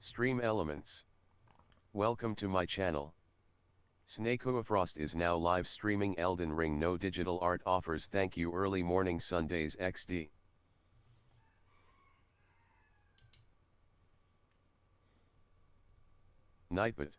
Stream Elements. Welcome to my channel. S.W.Frost is now live streaming Elden Ring. No digital art offers. Thank you. Early morning Sundays XD. Nightbot.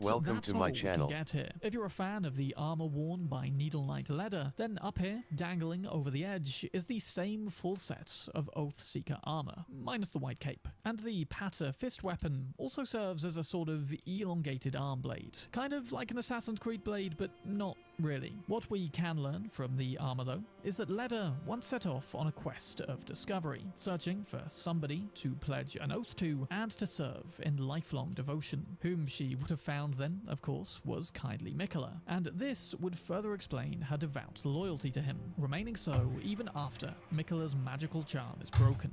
Welcome to my channel. Get here. If you're a fan of the armor worn by Needle Knight Leather, then up here, dangling over the edge, is the same full set of Oathseeker armor, minus the white cape. And the Pater fist weapon also serves as a sort of elongated arm blade, kind of like an Assassin's Creed blade, but not really. What we can learn from the armor though, is that Leather once set off on a quest of discovery, searching for somebody to pledge an oath to and to serve in lifelong devotion. Whom she would have found then, of course, was kindly Miquella, and this would further explain her devout loyalty to him, remaining so even after Miquella's magical charm is broken.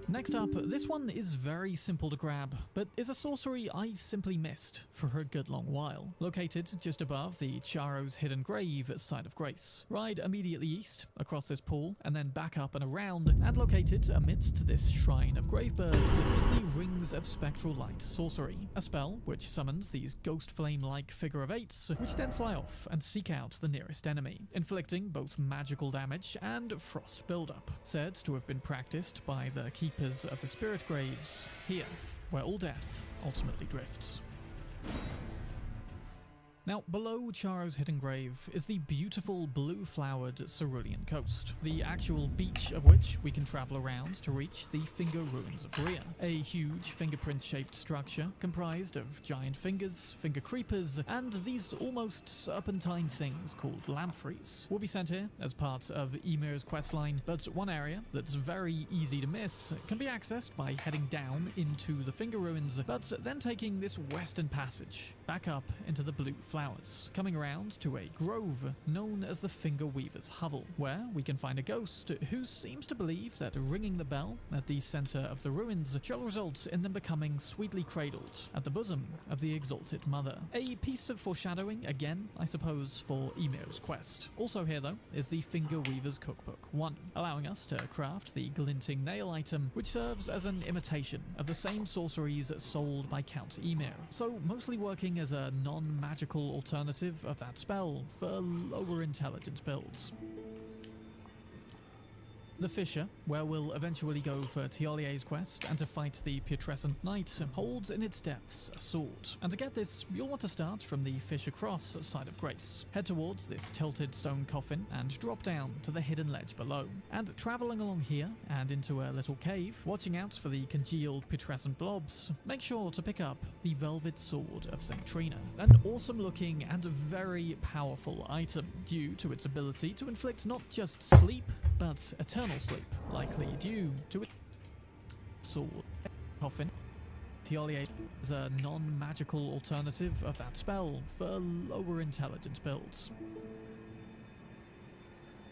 Next up, this one is very simple to grab, but is a sorcery I simply missed for a good long while. Located just above the Charo's hidden grave at Side of Grace. Ride immediately east, across this pool, and then back up and around, and located amidst this shrine of gravebirds is the Rings of Spectral Light sorcery, a spell which summons these ghost flame-like figure of eights, which then fly off and seek out the nearest enemy, inflicting both magical damage and frost buildup, said to have been practiced by the keepers of the spirit graves, here, where all death ultimately drifts. Now, below Charo's hidden grave is the beautiful blue-flowered Cerulean coast, the actual beach of which we can travel around to reach the Finger Ruins of Rhea, a huge fingerprint-shaped structure comprised of giant fingers, finger creepers, and these almost serpentine things called lampreys. Will be sent here as part of Ymir's questline, but one area that's very easy to miss can be accessed by heading down into the Finger Ruins, but then taking this western passage back up into the blue flowers, coming around to a grove known as the Finger Weaver's Hovel, where we can find a ghost who seems to believe that ringing the bell at the center of the ruins shall result in them becoming sweetly cradled at the bosom of the Exalted Mother. A piece of foreshadowing, again, I suppose, for Ymir's quest. Also here, though, is the Finger Weaver's Cookbook 1, allowing us to craft the glinting nail item, which serves as an imitation of the same sorceries sold by Count Ymir, so mostly working as a non-magical alternative of that spell for lower intelligence builds. The Fissure, where we'll eventually go for Tiolier's quest and to fight the Putrescent Knight, holds in its depths a sword, and to get this, you'll want to start from the Fissure Cross at Side of Grace. Head towards this tilted stone coffin and drop down to the hidden ledge below. And travelling along here and into a little cave, watching out for the congealed putrescent blobs, make sure to pick up the Velvet Sword of St. Trina, an awesome looking and very powerful item due to its ability to inflict not just sleep, but eternal sleep, likely due to its sword coffin. Tiolier is a non-magical alternative of that spell for lower intelligence builds.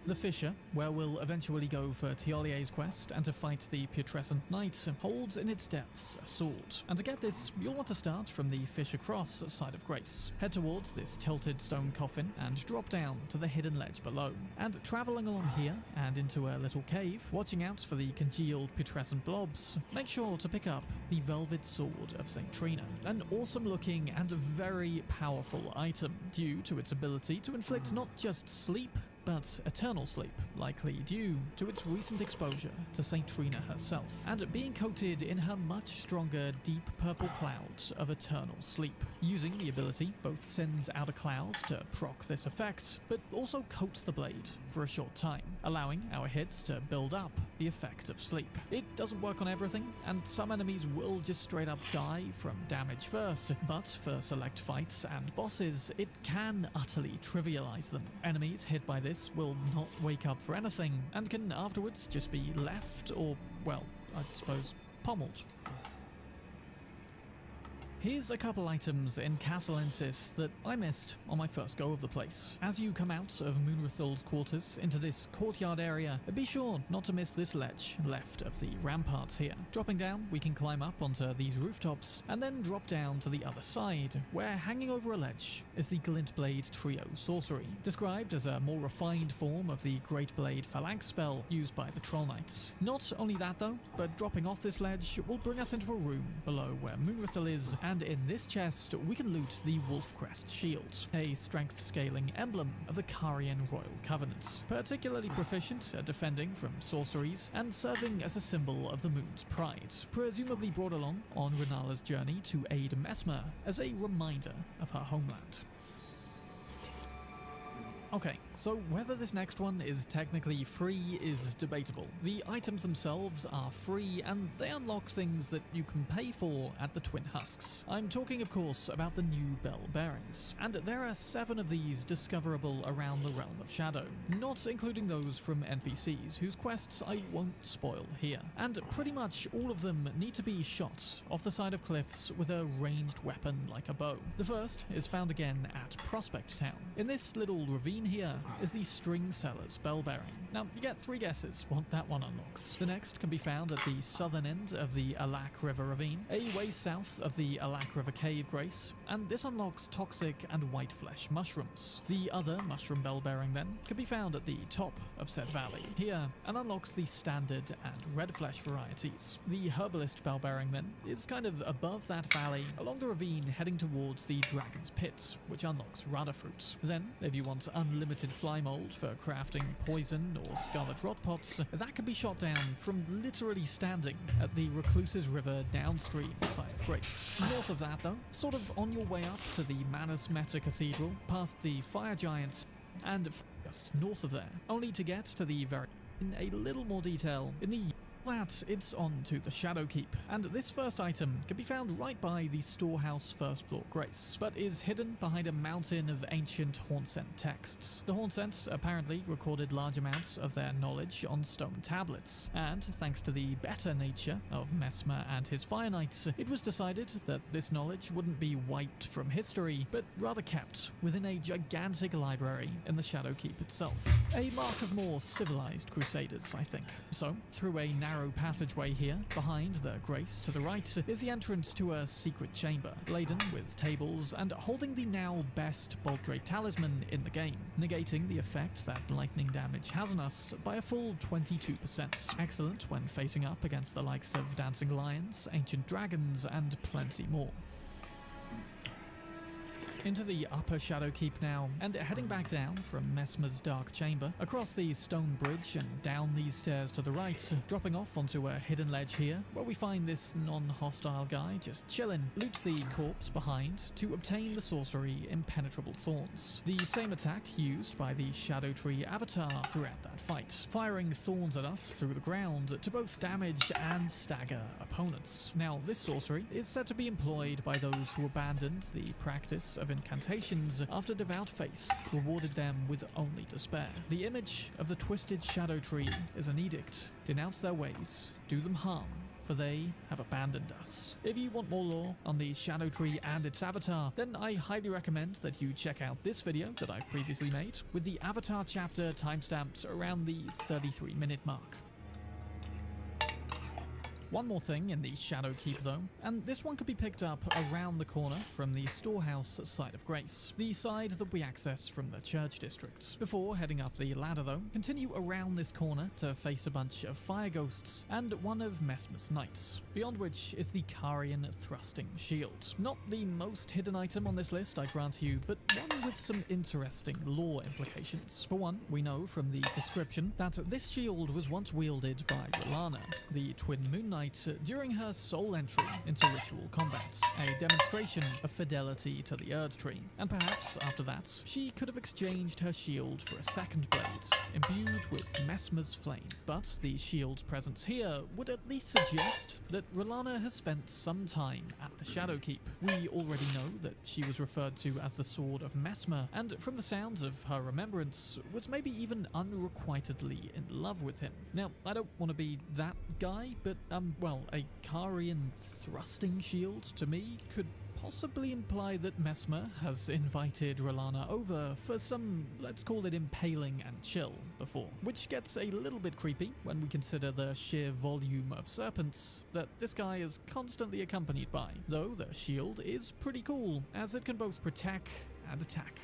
The Fissure, where we'll eventually go for Tiolier's quest and to fight the Putrescent Knight, holds in its depths a sword, and to get this, you'll want to start from the Fissure Cross at Side of Grace. Head towards this tilted stone coffin and drop down to the hidden ledge below. And travelling along here and into a little cave, watching out for the congealed putrescent blobs, make sure to pick up the Velvet Sword of St. Trina, an awesome looking and very powerful item due to its ability to inflict not just sleep, but eternal sleep, likely due to its recent exposure to St. Trina herself, and being coated in her much stronger deep purple cloud of eternal sleep. Using the ability both sends out a cloud to proc this effect, but also coats the blade for a short time, allowing our hits to build up the effect of sleep. It doesn't work on everything, and some enemies will just straight up die from damage first, but for select fights and bosses, it can utterly trivialize them. Enemies hit by this will not wake up for anything, and can afterwards just be left or, well, I suppose, pommeled. Here's a couple items in Castellensis that I missed on my first go of the place. As you come out of Moonrithold's quarters into this courtyard area, be sure not to miss this ledge left of the ramparts here. Dropping down, we can climb up onto these rooftops and then drop down to the other side, where hanging over a ledge is the Glintblade Trio sorcery, described as a more refined form of the Great Blade Phalanx spell used by the Troll Knights. Not only that though, but dropping off this ledge will bring us into a room below where Moonrithel is, and in this chest we can loot the Wolfcrest Shield, a strength scaling emblem of the Carian Royal Covenant, particularly proficient at defending from sorceries and serving as a symbol of the moon's pride, presumably brought along on Renala's journey to aid Messmer as a reminder of her homeland. Okay, so whether this next one is technically free is debatable. The items themselves are free, and they unlock things that you can pay for at the Twin Husks. I'm talking, of course, about the new bell bearings, and there are 7 of these discoverable around the Realm of Shadow, not including those from NPCs, whose quests I won't spoil here. And pretty much all of them need to be shot off the side of cliffs with a ranged weapon like a bow. The first is found again at Prospect Town. In this little ravine here is the String Seller's Bell Bearing. Now, you get 3 guesses what that one unlocks. The next can be found at the southern end of the Alak River Ravine, a ways south of the Alak River Cave Grace, and this unlocks toxic and white flesh mushrooms. The other mushroom bell bearing then can be found at the top of said valley here, and unlocks the standard and red flesh varieties. The Herbalist bell bearing then is kind of above that valley, along the ravine heading towards the Dragon's Pit, which unlocks Rudder Fruit. Then, if you want unlimited fly mold for crafting poison or scarlet rot pots, that can be shot down from literally standing at the Recluse's River downstream side of Grace. North of that though, sort of on your way up to the Manus Meta Cathedral, past the Fire Giants, and just north of there, only to get to the very in a little more detail in the that it's on to the Shadow Keep, and this first item can be found right by the Storehouse First Floor Grace, but is hidden behind a mountain of ancient Hornsent texts. The Hornsent apparently recorded large amounts of their knowledge on stone tablets, and thanks to the better nature of Messmer and his Fire Knights, it was decided that this knowledge wouldn't be wiped from history, but rather kept within a gigantic library in the Shadow Keep itself. A mark of more civilized crusaders, I think. So, through a narrow passageway here, behind the Grace to the right, is the entrance to a secret chamber, laden with tables and holding the now best Boldrake talisman in the game, negating the effect that lightning damage has on us by a full 22%. Excellent when facing up against the likes of dancing lions, ancient dragons, and plenty more. Into the upper Shadow Keep now, and heading back down from Messmer's Dark Chamber, across the stone bridge and down these stairs to the right, dropping off onto a hidden ledge here, where we find this non-hostile guy just chillin'. Loot the corpse behind to obtain the sorcery Impenetrable Thorns, the same attack used by the Shadow Tree avatar throughout that fight, firing thorns at us through the ground to both damage and stagger opponents. Now, this sorcery is said to be employed by those who abandoned the practice of incantations after devout faith rewarded them with only despair. The image of the twisted Shadow Tree is an edict: denounce their ways, do them harm, for they have abandoned us. If you want more lore on the Shadow Tree and its avatar, then I highly recommend that you check out this video that I've previously made, with the avatar chapter timestamped around the 33-minute mark. One more thing in the Shadow Keep though, and this one could be picked up around the corner from the Storehouse side of Grace, the side that we access from the Church District. Before heading up the ladder though, continue around this corner to face a bunch of fire ghosts and one of Messmer's Knights, beyond which is the Carian Thrusting Shield. Not the most hidden item on this list, I grant you, but one with some interesting lore implications. For one, we know from the description that this shield was once wielded by R'hllana, the Twin Moon Knight, during her sole entry into ritual combat, a demonstration of fidelity to the Erd Tree, and perhaps after that, she could have exchanged her shield for a second blade, imbued with Messmer's flame. But the shield's presence here would at least suggest that R'hllana has spent some time at the Shadow Keep. We already know that she was referred to as the Sword of Messmer, and from the sounds of her remembrance, was maybe even unrequitedly in love with him. Now, I don't want to be that guy, but well, a Carian thrusting shield to me could possibly imply that Mesmer has invited R'Ellana over for some, let's call it impaling and chill before, which gets a little bit creepy when we consider the sheer volume of serpents that this guy is constantly accompanied by, though the shield is pretty cool, as it can both protect and attack.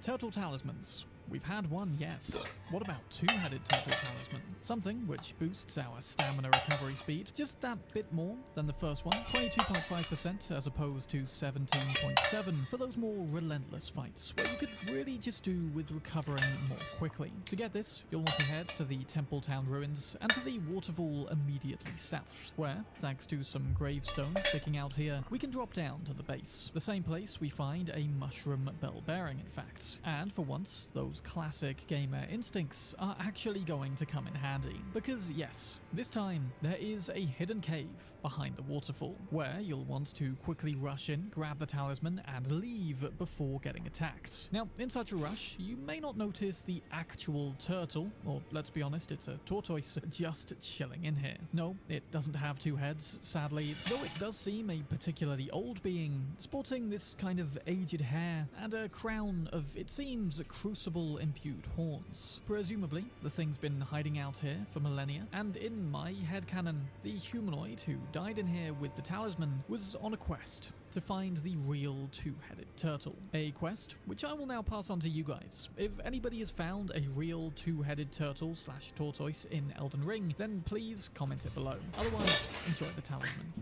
Turtle talismans. We've had one, yes. What about two-headed turtle talisman? Something which boosts our stamina recovery speed just that bit more than the first one, 22.5% as opposed to 17.7 for those more relentless fights, where you could really just do with recovering more quickly. To get this, you'll want to head to the Templetown ruins and to the waterfall immediately south, where, thanks to some gravestones sticking out here, we can drop down to the base. The same place we find a mushroom bell bearing, in fact. And for once, those classic gamer instincts are actually going to come in handy. Because yes, this time there is a hidden cave behind the waterfall, where you'll want to quickly rush in, grab the talisman, and leave before getting attacked. Now, in such a rush, you may not notice the actual turtle, or let's be honest, it's a tortoise, just chilling in here. No, it doesn't have two heads, sadly, though it does seem a particularly old being, sporting this kind of aged hair and a crown of, it seems, crucible-imbued horns. Presumably, the thing's been hiding out here for millennia, and in my headcanon, the humanoid who died in here with the talisman was on a quest to find the real two-headed turtle. A quest which I will now pass on to you guys. If anybody has found a real two-headed turtle / tortoise in Elden Ring, then please comment it below. Otherwise, enjoy the talisman.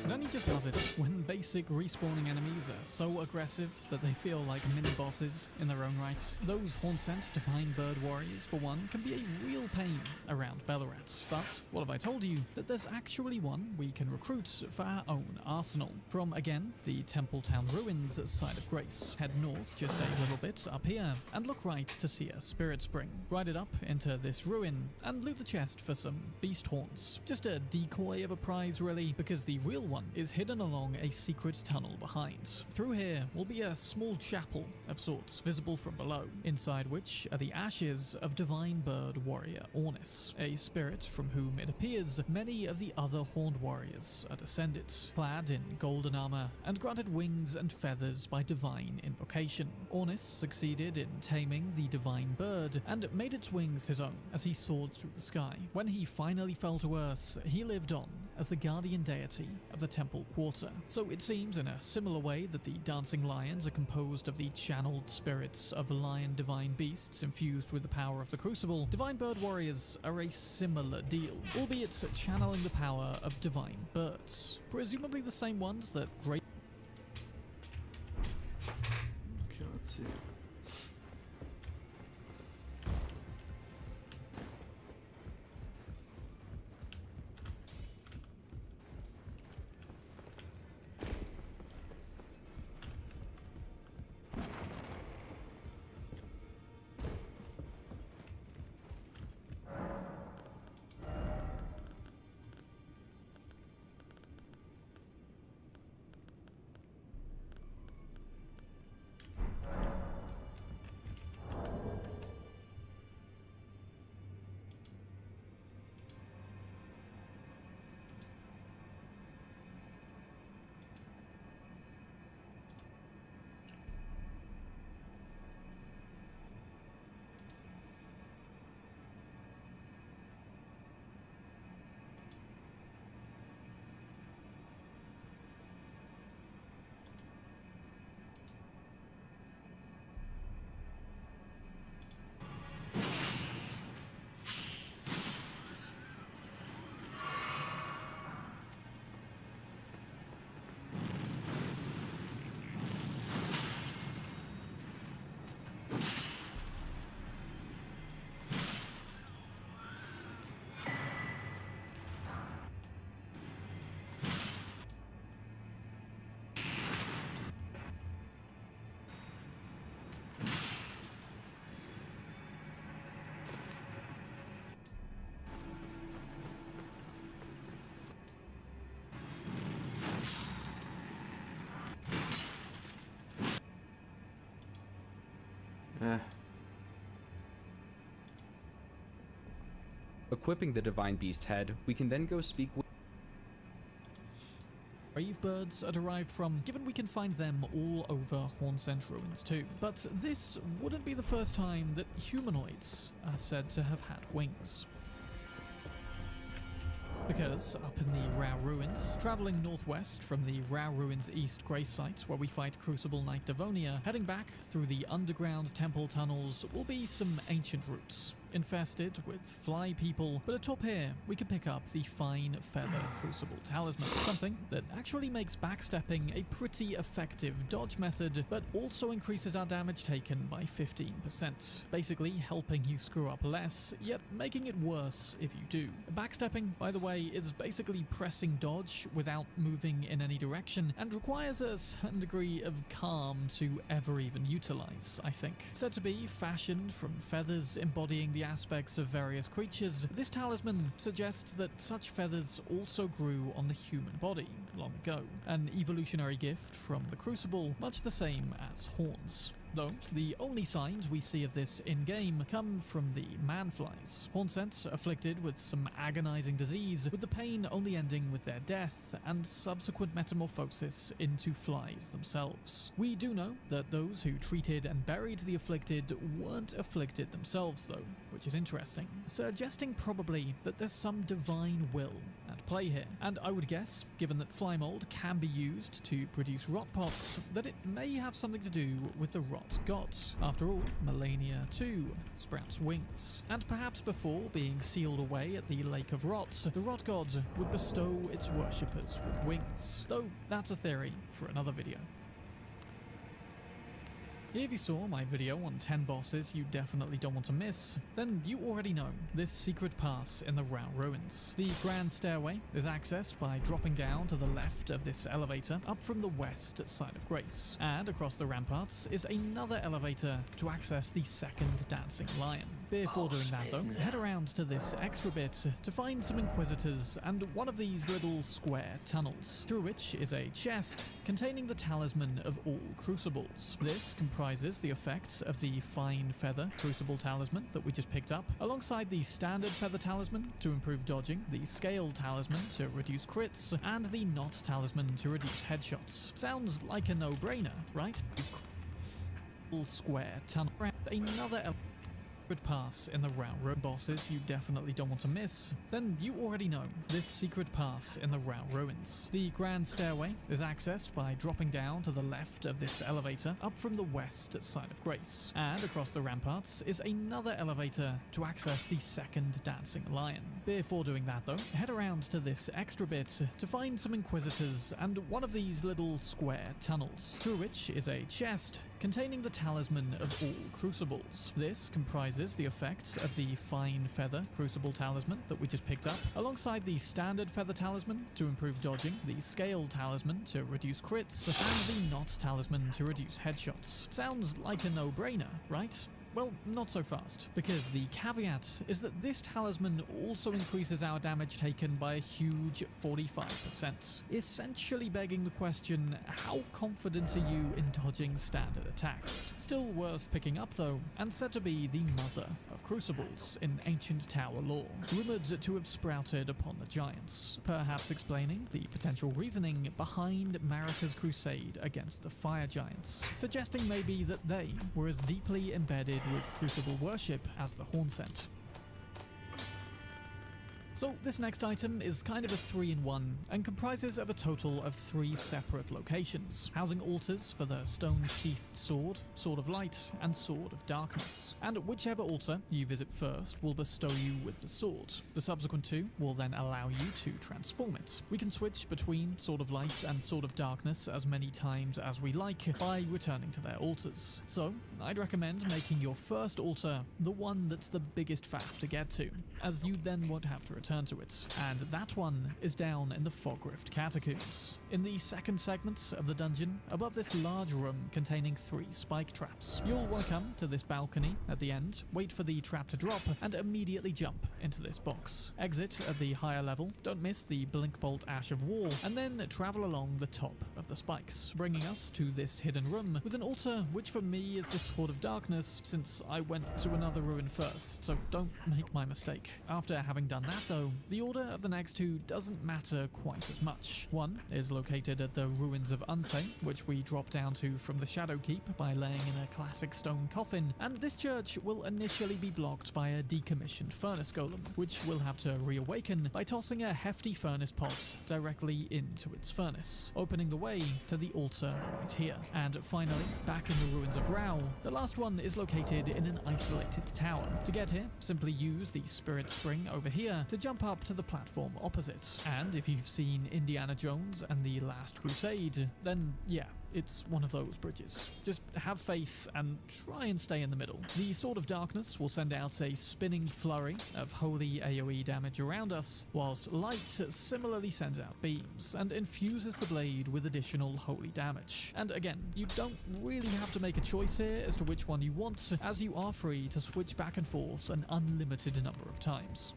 Don't you just love it when basic respawning enemies are so aggressive that they feel like mini-bosses in their own right? Those Hornsent Divine Bird Warriors, for one, can be a real pain around Bellerats. But what have I told you? That there's actually one we can recruit for our own arsenal. From, again, the Templetown ruins side of Grace. Head north just a little bit up here, and look right to see a spirit spring. Ride it up into this ruin, and loot the chest for some beast horns. Just a decoy of a prize, really, because the real one is hidden along a secret tunnel behind. Through here will be a small chapel of sorts visible from below, inside which are the ashes of Divine Bird Warrior Ornis, a spirit from whom it appears many of the other horned warriors are descended, clad in golden armor and granted wings and feathers by divine invocation. Ornis succeeded in taming the divine bird and made its wings his own as he soared through the sky. When he finally fell to earth, he lived on as the guardian deity of the Temple Quarter. So it seems in a similar way that the dancing lions are composed of the channeled spirits of lion divine beasts infused with the power of the Crucible, Divine Bird Warriors are a similar deal, albeit channeling the power of divine birds. Presumably the same ones that great... Okay, let's see. Equipping the Divine Beast head, we can then go speak with Brave birds are derived from, given we can find them all over Hornsent ruins too. But this wouldn't be the first time that humanoids are said to have had wings. Because up in the Rao Ruins, travelling northwest from the Rao Ruins East Grace site where we fight Crucible Knight Devonia, heading back through the underground temple tunnels will be some ancient routes, infested with fly people, but atop here we can pick up the fine feather Crucible talisman, something that actually makes backstepping a pretty effective dodge method, but also increases our damage taken by 15%, basically helping you screw up less, yet making it worse if you do. Backstepping, by the way, is basically pressing dodge without moving in any direction, and requires a certain degree of calm to ever even utilize, I think. Said to be fashioned from feathers embodying the aspects of various creatures, this talisman suggests that such feathers also grew on the human body long ago, an evolutionary gift from the Crucible, much the same as horns. Though, the only signs we see of this in-game come from the manflies, Hornsent afflicted with some agonizing disease, with the pain only ending with their death and subsequent metamorphosis into flies themselves. We do know that those who treated and buried the afflicted weren't afflicted themselves though, which is interesting, suggesting probably that there's some divine will at play here. And I would guess, given that fly mold can be used to produce rot pots, that it may have something to do with the rot gods. After all, Melania too sprouts wings. And perhaps before being sealed away at the Lake of Rot, the rot god would bestow its worshippers with wings. Though that's a theory for another video. If you saw my video on 10 bosses you definitely don't want to miss, then you already know this secret pass in the Rao Ruins. The Grand Stairway is accessed by dropping down to the left of this elevator up from the west side of Grace, and across the ramparts is another elevator to access the second Dancing Lion. Before doing that though, head around to this extra bit to find some Inquisitors and one of these little square tunnels, through which is a chest containing the talisman of all crucibles. This comprises the effects of the fine feather Crucible talisman that we just picked up, alongside the standard feather talisman to improve dodging, the scale talisman to reduce crits, and the knot talisman to reduce headshots. Sounds like a no-brainer, right? Square tunnel. Another pass in the Rao Ruins. Bosses you definitely don't want to miss, then you already know this secret pass in the Rao Ruins. The Grand Stairway is accessed by dropping down to the left of this elevator up from the west side of Grace, and across the ramparts is another elevator to access the second Dancing Lion. Before doing that though, head around to this extra bit to find some Inquisitors and one of these little square tunnels, through which is a chest containing the talisman of all crucibles. This comprises the effects of the fine feather Crucible talisman that we just picked up, alongside the standard feather talisman to improve dodging, the scale talisman to reduce crits, and the knot talisman to reduce headshots. Sounds like a no-brainer, right? Well, not so fast, because the caveat is that this talisman also increases our damage taken by a huge 45%, essentially begging the question, how confident are you in dodging standard attacks? Still worth picking up though, and said to be the mother of crucibles in ancient tower lore, rumoured to have sprouted upon the giants, perhaps explaining the potential reasoning behind Marika's crusade against the fire giants, suggesting maybe that they were as deeply embedded with Crucible worship as the Hornsent. So this next item is kind of a 3-in-1 and comprises of a total of 3 separate locations, housing altars for the stone-sheathed sword, Sword of Light, and Sword of Darkness. And whichever altar you visit first will bestow you with the sword. The subsequent 2 will then allow you to transform it. We can switch between Sword of Light and Sword of Darkness as many times as we like by returning to their altars. So I'd recommend making your first altar the one that's the biggest faff to get to, as you then won't have to return to it, and that one is down in the Fog Rift Catacombs, in the second segment of the dungeon, above this large room containing 3 spike traps. You'll want to come to this balcony at the end, wait for the trap to drop, and immediately jump into this box. Exit at the higher level, don't miss the Blink Bolt Ash of War, and then travel along the top of the spikes, bringing us to this hidden room with an altar which for me is the Sword of Darkness, since I went to another ruin first, so don't make my mistake. After having done that though, the order of the next two doesn't matter quite as much. One is located at the ruins of Unte, which we drop down to from the Shadow Keep by laying in a classic stone coffin, and this church will initially be blocked by a decommissioned furnace golem, which we'll have to reawaken by tossing a hefty furnace pot directly into its furnace, opening the way to the altar right here. And finally, back in the ruins of Rao, the last one is located in an isolated tower. To get here, simply use the spirit spring over here to jump up to the platform opposite. And if you've seen Indiana Jones and the Last Crusade, then yeah, it's one of those bridges. Just have faith and try and stay in the middle. The Sword of Darkness will send out a spinning flurry of holy AoE damage around us, whilst Light similarly sends out beams and infuses the blade with additional holy damage. And again, you don't really have to make a choice here as to which one you want, as you are free to switch back and forth an unlimited number of times.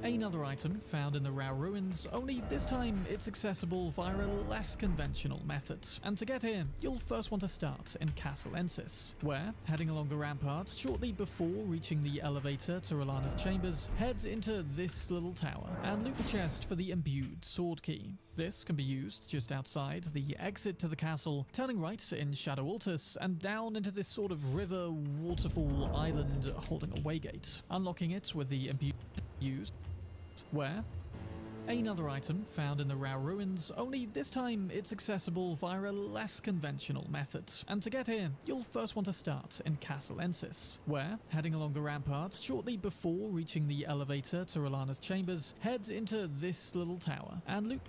Another item found in the Rao ruins, only this time it's accessible via a less conventional method. And to get here, you'll first want to start in Castle Ensis, where, heading along the ramparts shortly before reaching the elevator to Rolana's chambers, head into this little tower and loot the chest for the imbued sword key. This can be used just outside the exit to the castle, turning right in Shadow Altus and down into this sort of river, waterfall, island holding a waygate. Unlocking it with the imbued used, where another item found in the Rao ruins, only this time it's accessible via a less conventional method. And to get here, you'll first want to start in Castle Ensis, where, heading along the ramparts shortly before reaching the elevator to Rolana's chambers, head into this little tower and loot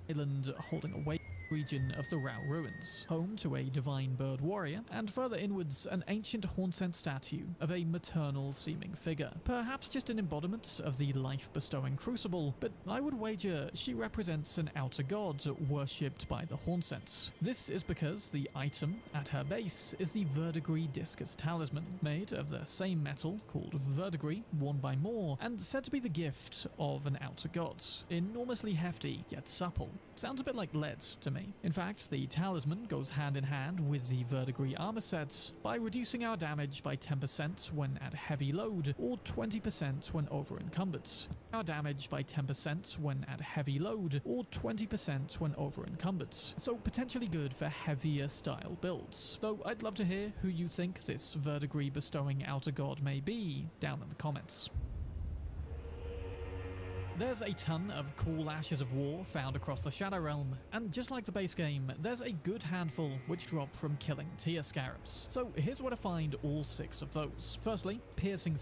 island holding a way region of the Rao ruins, home to a divine bird warrior, and further inwards an ancient horn-sent statue of a maternal-seeming figure. Perhaps just an embodiment of the life-bestowing crucible, but I would wager she represents an outer god worshipped by the horn-sents. This is because the item at her base is the verdigris discus talisman, made of the same metal called verdigris, worn by Moor, and said to be the gift of an outer god. Enormously hefty, yet supple. Sounds a bit like lead to me. In fact, the talisman goes hand in hand with the verdigris armor set by reducing our damage by 10% when at heavy load, or 20% when over encumbered. Our damage by 10% when at heavy load, or 20% when over encumbered. So potentially good for heavier style builds. Though I'd love to hear who you think this verdigris bestowing outer god may be down in the comments. There's a ton of cool Ashes of War found across the Shadow Realm, and just like the base game, there's a good handful which drop from killing tier scarabs. So here's where to find all 6 of those. Firstly, Piercing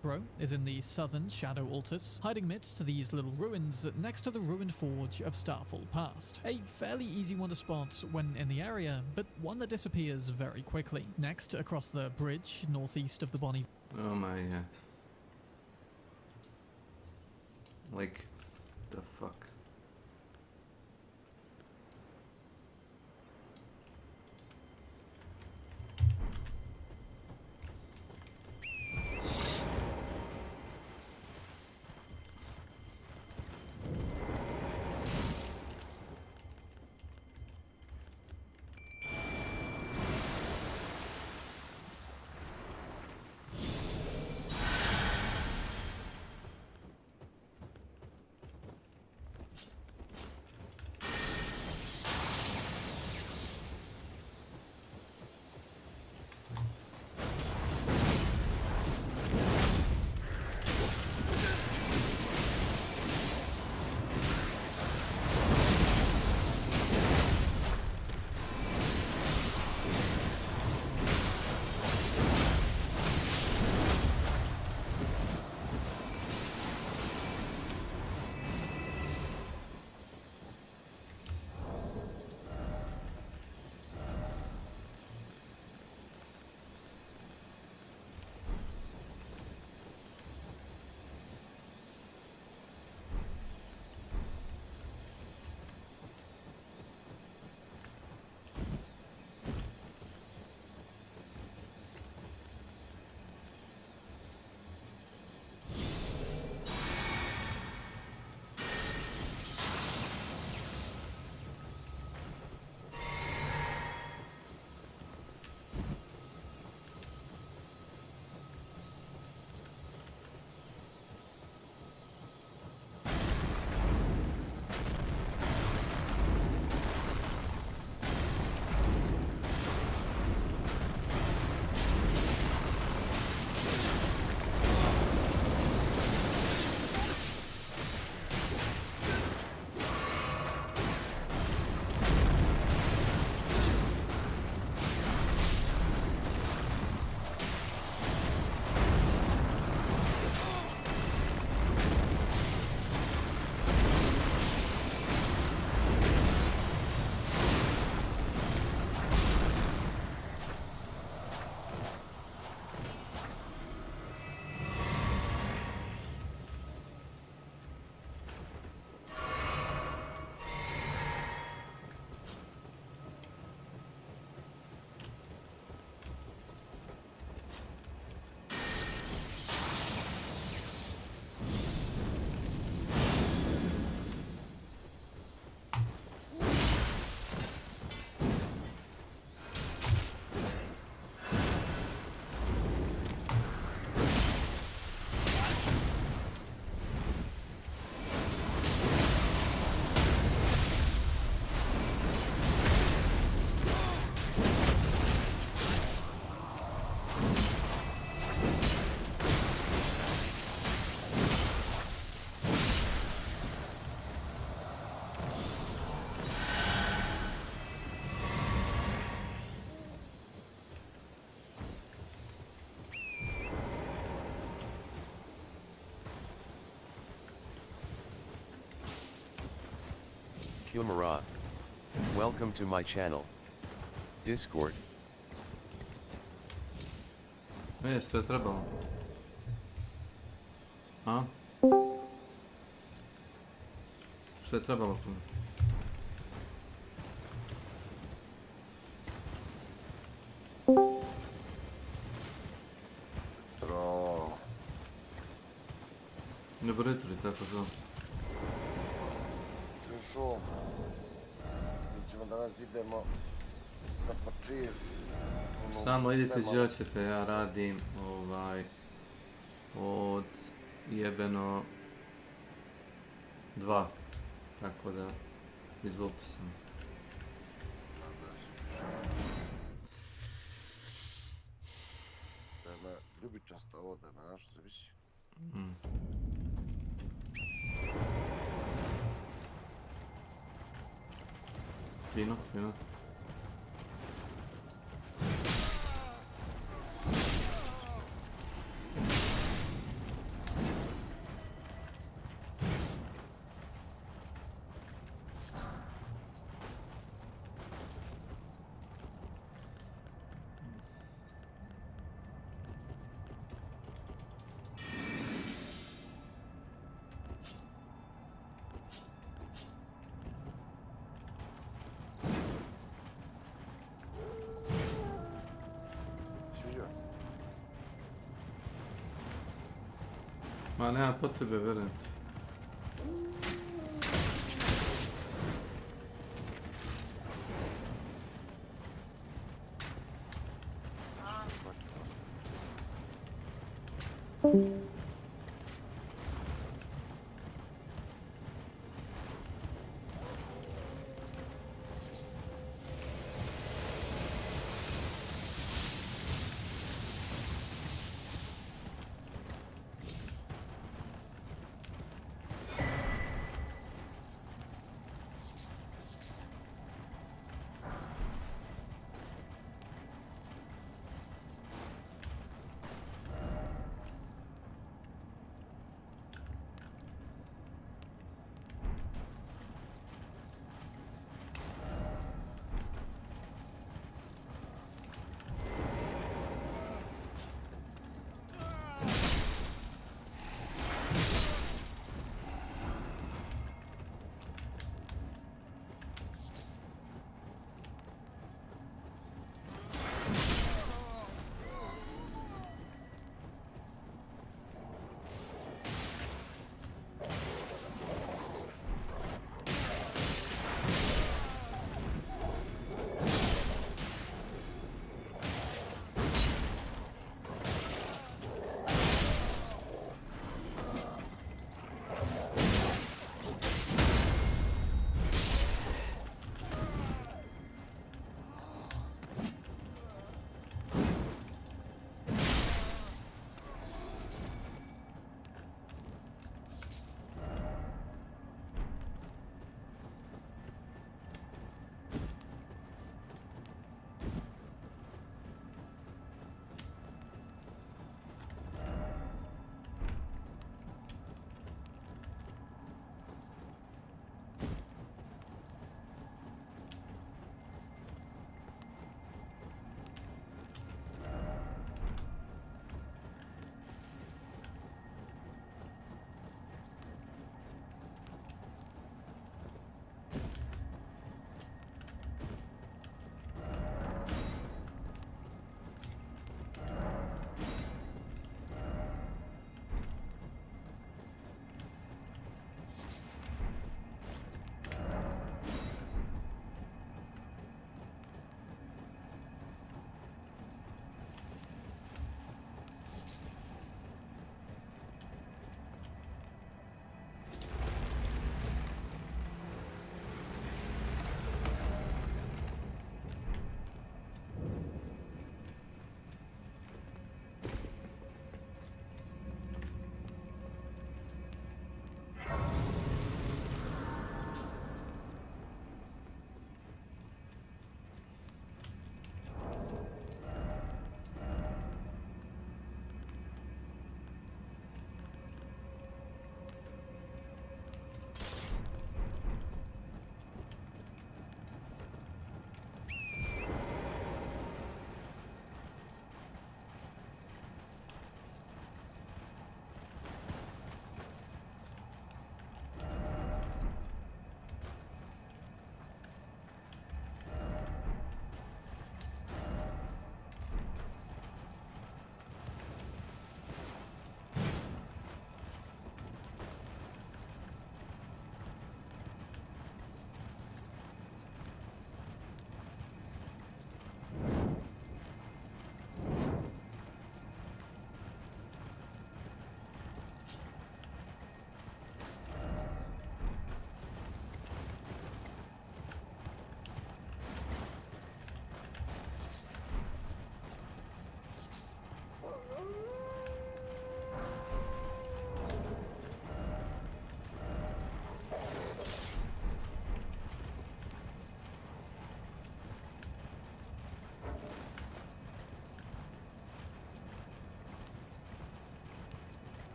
Throw is in the southern Shadow Altus, hiding amidst these little ruins next to the ruined forge of Starfall Past. A fairly easy one to spot when in the area, but one that disappears very quickly. Next, across the bridge northeast of the Bonnie. Oh my god. Like, the fuck? Humara. Welcome to my channel. Discord. Što je trebalo? A? Što je trebalo tu? Dobro jutro, tako zove. Čušo, mi ćemo danas idemo na pačir. Samo idite gdje ćete, ja radim od jebeno 2, tako da izvolite samo. Jedna ljubičasta ovdje, znaš, se visi. Fino, fino. Sviđa? Ma nema potrebe, verujem ti.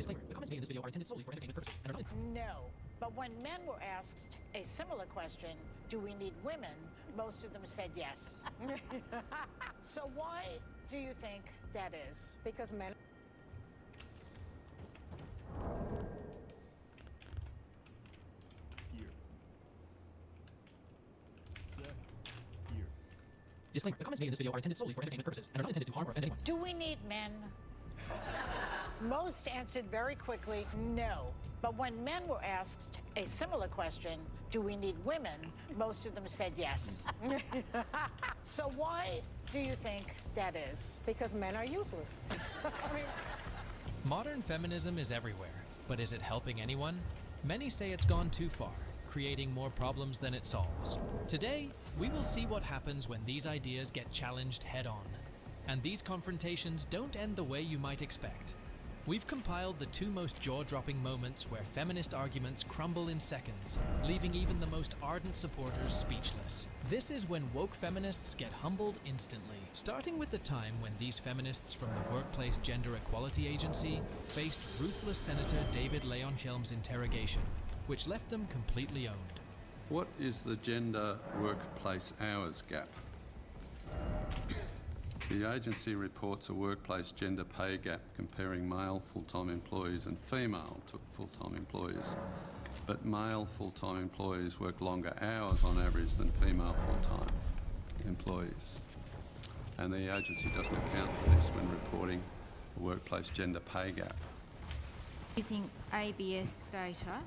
Disclaimer: the comments made in this video are intended solely for entertainment purposes and are not. No. But when men were asked a similar question, do we need women, most of them said yes. So why do you think that is? Because men... Here. Seth. Here. Disclaimer: the comments made in this video are intended solely for entertainment purposes and are not intended to harm or offend anyone. Do we need men? Most answered very quickly, no. But when men were asked a similar question, do we need women, most of them said yes. So why do you think that is? Because men are useless. I mean... Modern feminism is everywhere, but is it helping anyone? Many say it's gone too far, creating more problems than it solves. Today, we will see what happens when these ideas get challenged head-on. And these confrontations don't end the way you might expect. We've compiled the two most jaw-dropping moments where feminist arguments crumble in seconds, leaving even the most ardent supporters speechless. This is when woke feminists get humbled instantly, starting with the time when these feminists from the Workplace Gender Equality Agency faced ruthless Senator David Leonhelm's interrogation, which left them completely owned. What is the gender workplace hours gap? The agency reports a workplace gender pay gap comparing male full-time employees and female full-time employees. But male full-time employees work longer hours on average than female full-time employees. And the agency doesn't account for this when reporting a workplace gender pay gap. Using ABS data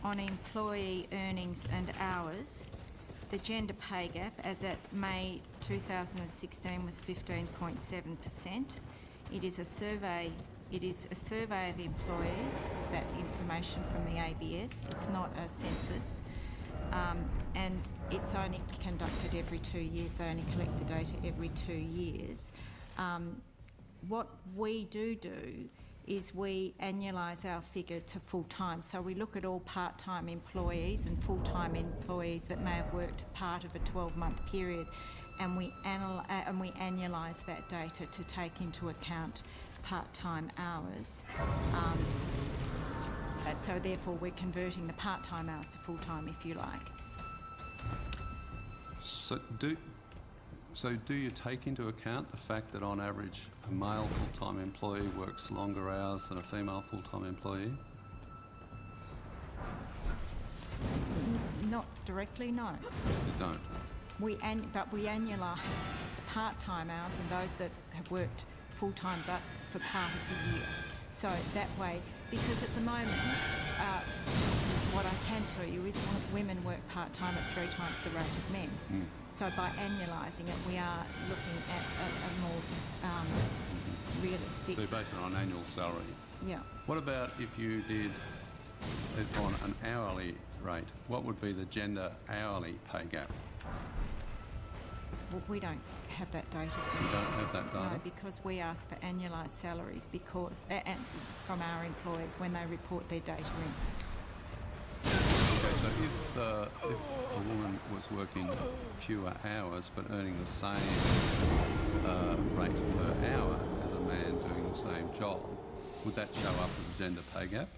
on employee earnings and hours, the gender pay gap as at May 2016 was 15.7%. It is a survey of employees, that information from the ABS. It's not a census. And it's only conducted every 2 years. They only collect the data every 2 years. What we do is we annualise our figure to full-time. So we look at all part-time employees and full-time employees that may have worked part of a 12-month period, and we annualise that data to take into account part-time hours. So therefore we're converting the part-time hours to full-time, if you like. So do you take into account the fact that on average a male full-time employee works longer hours than a female full-time employee? Not directly, no. You don't? But we annualise part-time hours and those that have worked full-time but for part of the year. So that way, because at the moment, what I can tell you is women work part-time at 3 times the rate of men. So by annualising it, we are looking at a more realistic... So you base it on annual salary? Yeah. What about if you did it on an hourly rate? What would be the gender hourly pay gap? Well, we don't have that data. You don't have that data? No, because we ask for annualised salaries from our employers when they report their data in. Okay, so if a woman was working fewer hours but earning the same rate per hour as a man doing the same job, would that show up as a gender pay gap?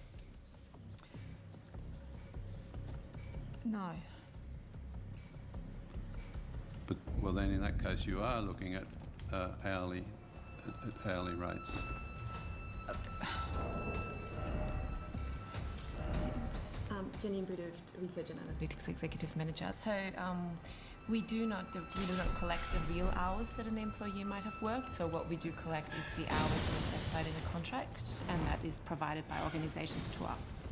No. But well, then in that case, you are looking at hourly rates. Janine Bridge, Research and Analytics Executive Manager. So we do not collect the real hours that an employee might have worked. So what we do collect is the hours that are specified in a contract, and that is provided by organisations to us.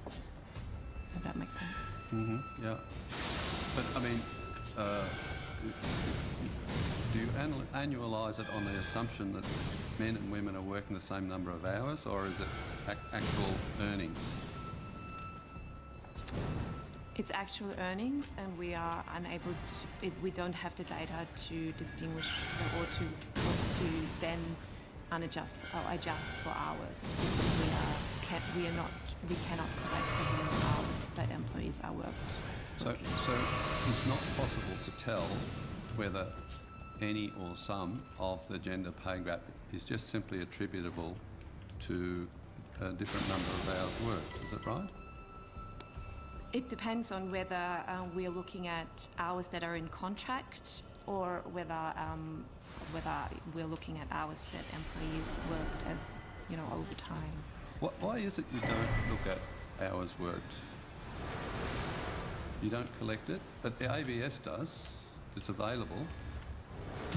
If that makes sense. Yeah. But I mean, do you annualise it on the assumption that men and women are working the same number of hours, or is it actual earnings? It's actual earnings, and we are unable to. We don't have the data to distinguish or to then adjust for hours, because we cannot collect the real hours that employees are worked. So it's not possible to tell whether any or some of the gender pay gap is just simply attributable to a different number of hours worked. Is that right? It depends on whether we're looking at hours that are in contract, or whether we're looking at hours that employees worked as overtime. Why is it you don't look at hours worked? You don't collect it, but the ABS does. It's available.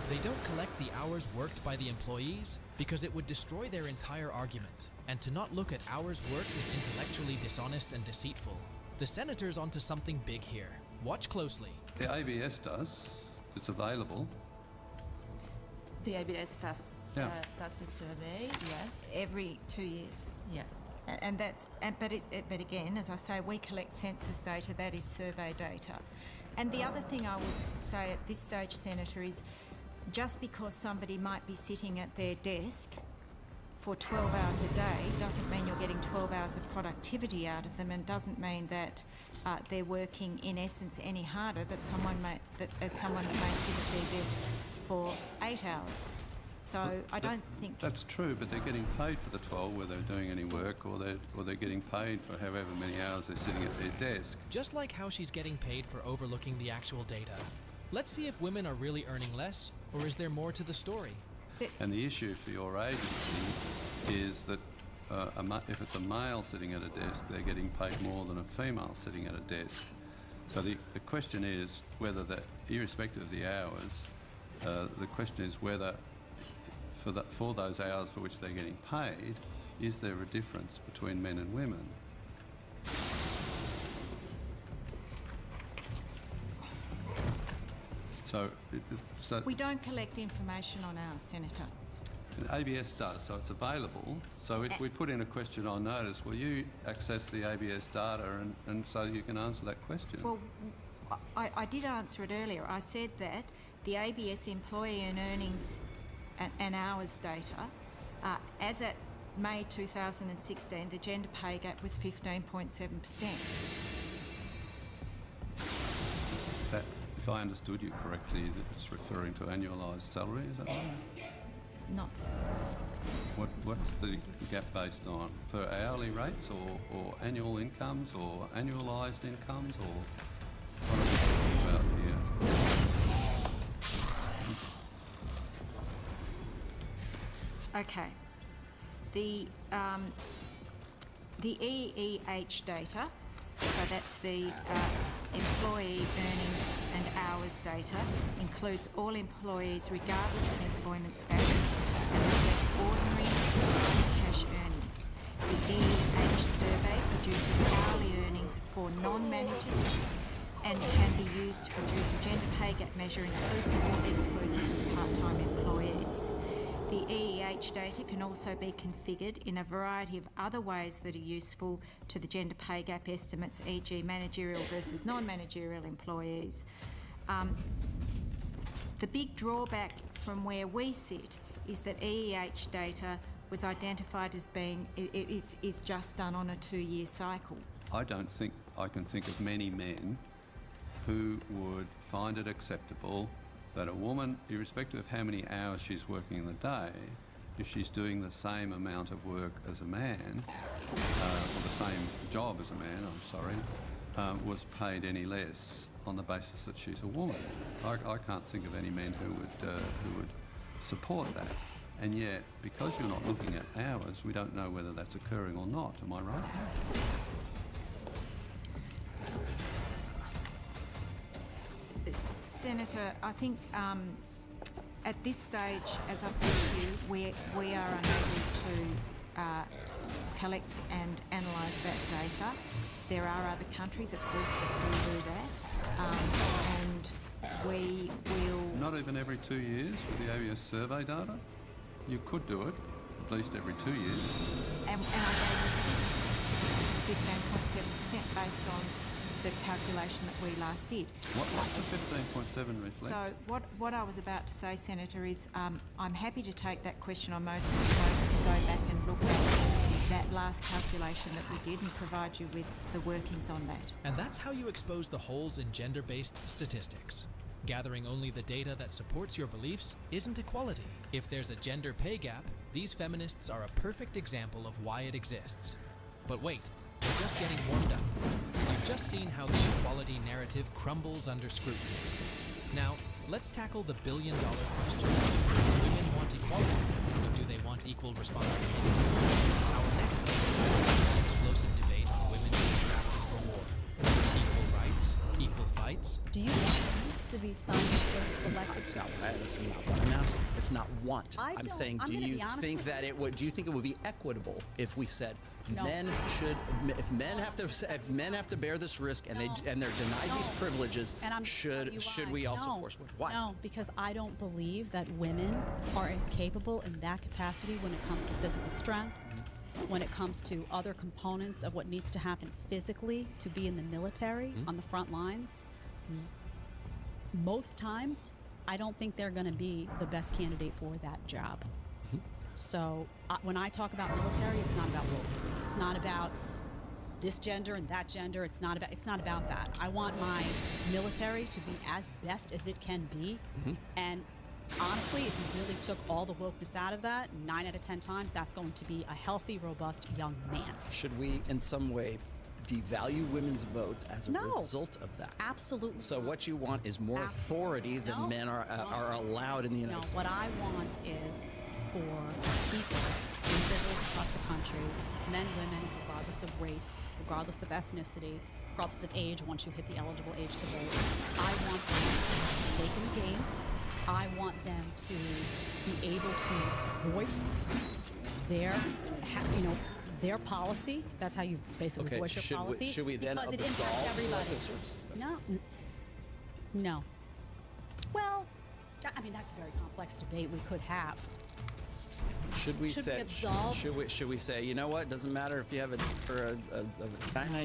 They don't collect the hours worked by the employees because it would destroy their entire argument. And to not look at hours worked is intellectually dishonest and deceitful. The senator's onto something big here. Watch closely. The ABS does. It's available. The ABS does a survey, yes. Every 2 years. Yes. But again, as I say, we collect census data, that is survey data. And the other thing I would say at this stage, Senator, is just because somebody might be sitting at their desk for 12 hours a day doesn't mean you're getting 12 hours of productivity out of them, and doesn't mean that they're working in essence any harder than someone that may sit at their desk for 8 hours. So I don't think that's true, but they're getting paid for the 12 whether they're doing any work, or they're getting paid for however many hours they're sitting at their desk. Just like how she's getting paid for overlooking the actual data. Let's see if women are really earning less, Or is there more to the story? And the issue for your agency is that if it's a male sitting at a desk, they're getting paid more than a female sitting at a desk. So the question is whether that, irrespective of the hours, the question is whether for those hours for which they're getting paid, is there a difference between men and women? So we don't collect information on ours, Senator. ABS does, so it's available. So if we put in a question on notice, will you access the ABS data and so you can answer that question? Well, I did answer it earlier. I said that the ABS employee and earnings and hours data, as at May 2016, the gender pay gap was 15.7%. That, if I understood you correctly, that it's referring to annualised salary, is that right? No. What's the gap based on? Per hourly rates or annual incomes or annualised incomes, or what are we talking about here? Okay. The EEH data, so that's the employee earnings and hours data, includes all employees regardless of employment status and reflects ordinary cash earnings. The EEH survey produces hourly earnings for non-managers and can be used to produce a gender pay gap measure inclusive or exclusive of part-time employees. The EEH data can also be configured in a variety of other ways that are useful to the gender pay gap estimates, e.g. managerial versus non-managerial employees. The big drawback from where we sit is that EEH data was identified as being, is just done on a 2-year cycle. I don't think I can think of many men who would find it acceptable that a woman, irrespective of how many hours she's working in the day, if she's doing the same amount of work as a man, or the same job as a man, was paid any less on the basis that she's a woman. I can't think of any men who would support that. And yet, because you're not looking at hours, we don't know whether that's occurring or not. Am I right? Senator, I think at this stage, as I've said to you, we are unable to collect and analyse that data. There are other countries, of course, that do that, and we will... Not even every 2 years with the ABS survey data? You could do it at least every 2 years. And I gave you 15.7% based on the calculation that we last did. What's the 15.7 reflect? So what I was about to say, Senator, is I'm happy to take that question on notice and go back and look at that last calculation that we did and provide you with the workings on that. And that's how you expose the holes in gender-based statistics. Gathering only the data that supports your beliefs isn't equality. If there's a gender pay gap, these feminists are a perfect example of why it exists. But wait, we're just getting warmed up. You've just seen how the equality narrative crumbles under scrutiny. Now, let's tackle the billion-dollar question. Do women want equality, or do they want equal responsibility? Our next explosive debate on women being drafted for war. Equal rights, equal fights. Do you want to be selected? That's not what I'm asking. It's not want. I'm saying, do you think that it would? Do you think it would be equitable if we said no. if men have to bear this risk and they're denied these privileges, should we also force? Why? No, because I don't believe that women are as capable in that capacity when it comes to physical strength, when it comes to other components of what needs to happen physically to be in the military on the front lines. Most times, I don't think they're going to be the best candidate for that job. So when I talk about military, it's not about woke. It's not about this gender and that gender. It's not about that. I want my military to be as best as it can be. And honestly, if you really took all the wokeness out of that, 9 out of 10 times, that's going to be a healthy, robust young man. Should we, in some way, devalue women's votes as a result of that. Absolutely. So what you want is more authority than men are allowed in the United States. What I want is for people, individuals across the country, men, women, regardless of race, regardless of ethnicity, regardless of age, once you hit the eligible age to vote, I want them to stake in the game. I want them to be able to voice their, their policy. That's how you basically voice your policy. Should we then because it impacts everybody. Services then? No. Well, I mean, that's a very complex debate we could have. Should we say, you know what? It doesn't matter if you have a vagina,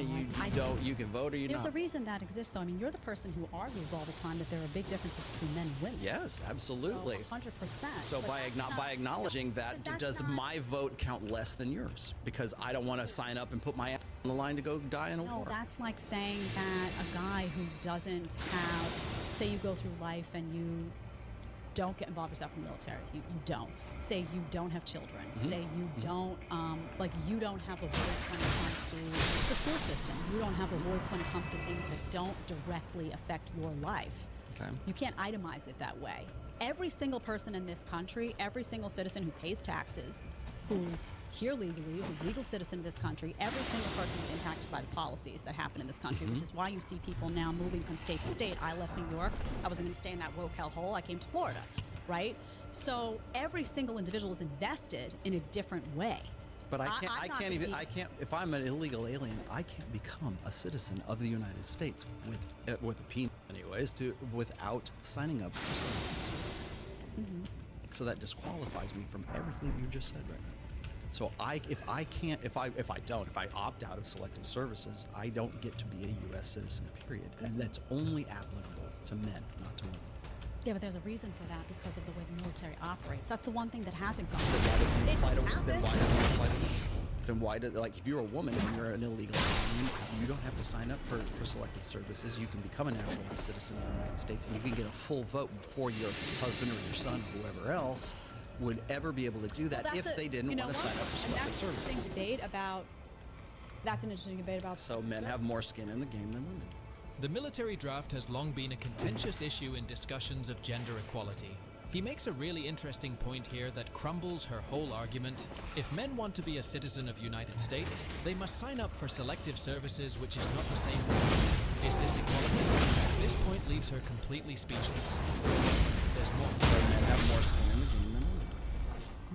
you can vote or you There's not. a reason that exists, though. I mean, you're the person who argues all the time that there are big differences between men and women. Yes, absolutely. So 100%. So by acknowledging that, does my vote count less than yours? Because I don't want to sign up and put my ass on the line to go die in a war. No, that's like saying that a guy who doesn't have, say you go through life and you don't get involved yourself in the military. You don't. Say you don't have children. Say you don't, you don't have a voice when it comes to the school system. You don't have a voice when it comes to things that don't directly affect your life. Okay. You can't itemize it that way. Every single person in this country, every single citizen who pays taxes, who's here legally, is a legal citizen of this country, every single person is impacted by the policies that happen in this country, which is why you see people now moving from state to state. I left New York. I wasn't going to stay in that woke hellhole. I came to Florida, right? So every single individual is invested in a different way. But if I'm an illegal alien, I can't become a citizen of the United States with a penis anyways, without signing up for selective services. So that disqualifies me from everything that you just said right now. So if I opt out of selective services, I don't get to be a U.S. citizen, period. And that's only applicable to men, not to women. Yeah, but there's a reason for that because of the way the military operates. That's the one thing that hasn't gone. Then why doesn't it apply to women? Then why does, if you're a woman and you're an illegal alien, you don't have to sign up for selective services. You can become a naturalized citizen of the United States, and you can get a full vote before your husband or your son or whoever else would ever be able to do that if they didn't want to sign up for selective services. That's an interesting debate about. So men have more skin in the game than women do. The military draft has long been a contentious issue in discussions of gender equality. He makes a really interesting point here that crumbles her whole argument. If men want to be a citizen of United States, they must sign up for selective services, which is not the same for women. Is this equality? This point leaves her completely speechless. There's more. So men have more skin in the game than women.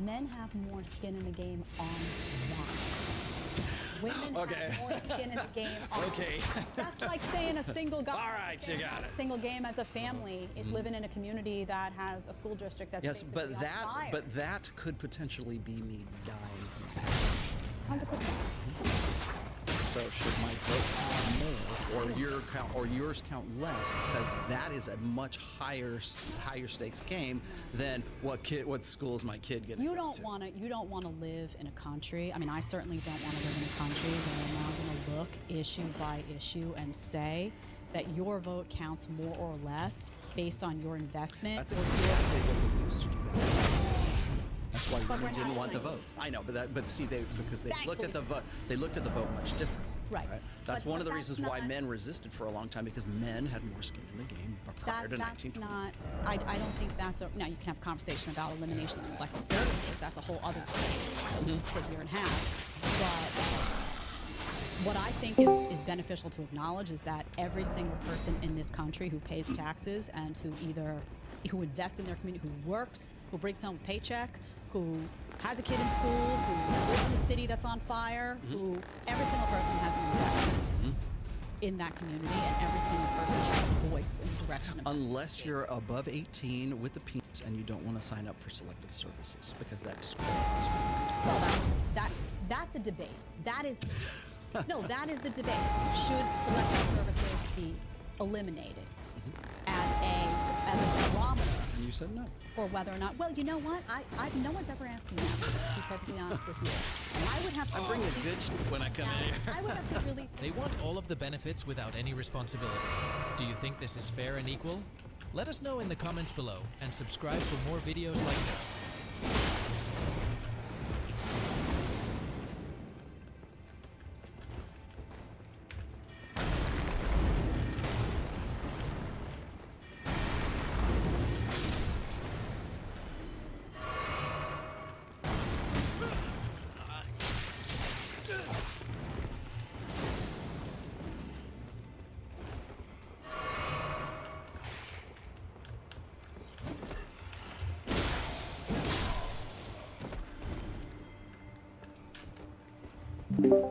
Men have more skin in the game on that. Women have more skin in the game on That's like saying a single guy. All right, you got it. A single game as a family is living in a community that has a school district that's basically on fire. But that could potentially be me dying from passion. 100%. So should my vote count more, or yours count less? Because that is a much higher stakes game than what school is my kid getting? You don't want to live in a country. I mean, I certainly don't want to live in a country where I'm now going to look issue by issue and say that your vote counts more or less based on your investment. That's exactly what we used to do. That's why we didn't want the vote. I know, but see, because they looked at the vote, much different. Right. That's one of the reasons why men resisted for a long time, because men had more skin in the game prior to 1920. I don't think that's now you can have a conversation about elimination of selective services. That's a whole other debate that we can sit here and have. But what I think is beneficial to acknowledge is that every single person in this country who pays taxes and who invests in their community, who works, who brings home a paycheck, who has a kid in school, who lives in a city that's on fire, every single person has an investment in that community, and every single person should have a voice in the direction of unless you're above 18 with a penis and you don't want to sign up for selective services, because that disqualifies you. Well, that's a debate. That is the debate. Should selective services be eliminated as a barometer? And you said no. Or whether or not, well, you know what? No one's ever asked me that, to be perfectly honest with you. I would have to bring a good when I come in here. I would have to really... They want all of the benefits without any responsibility. Do you think this is fair and equal? Let us know in the comments below, and subscribe for more videos like this.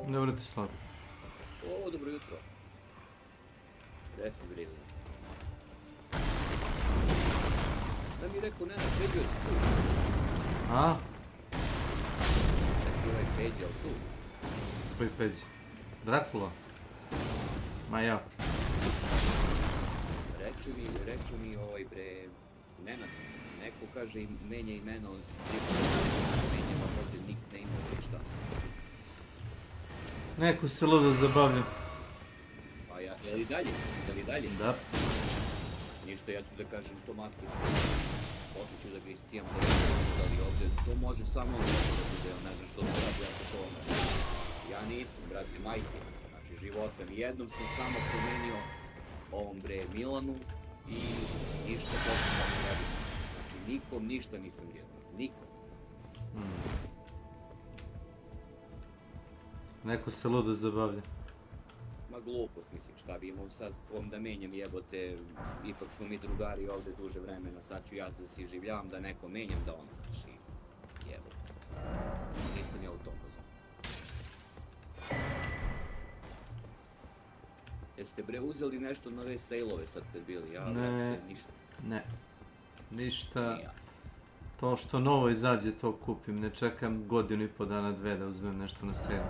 Dobro ti Slav. O, dobro jutro. Gde si bili? Da mi rekao, Nenad, Peđo je tu. A? Čekaj, ovaj Peđo, je li tu? Koji Peđi? Drakula? Ma ja. Reču mi ovaj bre, Nenad, neko kaže im menja imena, on se menjava ovdje nickname ili šta. Neko se ludo zabavlja. Pa ja, je li dalje? Da. Ništa, ja ću da kažem to matke. Poslije ću da ga iscijam da ali ovdje to može samo da bude, ne znam što se radi ako to ono. Ja nisam, brate, majke, znači života. Nijednom sam samo promenio ovom bre Milanu i ništa posle tako radim. Znači nikom ništa nisam jedno, nikom. Neko se ludo zabavlja. Ma glupost, mislim, šta bi imao sad kom da menjam jebote, ipak smo mi drugari ovdje duže vremena, sad ću ja da si življavam, da neko menjam, da ono, znači, jebote. Nisam ja u tom fazonu. Jeste bre uzeli nešto na ove sejlove sad kad bili, ja? Ne, ništa. ne. Ništa. To što novo izađe to kupim, ne čekam godinu i po dana, dve da uzmem nešto na sejlu.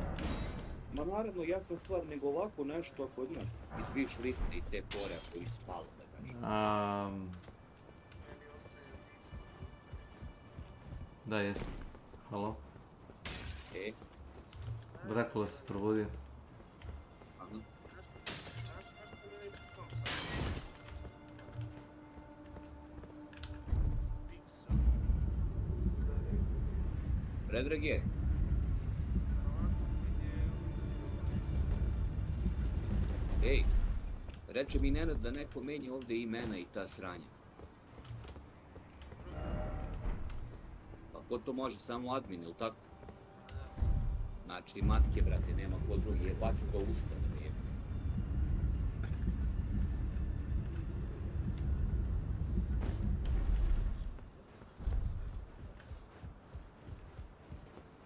Ma naravno, jasna stvar, nego ovako nešto ako, znaš, izviš liste i te pore ako ispalo da ga nima. Da, jest. Halo? E? Drakula se probudio. Aha. Predrag je? Ej, reče mi Nenad da neko menja ovdje imena i ta sranja. Pa ko to može? Samo admin, ili tako? Znači, matke, brate, nema ko drugi, jebaću ga usta da mi je.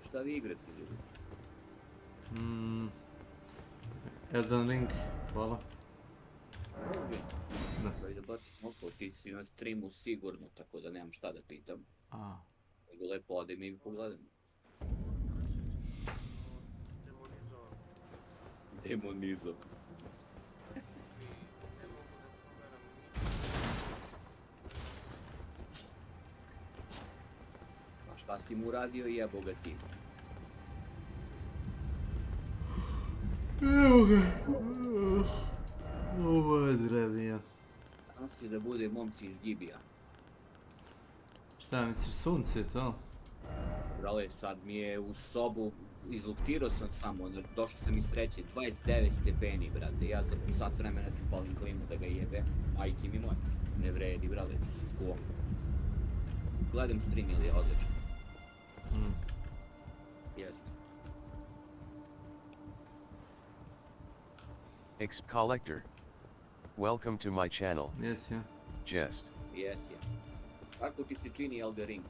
Šta vi igrate, ljudi? Elden Ring, hvala. Da. Da bacim oko, ti si na streamu sigurno, tako da nemam šta da pitam. Nego lepo odem i pogledam. Demonizam. Pa šta si mu uradio i jebo ga ti? Evo ga. Ovo je drevnija. Danas je da bude momci iz Gibija. Šta misliš, sunce je to? Brale, sad mi je u sobu, izluktirao sam samo, došao sam iz treće, 29 stepeni, brate, ja za sat vremena ću palim klimu da ga jebe, majke mi moje, ne vredi, brale, ću se skuvam. Gledam stream ili je odličan. Jeste. Exp Collector. Welcome to my channel. Yes, yeah. Jest. Yes, yeah. Kako ti se čini Elden Ring?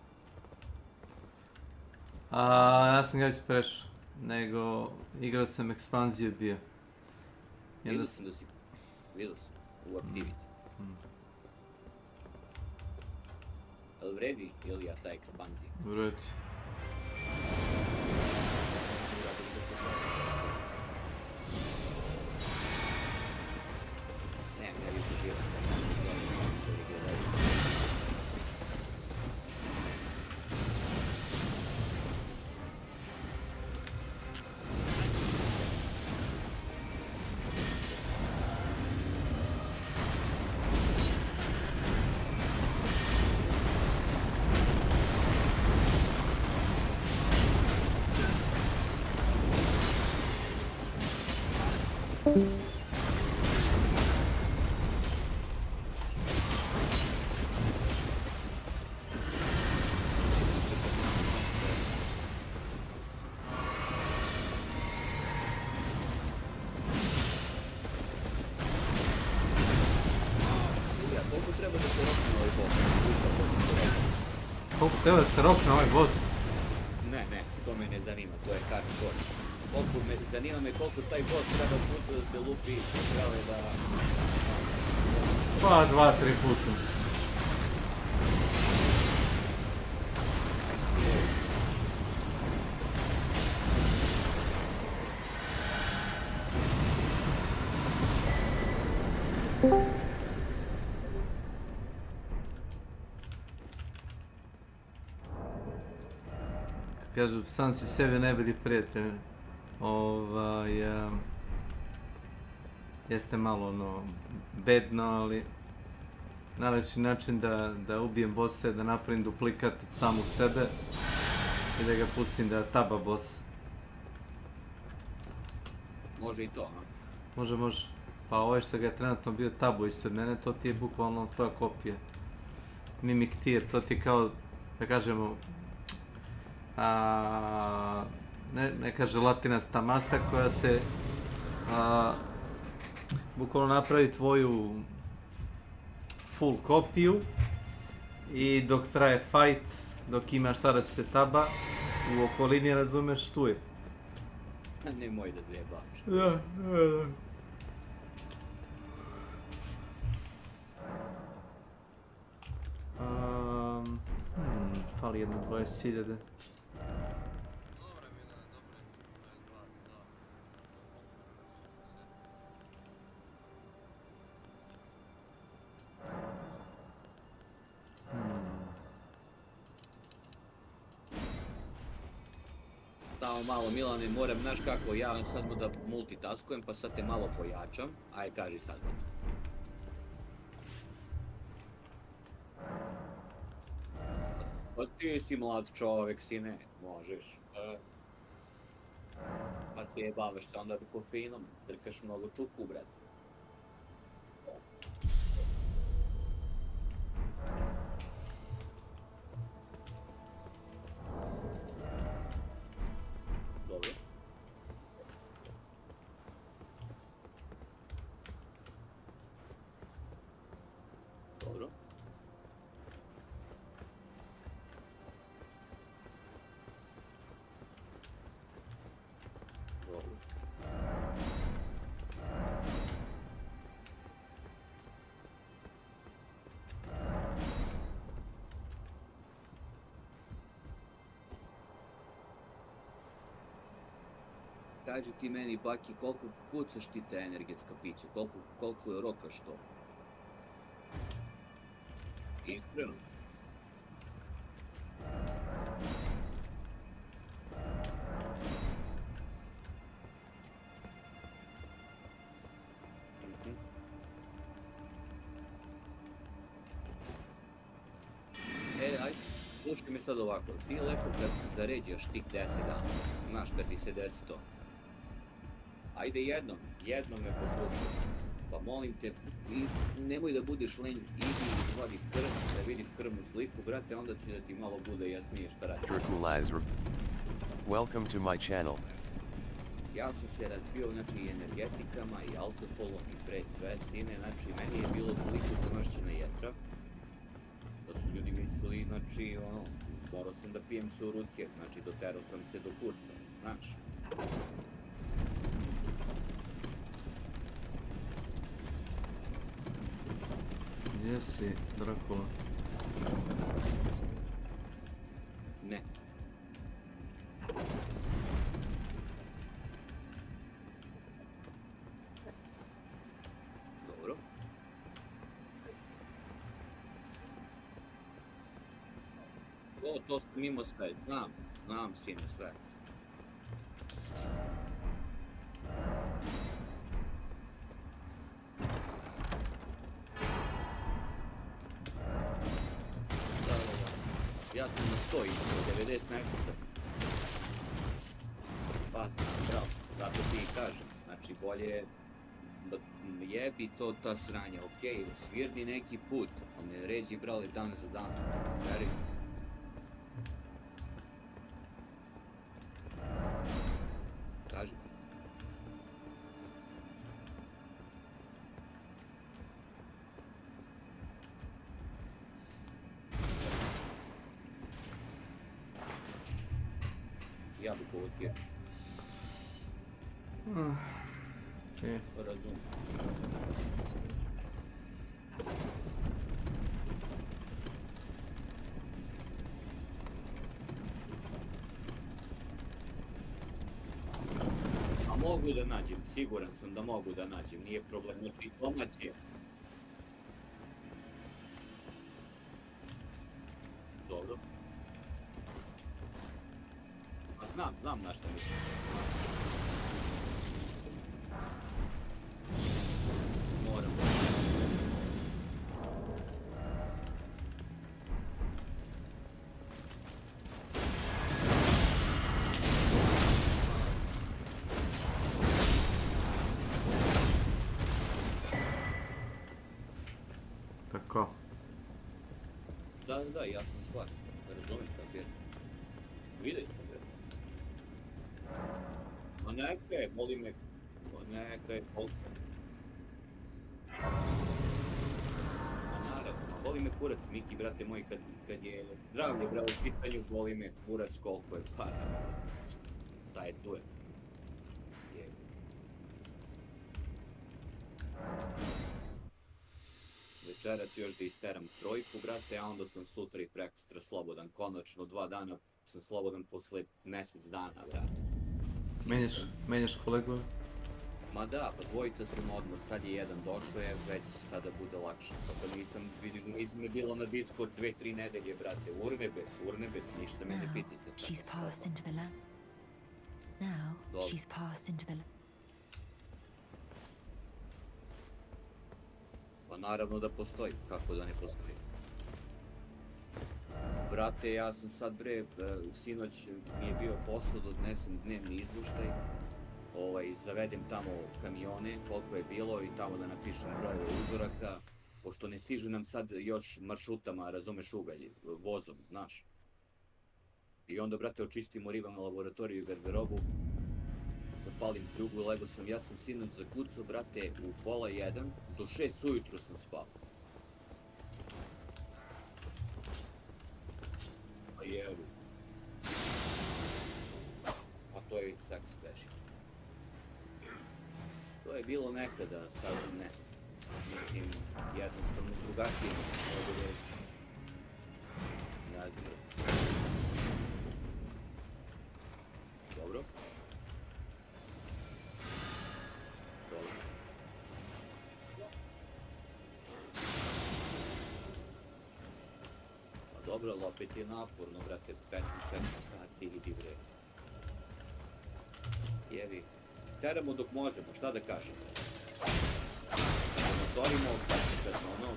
Ja sam ga već prešao, nego igrao sam ekspanziju bio. Vidio sam da si, vidio sam, u Activity. Jel vredi ili ja ta ekspanzija? Vredi. Nemam ja više živac, sam gledam. Koliko treba da se rokne ovaj boss? Ne, to me ne zanima, to je hardcore. Zanima me koliko taj boss treba puta da te lupi strale da... Pa 2-3 puta. Kažu, sam si sebi najbolji prijatelj. Jeste malo ono bedno, ali najlepši način da ubijem bossa je da napravim duplikat od samog sebe i da ga pustim da taba boss. Može i to, a? Može, može. Pa ovaj što ga je trenutno bio tabo ispred mene, to ti je bukvalno tvoja kopija. Mimik tier, to ti je kao, da kažemo, neka želatinasta masta koja se bukvalno napravi tvoju full kopiju i dok traje fight, dok imaš tada se taba u okolini, razumeš, tu je. Nemoj da zjebaš. Da. Fali jedno 20.000. Samo malo Milane, moram, znaš kako, ja sad mu da multitaskujem pa sad te malo pojačam, aj kaži sad. Pa ti si mlad čovek, sine, možeš. Pa se jebavaš se onda kofeinom, drkaš mnogo čuku, brate. Dobro. Dobro. Kaži ti meni, Baki, koliko pucaš ti te energetska pića, koliko je rokaš to? Iskreno. Ajde, slušaj me sad ovako, ti lepo kad zaređaš tih 10 dana, znaš kad ti se desi to. Ajde jednom me poslušaj, pa molim te, nemoj da budeš lenj, idi vadi krv, da vidim krvnu sliku, brate, onda će da ti malo bude jasnije šta radiš. Welcome to my channel. Ja sam se razbio, znači, i energetikama, i alkoholom, i pre sve, sine, znači, meni je bilo toliko zamašćena jetra, da su ljudi mislili, znači, ono, morao sam da pijem sve u rutke, znači, doterao sam se do kurca, znaš. Gdje si, Drakula? Ne. Dobro. To sam imao sve, znam sine sve. Ja sam na 100 imao, 90 nešto sam. Pa sam bravo, zato ti i kažem, znači bolje jebi to ta sranja, okej, svirni neki put, a ne ređi brale dan za dan, veri. Kaži. Ja bih ovo svirao. Okej. To razumem. A mogu da nađem, siguran sam da mogu da nađem, nije problem, znači domaće. Dobro. A znam na što mislim. Moram. Tako. Da, jasna stvar. Razumem kapir. Vidjet ću. Ma neka je, boli me. Neka je, Ma naravno, ma boli me kurac, Miki, brate moj, kad je zdravlje, bre, u pitanju, boli me kurac koliko je para, evo. Šta je tu je? Jebi. Večeras još da isteram trojku, brate, a onda sam sutra i prekosutra slobodan. Konačno 2 dana sam slobodan posle mjesec dana, brate. Menjaš kolegove? Ma da, pa dvojica su na odmor, sad je jedan došao, je već sada bude lakše. Pa nisam, vidiš da nisam me bilo na Discord 2-3 nedelje, brate. Urnebes, ništa me ne pitajte. She's passed into the lamp. Now she's passed into the Pa naravno da postoji, kako da ne postoji. Brate, ja sam sad bre, sinoć mi je bio posao da odnesem dnevni izvještaj. Zavedem tamo kamione, koliko je bilo, i tamo da napišem brojeve uzoraka, pošto ne stižu nam sad još maršrutama, razumeš, ugalj, vozom, znaš. I onda, brate, očistimo ribama laboratoriju i garderobu, zapalim kljugu, lego sam, ja sam sinoć zakucao, brate, u 12:30, do 6 ujutro sam spao. Pa jevi. A to je sex special. To je bilo nekada, sad ne. Mislim, jednostavno drugačije mogu reći. Ne znam. Dobro. Dobro. Pa dobro, ali opet je naporno, brate, 15-16 sati idi bre. Jevi. Teramo dok možemo, šta da kažem. Motorimo, kad ono,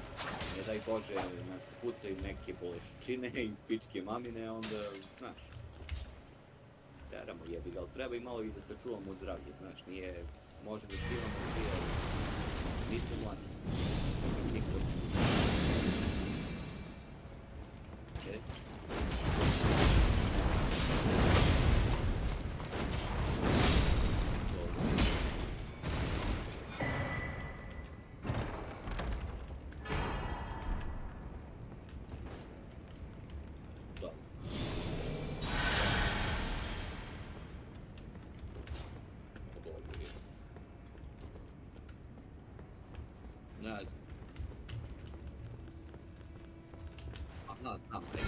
ne daj Bože, nas pucaju neke boleščine i pičke mamine, onda, znaš. Teramo jebi ga, ali treba i malo i da sačuvamo zdravlje, znaš, nije, može da stivamo svi, ali nismo mladi. Niko. Ne znam. Znam, ne.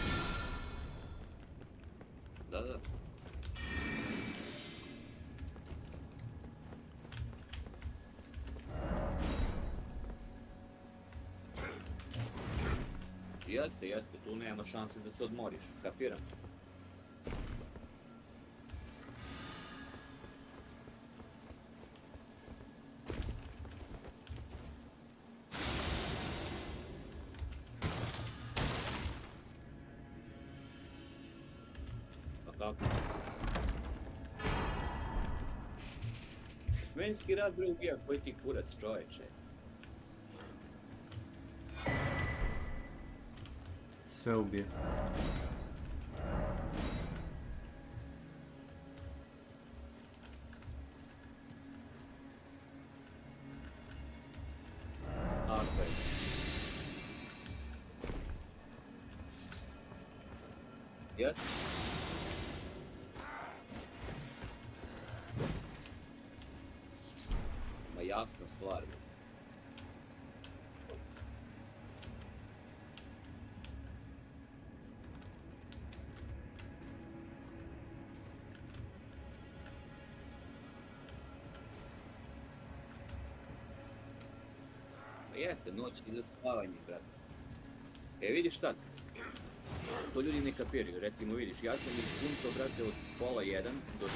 Da. Jeste, tu nema šanse da se odmoriš, kapiram. Kako? Smenski rad bre ubija, koji ti kurac, čoveče? Sve ubije. Tako je. Jasna stvar. Pa jeste, noć i za spavanje, brate. Vidiš sad, to ljudi ne kapiraju, recimo vidiš, ja sam ispunto, brate, od pola 1 do 6.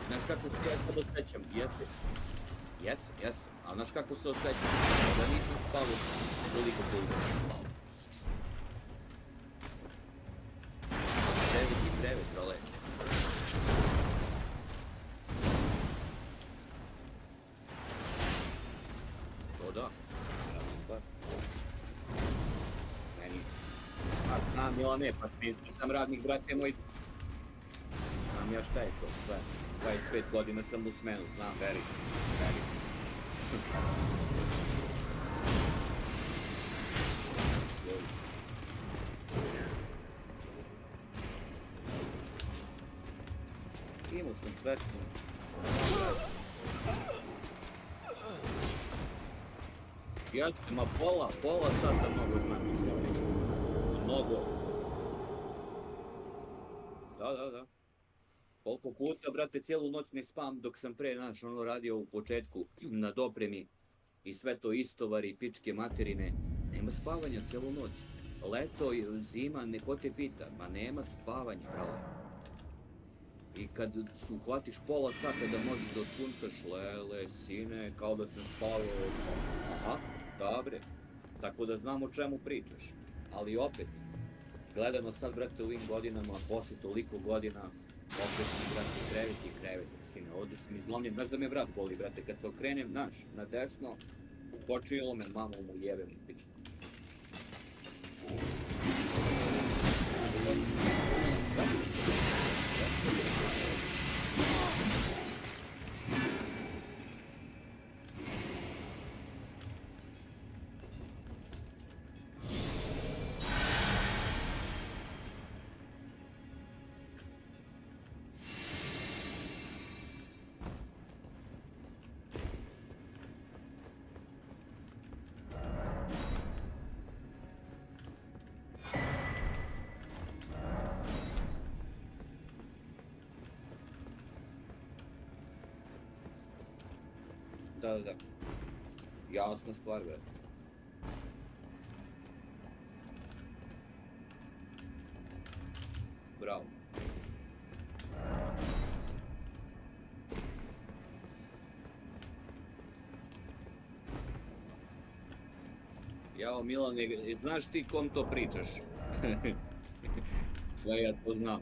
Znaš kako se ja sad osjećam, jeste? Jesam, a znaš kako se osjećam? Da nisam spavao toliko koliko sam spavao. Krevet, brale. To da, meni, pa znam Milane, pa smenski sam radnik, brate moj. Znam ja šta je to sve. 25 godina sam u smenu, znam, veri. Imao sam sve što... Jeste, ma pola sata mnogo znači. Mnogo. Da. Koliko puta, brate, cijelu noć ne spam dok sam pre, znaš, ono radio u početku na dopremi i sve to istovari, pičke materine. Nema spavanja cijelu noć. Leto, zima, neko te pita, ma nema spavanja, brale. I kad uhvatiš pola sata da možeš da odpuntaš, lele, sine, kao da sam spavao. Aha, dobre. Tako da znam o čemu pričaš. Ali opet, gledano sad, brate, u ovim godinama, posle toliko godina, opet mi, brate, krevet, sine, ovdje sam izlomljen, znaš da me vrat boli, brate, kad se okrenem, znaš, na desno, ukočilo me, mamo mu jebem, piču. Da. Jasna stvar, brate. Bravo. Jao, Milane, znaš ti kom to pričaš? Sve ja to znam.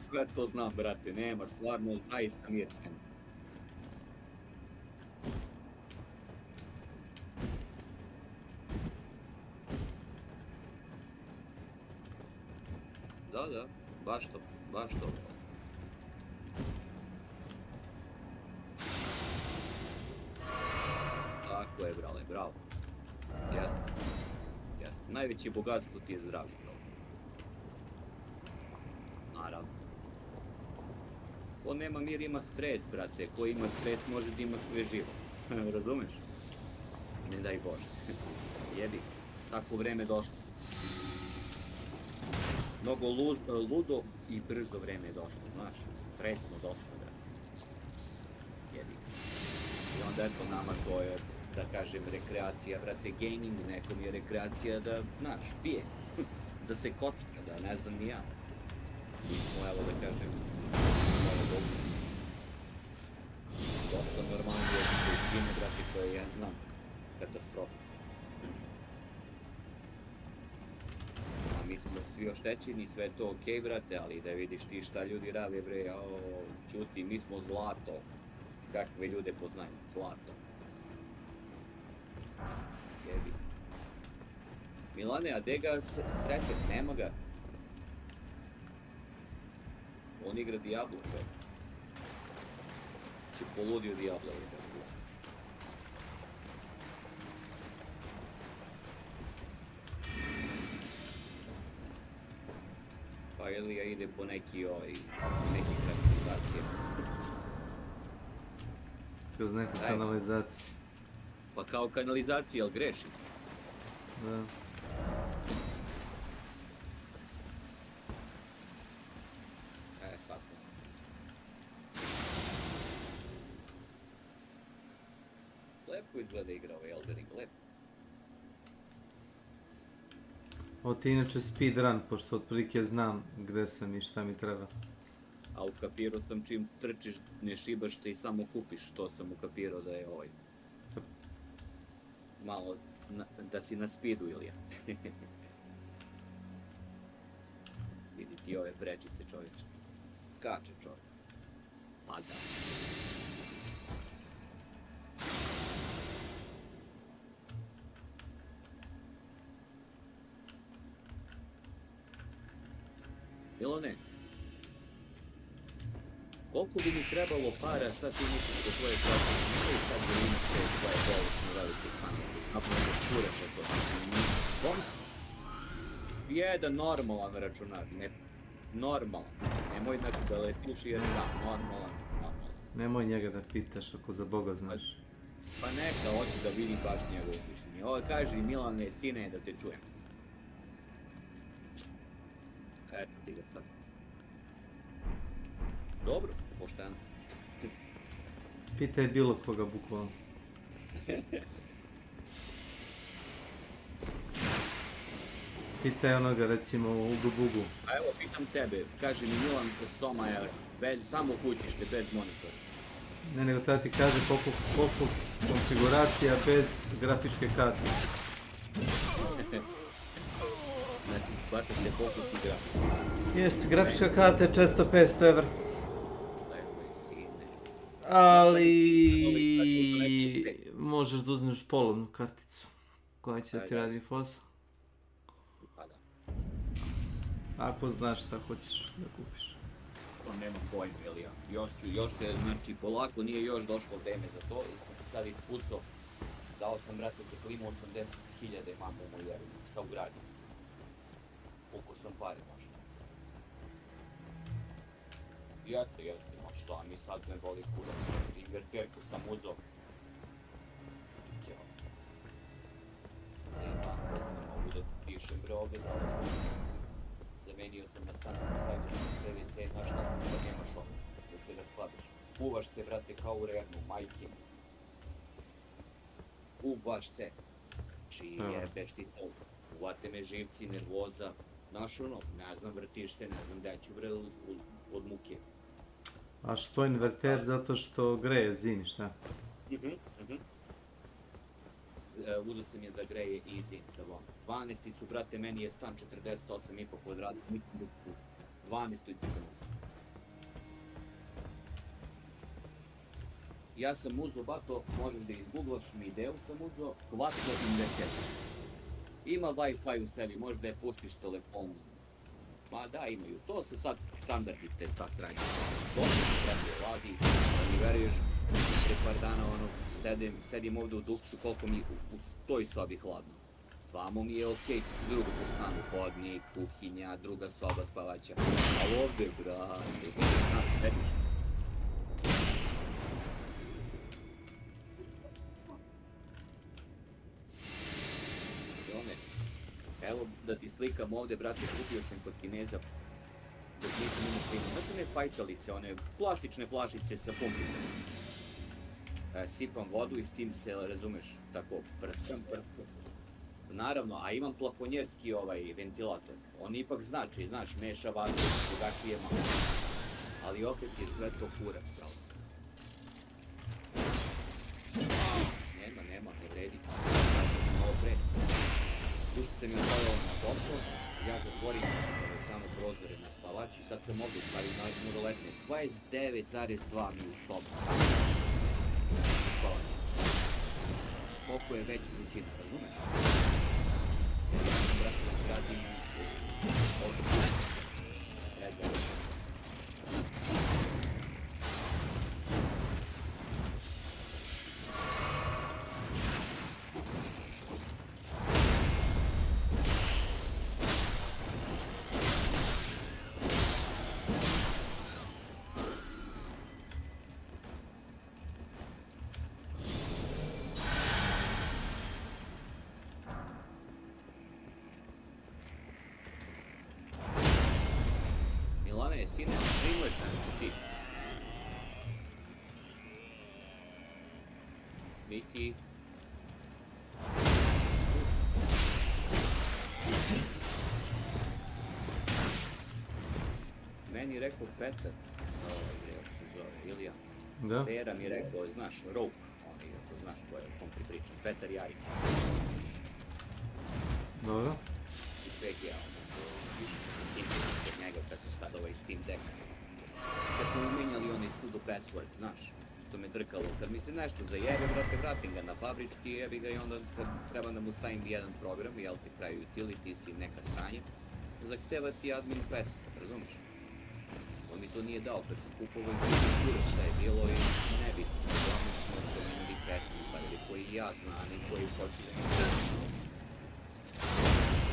Sve to znam, brate, nema, stvarno, zaista mi je tema. Da, baš to. Tako je, brale, bravo. Jeste. Najveće bogatstvo ti je zdravlje, brale. Naravno. Ko nema mir ima stres, brate. Ko ima stres može da ima sve živo. Razumeš? Ne daj Bože. Jebi. Tako vreme došlo. Mnogo ludo i brzo vreme je došlo, znaš, stresno dosta, brate. Jebi. I onda eto nama to je, da kažem, rekreacija, brate, gaming, nekom je rekreacija da, znaš, pije, da se kocka, da ne znam ni ja. Mi smo, evo da kažem, dosta normalne većine, brate, koje ja znam, katastrofa. Mi smo svi oštećeni, sve to okej, brate, ali da vidiš ti šta ljudi rade, bre, jao, čuti, mi smo zlato. Kakve ljude poznajemo, zlato. Jebi. Milane, a gde ga srećem? Nema ga. On igra Diablo, čovjek. Če poludio Diablo, je. Pa ili ja ide po neki krastizacije. kroz neku Aj. kanalizaciju. Pa kao kanalizacija, jel greši? Da. Sad smo. Lepo izgleda igra ovaj Elden Ring, lepo. Ovo ti inače speedrun, pošto otprilike znam gde sam i šta mi treba. A ukapirao sam čim trčiš, ne šibaš se i samo kupiš, to sam ukapirao da je ovaj. Malo, da si na speedu, Ilija. Vidi ti ove prečice, čovječe. Skače čovjek. Pada. Ilone, koliko bi mi trebalo para, šta ti misliš do tvoje klase? Koji sad bi imaš te tvoje bolesne velike pameti? Napravo kuraš to. Kom? Jedan normalan računar, ne normalan. Nemoj znači da letiš jer da, normalan. Nemoj njega da pitaš ako za Boga znaš. Pa neka, hoću da vidim baš njegovo mišljenje. Ovo kaži Milane, sine, da te čujem. Eto ti ga sad. Dobro, pošteno. Pitaj bilo koga, bukvalno. Pitaj onoga, recimo, u Ugu Bugu. A evo, pitam tebe, kaži mi Milan, Soma je samo kućište, bez monitora. Ne, nego tada ti kaže koliko konfiguracija bez grafičke karte. Znači, hvata se fokus i grafika. Jest, grafička karta je 400-500 evra. Ali možeš da uzmeš polovnu karticu koja će da ti radi posao. Ako znaš šta hoćeš da kupiš. To nemam pojma, Ilija. Još se, znači, polako nije još došlo vreme za to i sam se sad ispucao. Dao sam, brate, za klimu 80.000 imam u Moljeru, sa ugradnjom. Koliko sam pare našao. Jeste, no što, mi sad me boli kurac. Inverterku sam uzao. Ćao. Zajebam, ne mogu da pišem bre ovdje da ovo. Zamenio sam na stanu, stavio sam PVC, znaš šta, da nemaš ovo, da se raskladaš. Uvaš se, brate, kao u Rernu, majke. Uvaš se. Znači, jebeš ti to. Uvate me živci, nervoza. Znaš ono, ne znam, vrtiš se, ne znam da ću bre od muke. A što inverter? Zato što greje zimi, šta? Uzeo sam je da greje i zim, da vam. 12-icu, brate, meni je stan 48,5 kvadrata, 12-icu. Ja sam uzeo, bato, možeš da izgooglaš mi ideu, sam uzeo kvatro inverter. Ima Wi-Fi u sebi, možeš da je pustiš s telefonom. Ma da, imaju. To su sad standardi te ta sranja. To se brate radi, da mi veruješ, pre par dana ono, sedim ovdje u duksu, koliko mi u toj sobi hladno. Vamo mi je okej, drugo po stanu, hodnik, kuhinja, druga soba, spavaća. A ovdje, brate, sediš. Evo da ti slikam ovdje, brate, kupio sam kod Kineza dok nisam imao klimu. Znaš one fajtalice, one plastične flašice sa pumpicom. Sipam vodu i s tim se, razumeš, tako prskam. Naravno, a imam plafonjerski ventilator. On ipak znači, znaš, meša vazduh, drugačije malo. Ali opet je sve to kurac, pravo. Nema, ne vredi. Malo pre. Dušica mi je odvojala na posao, ja zatvorim tamo prozore na spavač i sad sam ovdje stavio na roletne 29,2 mi u sobu. Spavač. Koliko je veća vrućina, razumeš? Ja sam, brate, zgradim ovdje. Ne, sine, streamuješ nešto ti. Miki. Meni rekao Petar, kako se zove, Ilija. Da? Pera mi rekao, znaš, Rope, onaj, ako znaš ko je, o kom ti pričam, Petar Jarić. Dobro. Iz BG-a, ono što više sam se simio od njega kad sam sad ovaj Steam Deck. Kad smo umenjali onaj sudo password, znaš, što me drkalo. Kad mi se nešto zajebe, brate, vratim ga na fabrički, jebi ga i onda kad treba da mu stavim jedan program, jel ti pravi utilities i neka stranja, zahteva ti admin pass, razumiješ? On mi to nije dao kad sam kupovao i kulturu šta je bilo i nebitno. Uglavnom smo promenili pesmu, stavili koji ja znam i koji hoću da mi znam.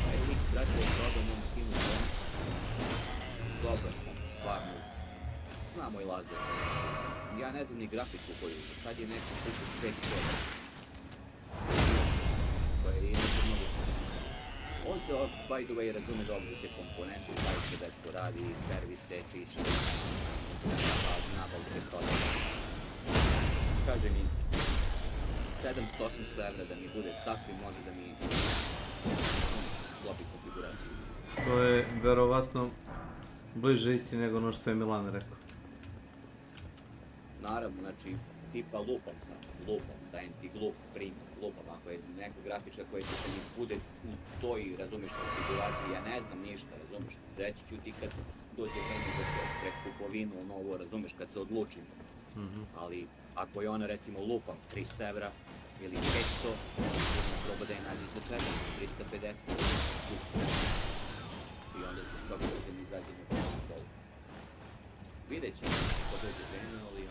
Taj lik, brate, je prodao mom sinu dom. Dobar, stvarno. Zna moj lazer. Ja ne znam ni grafičku koju, sad je neko kupio 500. To je inače mnogo. On se, by the way, razume dobro te komponente, kako se dečko radi, servise, čišće, nabavke, prodaje. Kaže mi, 700-800 evra da mi bude, sasvim može da mi sklopi konfiguraciju. To je verovatno bliže isti nego ono što je Milan rekao. Naravno, znači, tipa lupam sam, dajem ti primjer, lupam, ako je neka grafička koja će se mi bude u toj, razumiješ, konfiguraciji, ja ne znam ništa, razumiješ, reći ću ti kad dođe vreme za to, pred kupovinu, ono ovo, razumiješ, kad se odlučim, ali ako je ona, recimo, lupam 300 evra ili 500, proba da je nađi za 400, 350, i onda zbog toga da mi izađe na kontrolu. Vidjet ćemo, ko dođe vreme, ali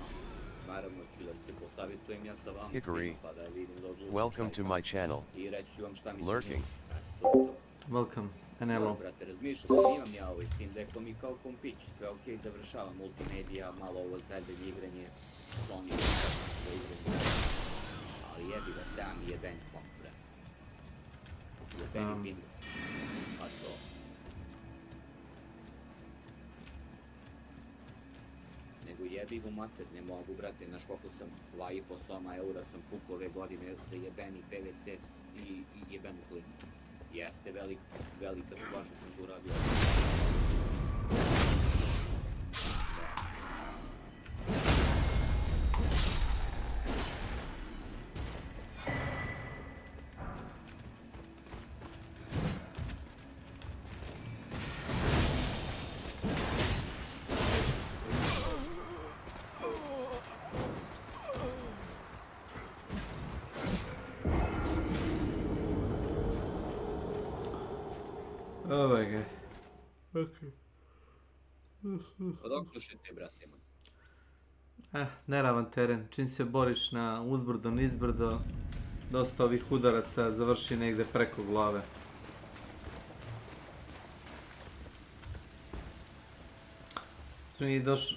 naravno ću da se posavjetujem ja sa vama svima, pa da vidim da odlučim Welcome to my channel. I reći ću vam šta mislim. Lurking. Welcome, NLO. Brate, razmišljao sam, imam ja ovaj Steam Deckom i kao kompić, sve okej, završavam multimedija, malo ovo zezanje, igranje, Sony, za igranje, ali jebi ga, treba mi jeben komp, brate. Jebeni Windows, pa to. Nego jebi go mater, ne mogu, brate, znaš koliko sam 2,5 soma eura sam kupio ove godine za jebeni PVC i jebenu plinu. Jeste velika stvar što sam tu radio. Ovaj ga. Okej. Odoknušite, brate moj. Neravan teren. Čim se boriš na uzbrdo, nizbrdo, dosta ovih udaraca završi negde preko glave.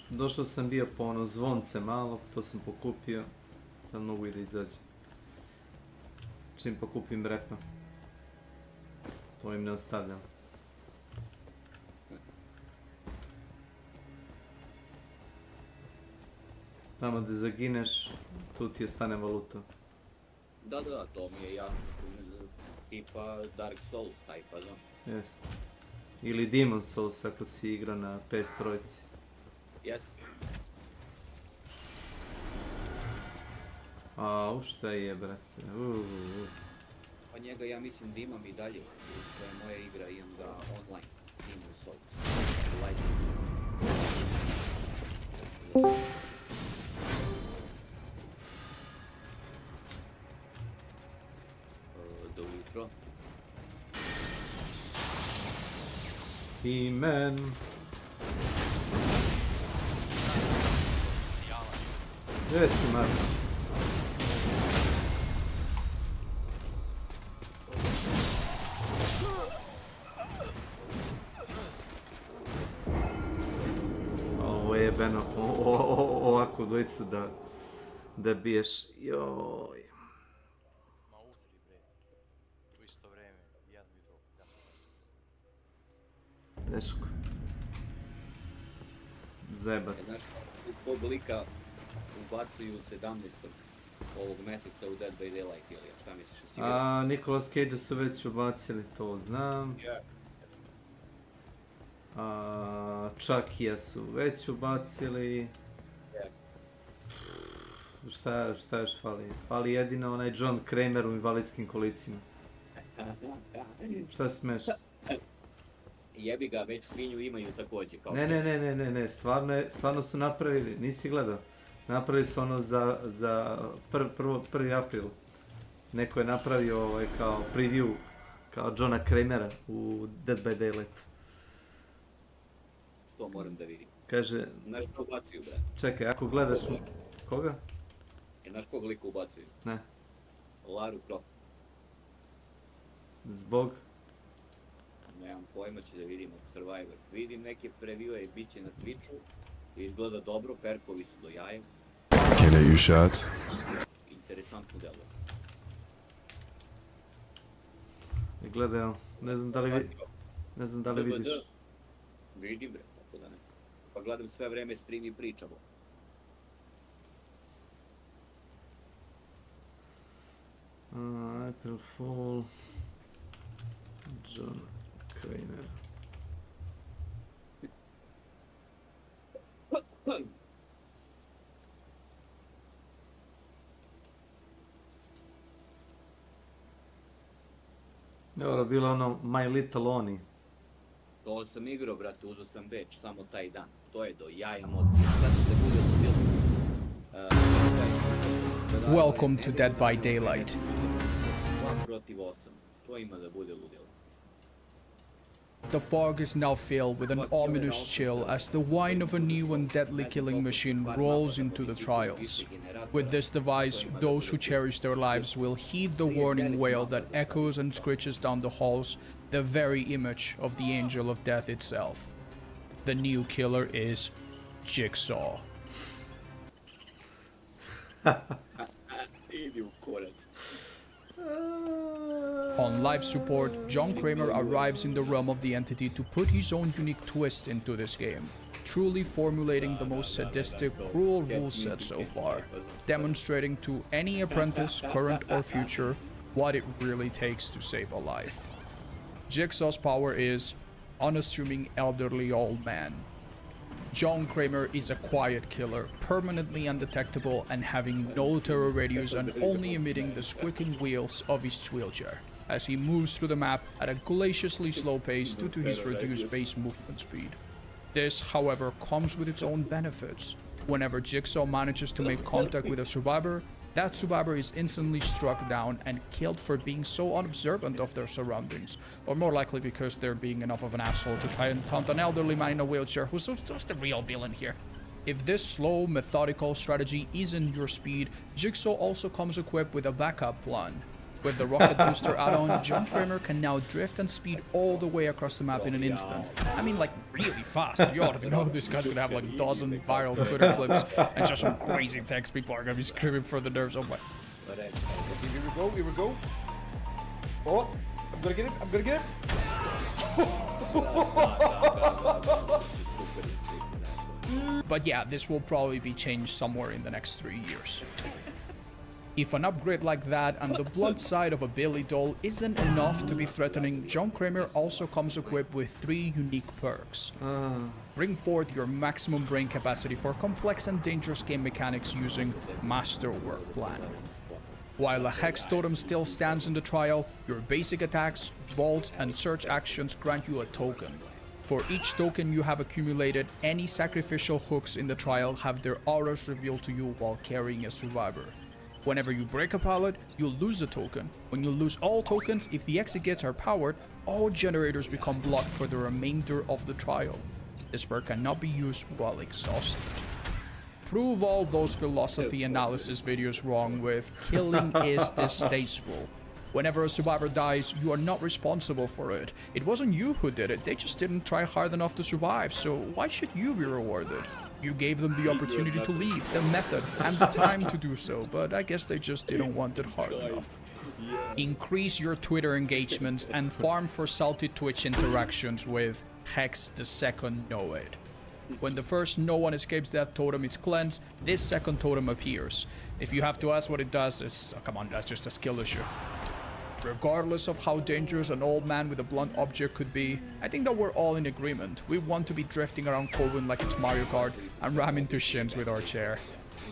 Došao sam bio po ono zvonce malo, to sam pokupio. Sad mogu i da izađem. Čim pokupim repa. To im ne ostavljam. Tamo gde zagineš, tu ti ostane valuta. Da, to mi je jasno. Tipa Dark Souls, taj fazon. Jeste. Ili Demon Souls ako si igra na PS3. Jeste. Au, šta je, brate? Pa njega ja mislim da imam i dalje. To je moja igra, imam ga online. Demon Souls. Do jutro. He-Man. Gdje si, Marko? Ovo je jebeno, ovako dvojicu da biješ, joj. Teško. Zebac. Tog lika ubacuju 17. ovog mjeseca u Dead by Daylight, ili šta misliš? A Nicolas Cage su već ubacili, to znam. Chuckija su već ubacili. Šta još fali? Fali jedino onaj John Kramer u invalidskim kolicima. Šta se smeš? Jebi ga, već svinju imaju također. Ne, stvarno su napravili, nisi gledao. Napravili su ono za 1. april. Neko je napravio kao preview, kao Johna Kramera u Dead by Daylight. To moram da vidim. Kaže... Znaš ko ubacuju, brate? Čekaj, ako gledaš... Koga? Znaš kog lika ubacuju? Ne. Laru Croft. Zbog? Nemam pojma, će da vidimo Survivor. Vidim neke previewe, bit će na Twitchu. Izgleda dobro, perkovi su do jaja. Can I use shots? Interesantno delo. Gledaj, evo, ne znam da li vidiš. Vidim bre, tako da ne. Pa gledam sve vreme stream i pričamo. April Fool. John Kramer. Dobro, bilo ono My Little Oni. To sam igrao, brate, uzeo sam beč, samo taj dan. To je do jaja mod. Sad se bude ludilo. Welcome to Dead by Daylight. 2 protiv 8. To ima da bude ludilo. The fog is now filled with an ominous chill as the whine of a new and deadly killing machine rolls into the trials. With this device, those who cherish their lives will heed the warning wail that echoes and screeches down the halls, the very image of the angel of death itself. The new killer is Jigsaw. On live support, John Kramer arrives in the realm of the entity to put his own unique twist into this game, truly formulating the most sadistic, cruel rule set so far, demonstrating to any apprentice, current or future, what it really takes to save a life. Jigsaw's power is unassuming elderly old man. John Kramer is a quiet killer, permanently undetectable and having no terror radius and only emitting the squeaking wheels of his wheelchair as he moves through the map at a glacially slow pace due to his reduced base movement speed. This, however, comes with its own benefits. Whenever Jigsaw manages to make contact with a survivor, that survivor is instantly struck down and killed for being so unobservant of their surroundings, or more likely because they're being enough of an asshole to try and taunt an elderly man in a wheelchair who's the real villain here. If this slow, methodical strategy isn't your speed, Jigsaw also comes equipped with a backup plan. With the rocket booster add-on, John Kramer can now drift and speed all the way across the map in an instant. I mean, like, really fast. You already know this guy's gonna have like a dozen viral Twitter clips and just some crazy text people are gonna be screaming for the nerves. Oh my. Here we go. Oh, I'm gonna get it. But yeah, this will probably be changed somewhere in the next 3 years. If an upgrade like that and the blunt side of a Billy doll isn't enough to be threatening, John Kramer also comes equipped with 3 unique perks. Bring forth your maximum brain capacity for complex and dangerous game mechanics using Masterwork Plan. While a Hex Totem still stands in the trial, your basic attacks, vaults, and search actions grant you a token. For each token you have accumulated, any sacrificial hooks in the trial have their auras revealed to you while carrying a survivor. Whenever you break a pallet, you lose a token. When you lose all tokens, if the exit gates are powered, all generators become blocked for the remainder of the trial. This perk cannot be used while exhausted. Prove all those philosophy analysis videos wrong with killing is distasteful. Whenever a survivor dies, you are not responsible for it. It wasn't you who did it, they just didn't try hard enough to survive, so why should you be rewarded? You gave them the opportunity to leave, the method, and the time to do so, but I guess they just didn't want it hard enough. Increase your Twitter engagements and farm for salty Twitch interactions with Hex the Second Know It. When the first no one escapes death totem is cleansed, this second totem appears. If you have to ask what it does, it's, oh, come on, that's just a skill issue. Regardless of how dangerous an old man with a blunt object could be, I think that we're all in agreement. We want to be drifting around Coven like it's Mario Kart and ram into shins with our chair.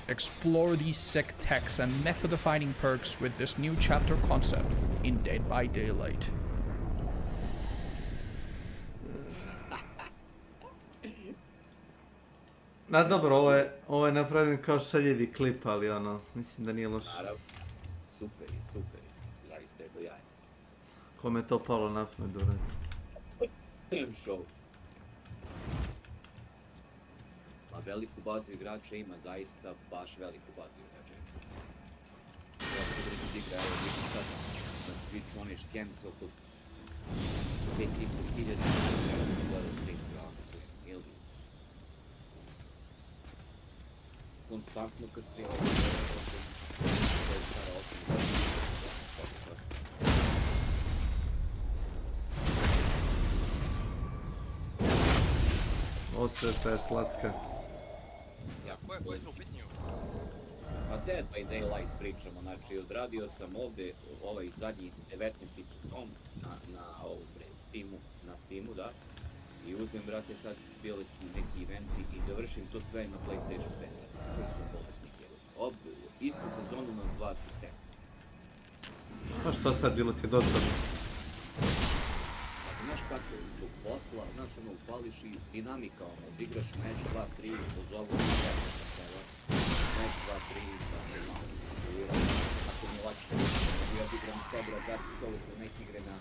Explore these sick techs and meta-defining perks with this new chapter concept in Dead by Daylight. Na dobro, ovo je napravljen kao šaljevi klip, ali ono, mislim da nije loše. Naravno, super, zaista je bojajno. Kome je to palo na pamet, Imam show. A veliku bazu igrača ima, zaista baš veliku bazu igrača ima. Ja se drugi igra, evo vidim sad na Twitchu onaj škems oko 5.500 gleda stream, jako to je, ili konstantno kad streamam, to je stara 8 godina. Osveta je slatka. Ko je to u pitanju? Pa Dead by Daylight pričamo, znači odradio sam ovdje ovaj zadnji 19. tom na Steamu, da. I uzmem, brate, sad bili su neki eventi i završim to sve na PlayStation 5, koji sam bolesnik. Istu sezonu na 2 sistema. Pa što sad, bilo ti dosadno? Znaš kako je zbog posla, znaš ono, upališ i dinamika, ono, odigraš meč 2-3, pozovu na meč 2-3, pa se malo izvolirao, ako mi je lakše, ako ja odigram Sebra, Dark Souls, neke igre na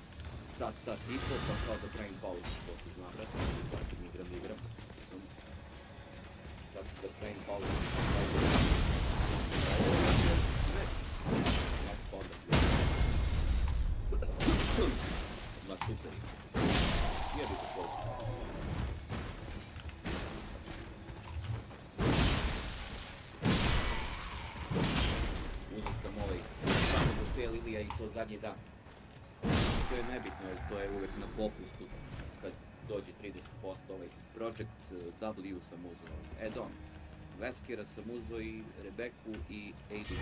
sat i po, pa kao da pravim pauzu, to se zna, brate, ako mi igram, sad ću da pravim pauzu, na super. Jebi se to. Uzim sam samo za sale Ilija i to zadnji dan. To je nebitno, jer to je uvek na popustu kad dođe 30% ovaj Project W sam uzeo. Add-on. Veskera sam uzeo i Rebeku i AD1.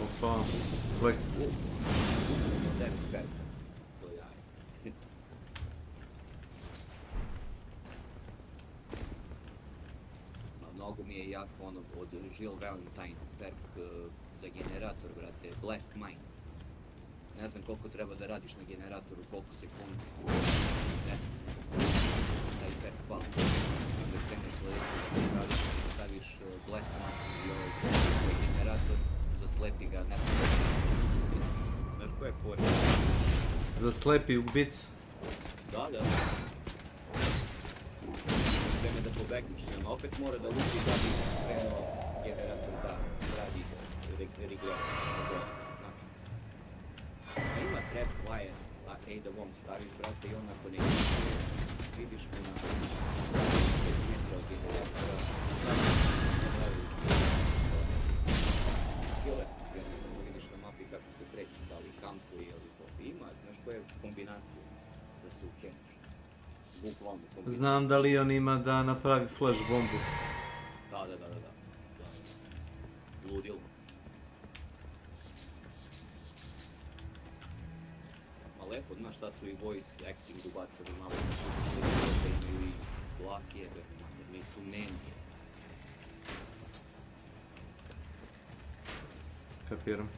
Opa, flex. Devet perka. To je jaje. Mnogo mi je jako ono od Jill Valentine perk za generator, brate, Blast Mine. Ne znam koliko treba da radiš na generatoru, koliko sekundi. Ne znam, taj perk pao. Kada kreneš sledeći da radiš, staviš Blast Mine i ovaj generator, zaslepi ga, ne znam. Znaš koja je fora? Zaslepi ubicu. Da. Vreme da pobegneš, on opet mora da lupi da bi krenuo generator da radi regulator. Ima trap wire, AD1 staviš, brate, i on ako ne vidiš mu na 5 metra od generatora, killer, jednostavno vidiš na mapi kako se kreće, da li kampuje ili to. Ima, znaš koja je kombinacija da se ukeniš. Bukvalno kombinacija. Znam da Leon ima da napravi flash bombu. Da. Ludilo. Ma lepo, znaš, sad su i voice acting ubacili malo, da imaju i glas jebe, jer nisu menije. Kapiram.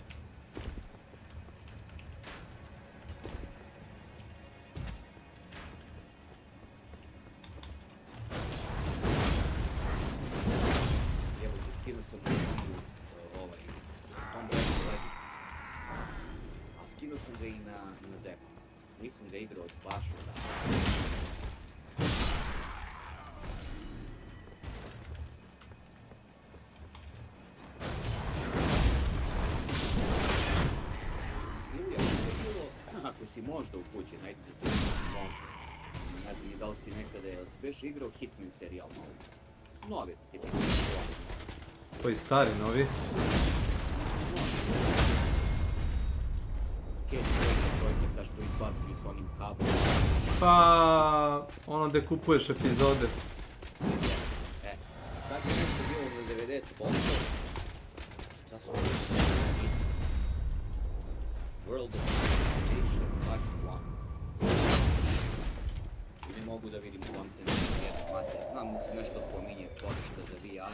Evo ti skinuo sam ovaj Tomb Raider Legend. A skinuo sam ga i na deku. Nisam ga igrao od baš odavno. Ako si možda u kući, najte to možda. Ne znam ni da li si nekada, jel si beš igrao Hitman serijal malo? Novi, tipi. Koji stari, novi? Case trojka Zašto izbacuju s onim kablom? Pa, ono gde kupuješ epizode. Sad je nešto bilo do 90%. Šta su ovo? World of Edition Part 1. I ne mogu da vidim content jednog materija. Znam da se nešto pominje podrška za VR.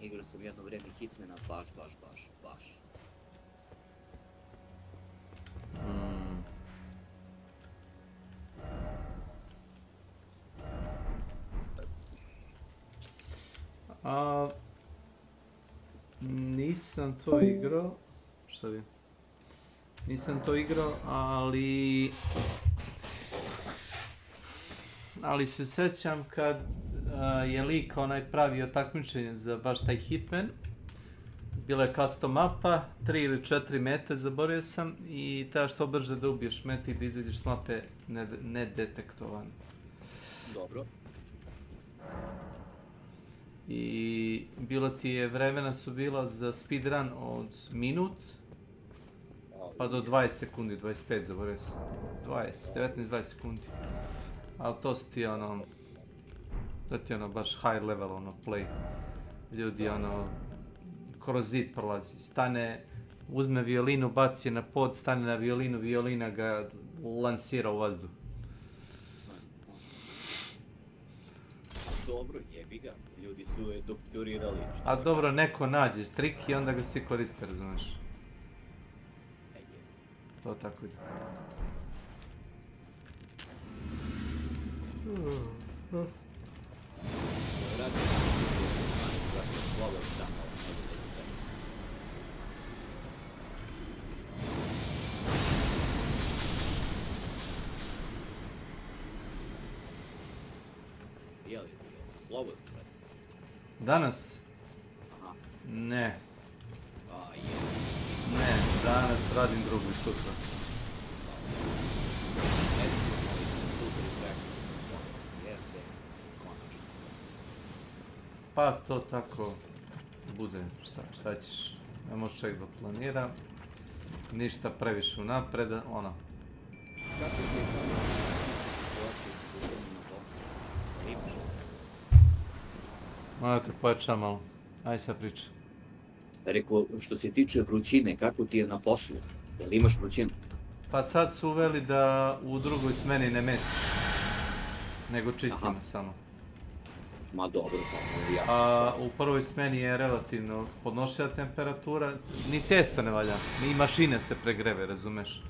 Igrao sam jedno vreme Hitmana, baš. Nisam to igrao. Šta bi? Nisam to igrao, ali se sećam kad je lik onaj pravio takmičenje za baš taj Hitman. Bila je custom mapa, 3 ili 4 mete, zaboravio sam, i treba što brže da ubiješ mete i da izađeš s mape nedetektovan. Dobro. I bilo ti je vremena su bila za speedrun od minut pa do 20 sekundi, 25 zaboravio sam. 19-20 sekundi. Ali to su ti ono, to ti ono baš high level ono play. Ljudi ono, kroz zid prolazi, stane, uzme violinu, baci je na pod, stane na violinu, violina ga lansira u vazduh. Dobro, jebi ga, ljudi su je doktorirali. A dobro, neko nađe trik i onda ga svi koriste, razumeš? To tako ide. Slobodno? Danas? Aha. Ne. A, je. Ne, danas radim drugi sutra. Pa to tako bude, šta ćeš, ne može čovjek da planira, ništa previše unapred, ono. Kako ti je Morate pojačati malo, aj sad priča. Rekao, što se tiče vrućine, kako ti je na poslu? Jel imaš vrućinu? Pa sad su uveli da u drugoj smeni ne mesiš, nego čistimo samo. Ma dobro, pa jasno. A u prvoj smeni je relativno podnošljiva temperatura, ni testo ne valja, ni mašine se pregreve, razumeš?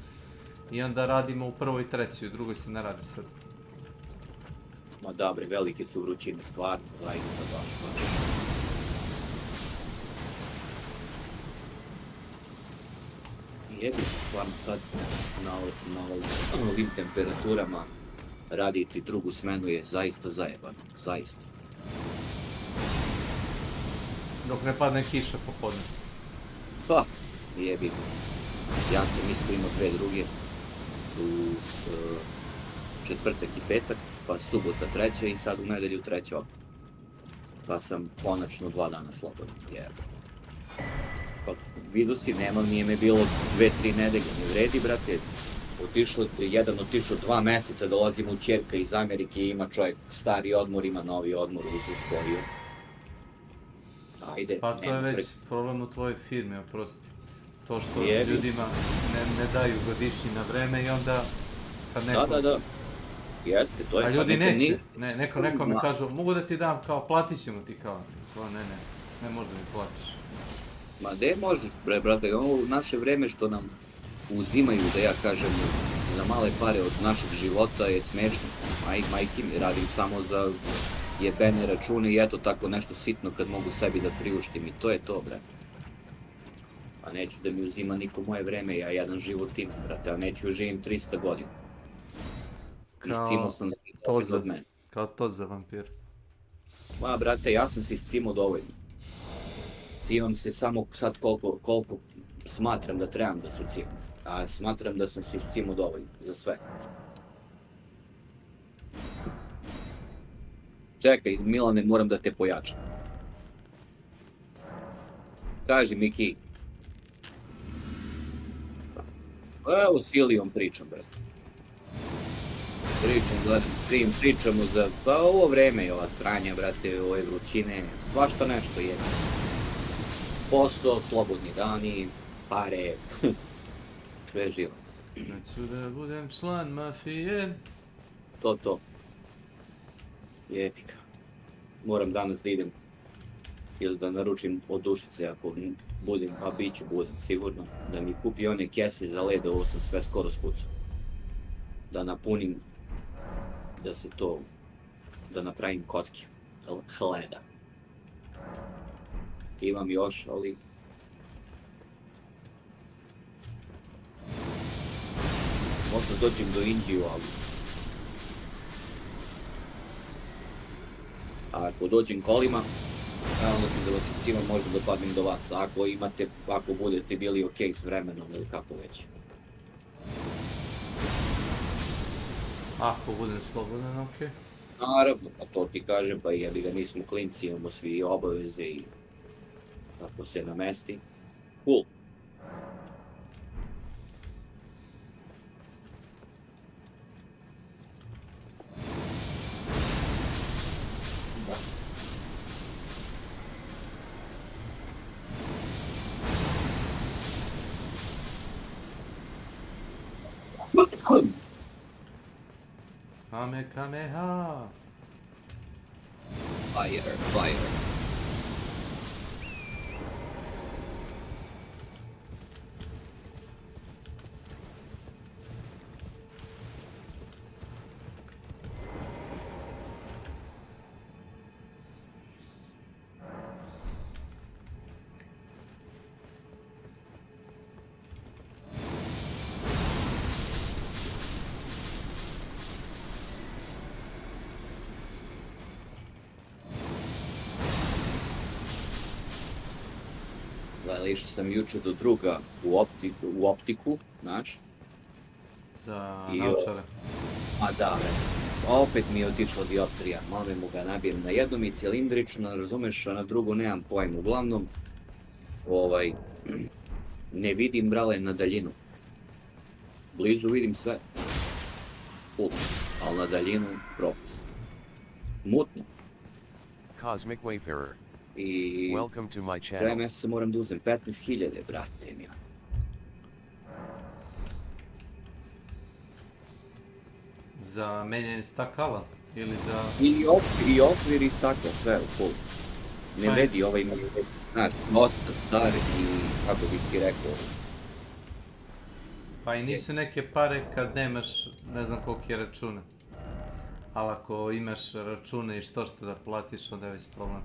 I onda radimo u prvoj i trećoj, u drugoj se ne radi sad. Ma dobre, velike su vrućine, stvarno, zaista baš. Jebi se stvarno sad na ovim temperaturama raditi drugu smenu je zaista zajebano, zaista. Dok ne padne kiša popodne. Pa, jebi. Ja sam isto imao dve druge, plus četvrtak i petak, pa subota treća i sad u nedelju treća opet. Pa sam konačno 2 dana slobodan, jebe. Pa vidu si, nije me bilo 2-3 nedelje, ne vredi, brate. Jedan otišao 2 meseca, dolazim u ćerka iz Amerike, ima čovjek stari odmor, ima novi odmor, ususporio. Ajde, pa to je već problem u tvojoj firmi, oprosti. To što ljudima ne daju godišnji na vreme i onda kad neko... Da. Jeste, to je... A ljudi neće, neko mi kažu, mogu da ti dam, kao platit ćemo ti, kao, ne možda mi platiš. Ma ne možeš, brate, ovo u naše vreme što nam uzimaju, da ja kažem, za male pare od našeg života je smešno. Majke mi, radim samo za jebene račune i eto tako nešto sitno kad mogu sebi da priuštim i to je to, brate. A neću da mi uzima niko moje vreme, ja jedan život imam, brate, a neću živim 300 godina. Iscimo sam se opet od mene. Kao to za vampir. Ma, brate, ja sam se iscimo dovoljno. Cimam se samo sad koliko smatram da trebam da se cimam. A smatram da sam se iscimo dovoljno, za sve. Čekaj, Milane, moram da te pojačam. Kaži, Miki. Evo s Ilijom pričam, brate. Pričamo za, pa ovo vreme je ova sranja, brate, ove vrućine, svašta nešto je. Posao, slobodni dani, pare, sve živo. Neću da budem član mafije. To. Jebika. Moram danas da idem ili da naručim od dušice ako budem, a budem sigurno, da mi kupi one kese za led, ovo sam sve skoro spucao. Da napunim, da napravim kocke leda. Imam još, ali... Možda dođem do Indiju, ali... A ako dođem kolima, onda ću da vas iscimam, možda dopadnem do vas. Ako budete bili okej s vremenom ili kako već. Ako budem slobodan, okej. Naravno, pa to ti kažem, pa jebi ga, nismo klinci, imamo svi obaveze i ako se namesti. Cool. Kamehameha! Fire. Išao sam jučer do druga u optiku, znaš. Za naočare. A da, opet mi je otišla dioptrija, malo mu ga nabijem, na jednu mi cilindrično, razumeš, a na drugu nemam pojma. Uglavnom, ne vidim brale na daljinu. Blizu vidim sve. Ali na daljinu propis. Mutno. Cosmic Wayfarer. I Welcome to my channel. Krajem mjeseca moram da uzem 15.000, brate mi. Za menjanje stakala? Ili za... I okvir i stakla, sve u polu. Ne vredi ima, znaš, dosta stari i, kako bih ti rekao... Pa i nisu neke pare kad nemaš, ne znam koliki je račune. Ali ako imaš račune i što da platiš, onda je već problem.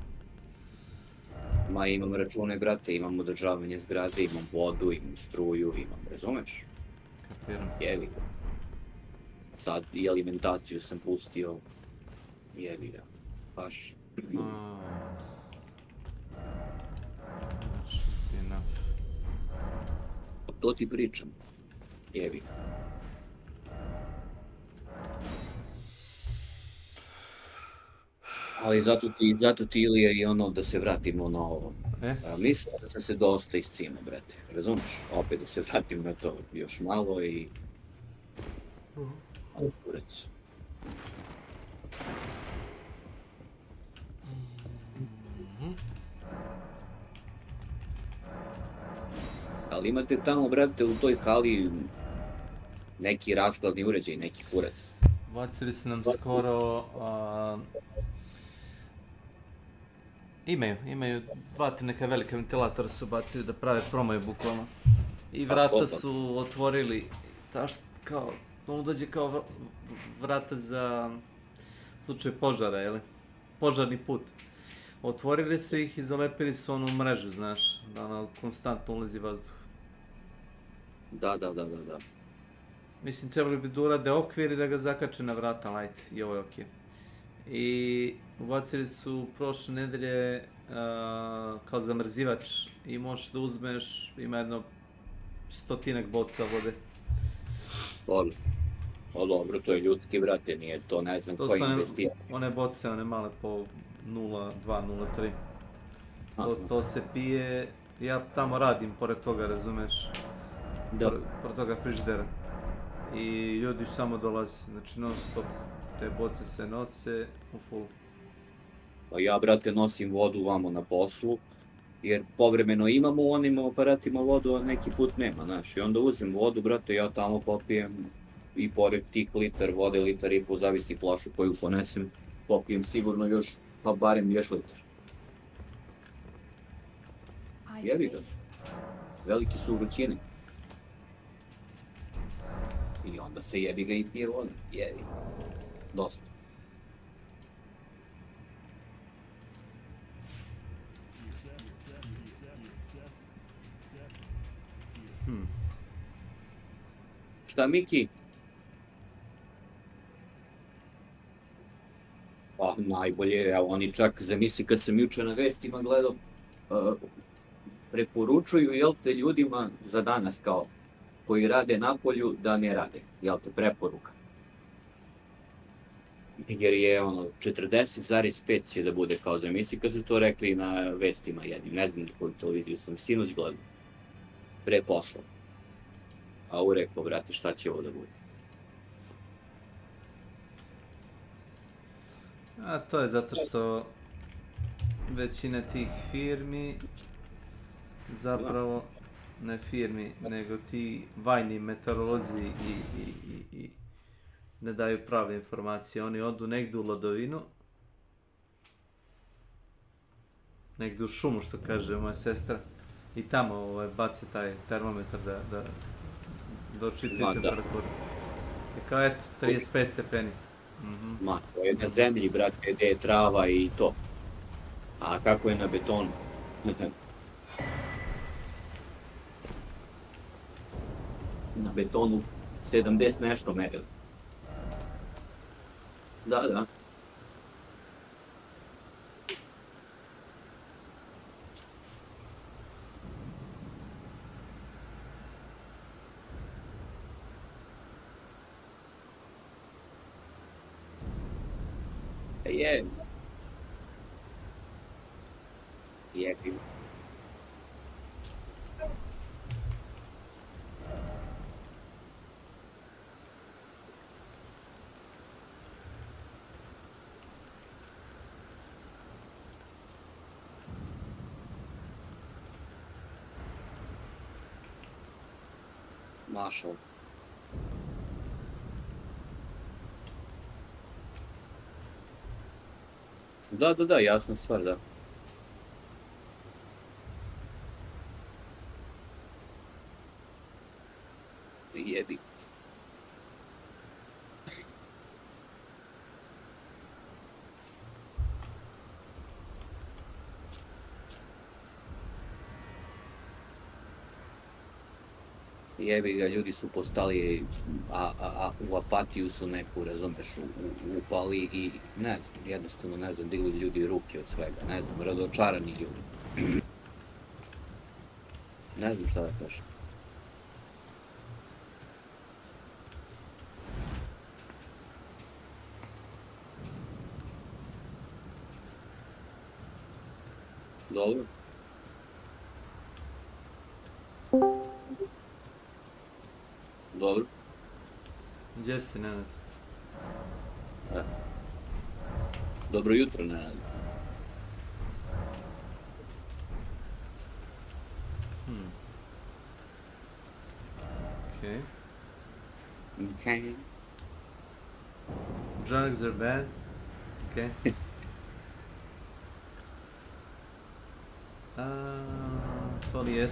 Ma imam račune, brate, imam održavanje zgrade, imam vodu, imam struju, razumeš? Kapiram. Jevi ga. Sad i alimentaciju sam pustio, jevi ga, baš. To ti pričam, jevi ga. Ali zato ti Ilija i ono da se vratimo na ovo. Mislim da sam se dosta iscimao, brate, razumiješ? Opet da se vratim na to još malo i... Kurac. Ali imate tamo, brate, u toj hali neki rashladni uređaj, neki kurac. Bacili su nam skoro... Imaju 2-3 neka velike ventilatora su bacili da prave promoje bukvalno. I vrata su otvorili, kao, to dođe kao vrata za slučaj požara, jeli? Požarni put. Otvorili su ih i zalepili su onu mrežu, znaš, da ono konstantno ulazi vazduh. Da. Mislim, trebali bi da urade okvir i da ga zakače na vrata, ajde, i ovo je okej. I ubacili su prošle nedelje kao zamrzivač i možeš da uzmeš, ima jedno 100-ak boca vode. Dobro, to je ljudski, brate, nije to ne znam koji investira. To su one boce, one male po 0,2, 0,3. To se pije Ja tamo radim pored toga, razumeš? Da. Pored toga frižidera. I ljudi samo dolaze, znači non stop. Te boce se nose u full. Pa ja, brate, nosim vodu vamo na poslu, jer povremeno imamo u onim aparatima vodu, a neki put nema, znaš. I onda uzem vodu, brate, ja tamo popijem i pored tih litar vode, litar i po, zavisi plašu koju ponesem, popijem sigurno još, pa barem još litar. Jebi ga. Veliki su vrućine. I onda se jebi ga i pije voda. Jebi. Dosta. Šta, Miki? Pa najbolje, evo oni čak, zamisli kad sam juče na vestima gledao, preporučuju, jel te, ljudima za danas kao, koji rade na polju, da ne rade, jel te, preporuka. Jer je 40,5 će da bude, kao zamisli kad su to rekli na vestima jednim, ne znam koju televiziju sam sinoć gledao, pre posla. A u rekao, brate, šta će ovo da bude? A to je zato što većina tih firmi, zapravo ne firmi, nego ti vajni meteorolozi i ne daju prave informacije. Oni odu negdje u ladovinu, negdje u šumu, što kaže moja sestra, i tamo bace taj termometar da očitaju temperaturu. I kao eto, 35 stepeni. Ma, to je na zemlji, brate, gdje je trava i to. A kako je na betonu? Na betonu 70 nešto merili. Da. Je. Jebi. Mašal. Da, jasna stvar, da. Jebi. Jebi ga, ljudi su postali, u apatiju su neku, razumeš, upali i ne znam, jednostavno ne znam, digli ljudi ruke od svega, ne znam, razočarani ljudi. Ne znam šta da kažem. Dobro. Dobro. Gdje si, Nenad? Dobro jutro, Nenad. Okay. Drugs are bad. Okay. To li je?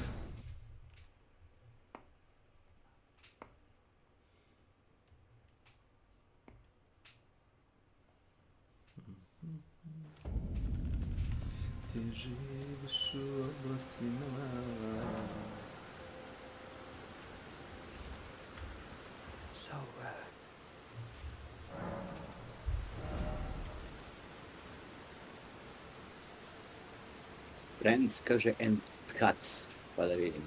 Ti živiš u oblacima. Friends kaže and cuts, pa da vidimo.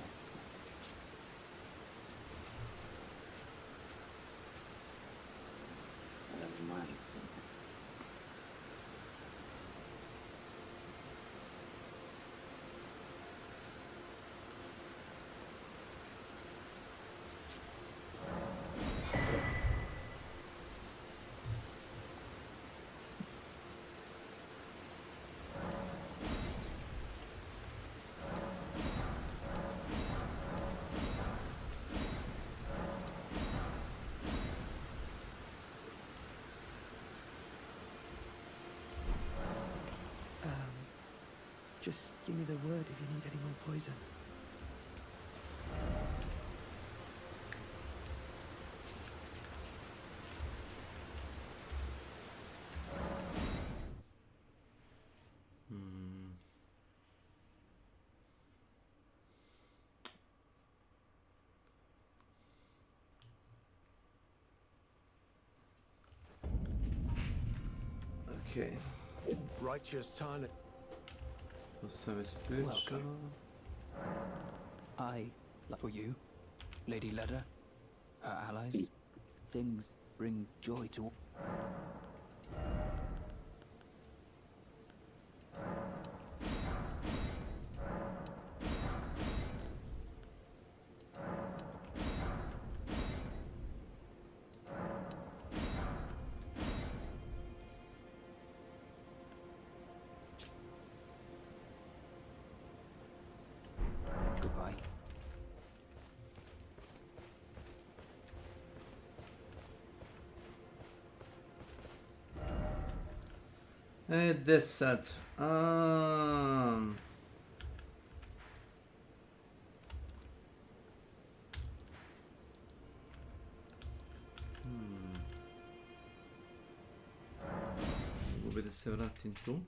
Just give me the word if you need any more poison. Okay. Righteous tonic. To sam već pričao. Welcome. I love for you, Lady Leda, her allies. Things bring joy to all. Goodbye. Gde sad? Mogu bi da se vratim tu.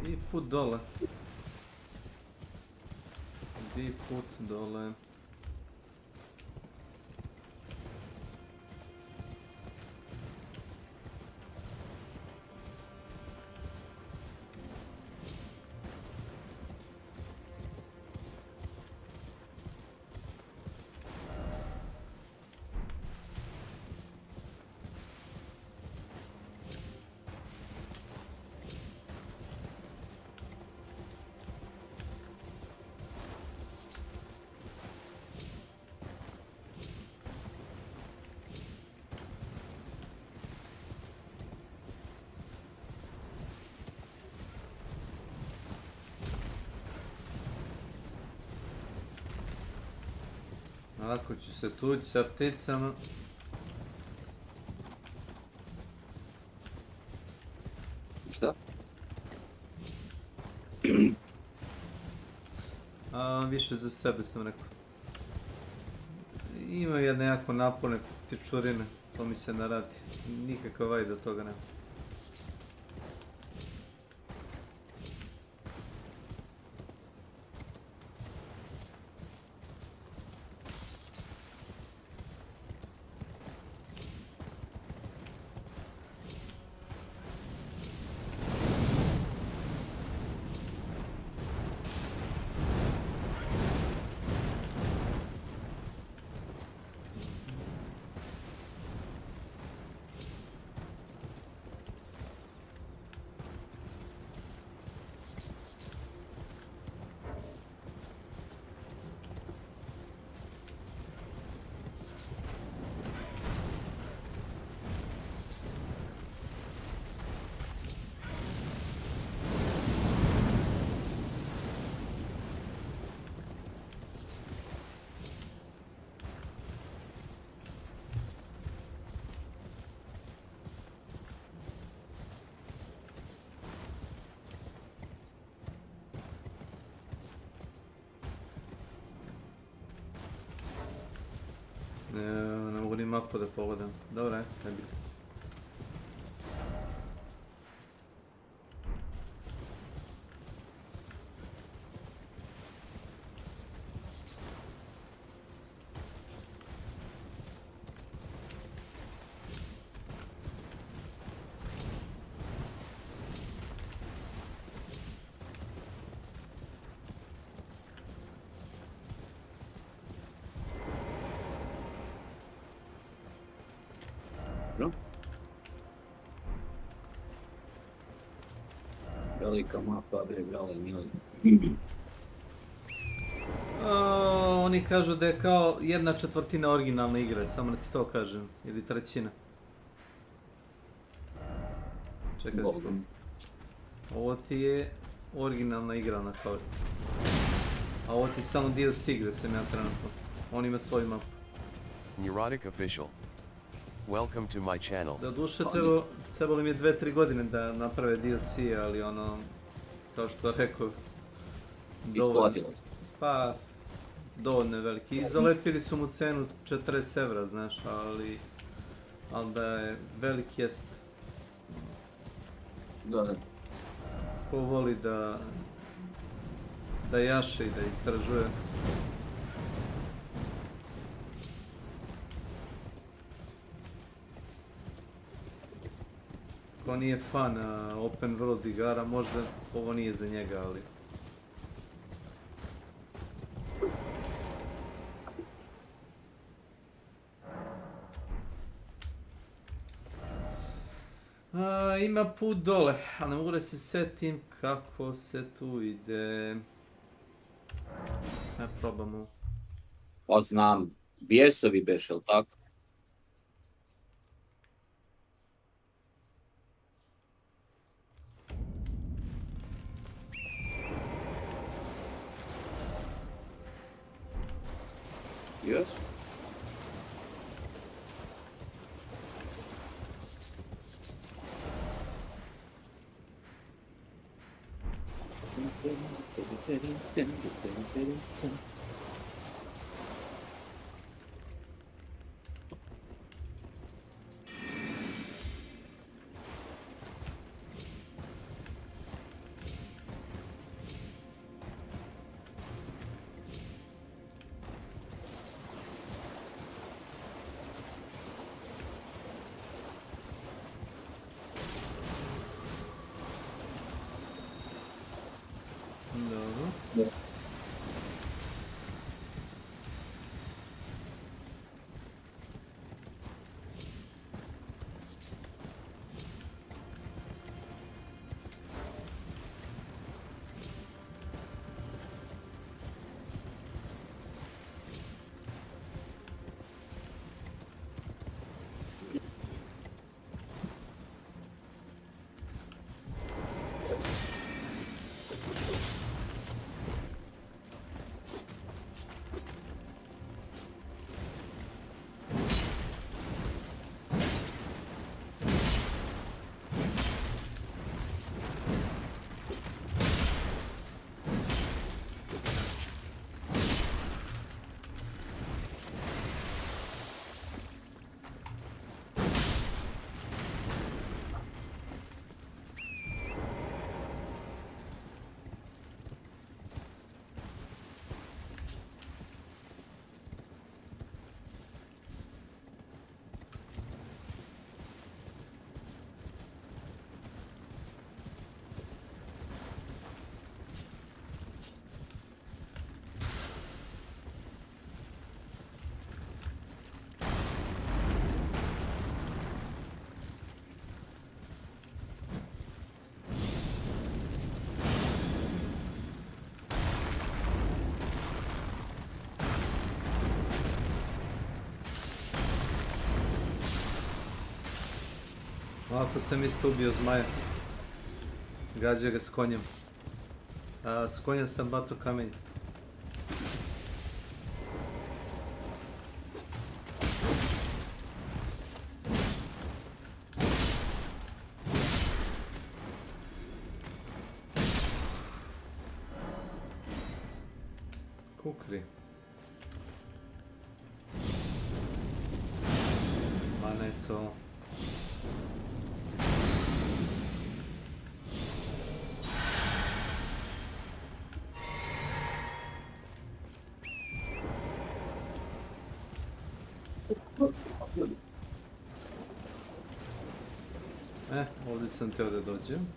I put dole. Di put dole. Ako ću se tući sa pticama. Šta? Više za sebe sam rekao. Ima jedne jako napune pičurine, to mi se ne radi. Nikakav vaj do toga nema. Ne mogu ni mapu da pogledam. Dobro je, ne bi. Velika mapa, bre, brale, mili. Oni kažu da je kao 1/4 originalne igre, samo da ti to kažem. Ili 1/3. Čekaj ti ko. Ovo ti je originalna igra na kao. A ovo ti je samo DLC gdje sam ja trenutno. On ima svoju mapu. Neurotic Official. Welcome to my channel. Da duše trebalo mi je 2-3 godine da naprave DLC, ali ono, kao što rekao, Isplatilo se. Pa, dovoljno je veliki. I zalepili su mu cenu 40 evra, znaš, ali da je velik jest. Da. Ko voli da jaše i da istražuje. Ko nije fan open world igara, možda ovo nije za njega, ali... Ima put dole, ali ne mogu da se setim kako se tu ide. Ne probamo. Pa znam, bijesovi beš, jel tako? Yes. Dobro. Ovako sam isto ubio zmaja. Gađa ga s konjem. S konjem sam bacao kamenje. Kukri. Ma ne to. Ovdje sam teo da dođem.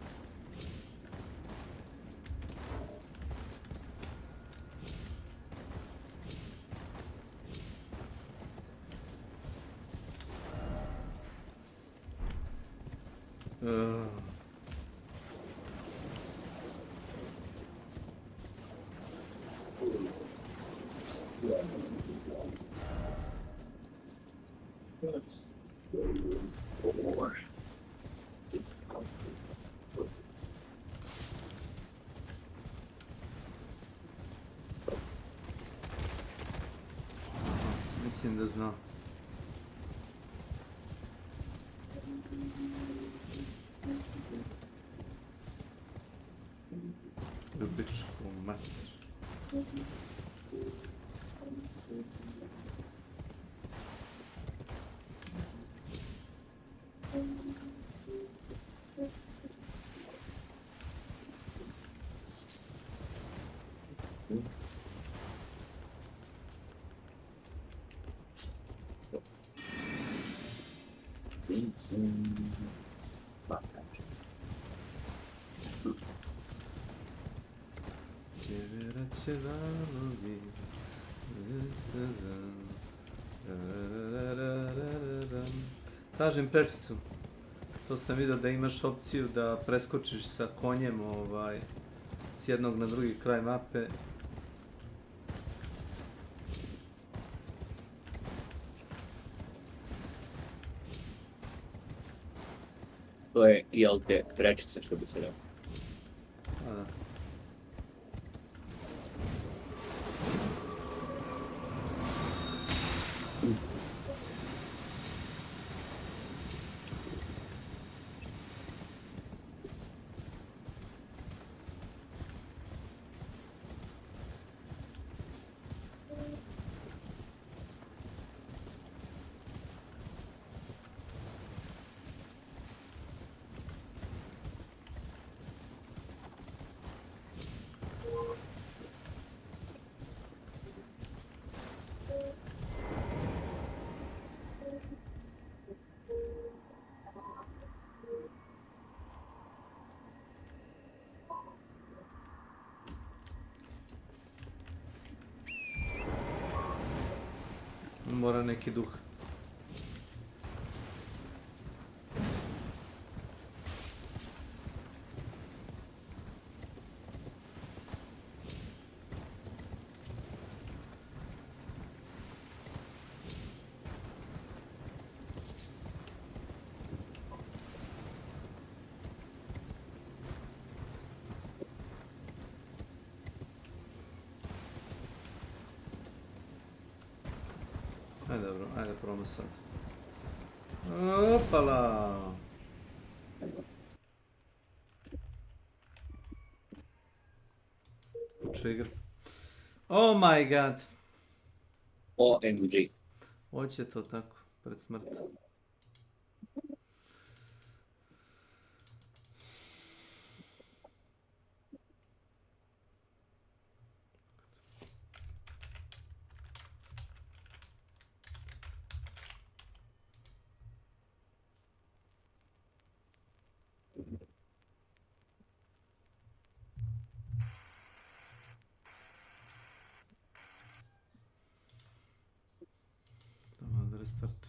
Mislim da znam. Ljubičku mater. Sjevera će valovi. Tražim prečicu. To sam vidio da imaš opciju da preskočiš sa konjem s jednog na drugi kraj mape. To je ILT prečica, što bi se rekao. A da. Mora neki duh. Ajde dobro, ajde probamo sad. Opala! Puču igra. Oh my god! OMG. Hoće to tako, pred smrt. Da restart.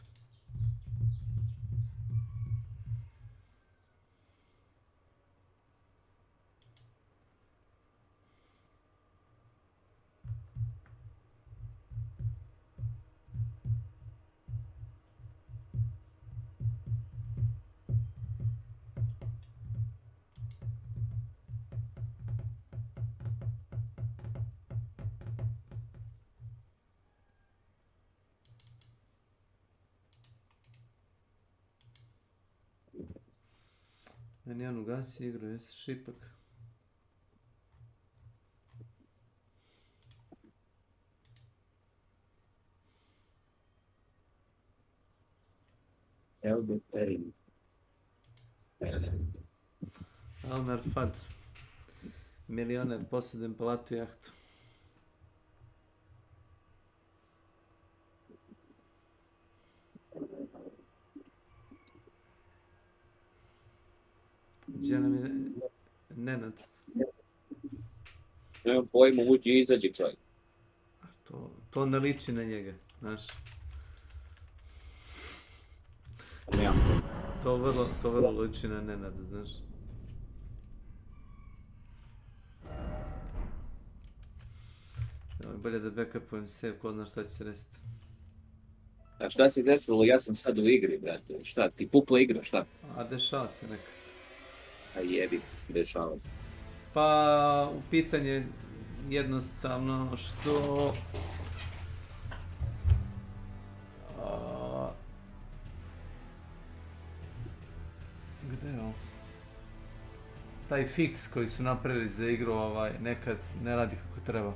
Meni on ugasi igru, jesi šipak. Elbe Perin. Almer Fad. Milioner posjedem palatu jahtu. Gdje nam je Nenad? Nemam pojma, uđi i izađi čovjek. To ne liči na njega, znaš. To vrlo liči na Nenada, znaš. Bolje da backupujem save, ko zna šta će se desiti. A šta se desilo, ja sam sad u igri, brate. Šta, ti pukla igra, šta? A dešava se nekad. A jebi, dešava se. Pa, u pitanje jednostavno što taj fix koji su napravili za igru nekad ne radi kako treba.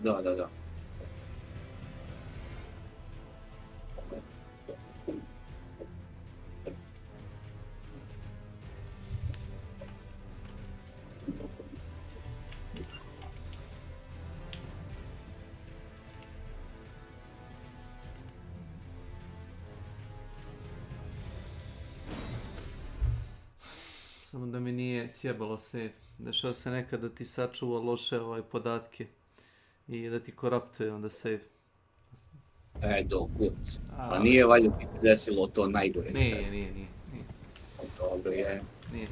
Da. Samo da mi nije sjebalo save. Dešava se nekad da ti sačuva loše podatke i da ti koraptuje onda save. Kurc. Pa nije valjda ti se desilo to najgore. Nije. Dobro je. Nije.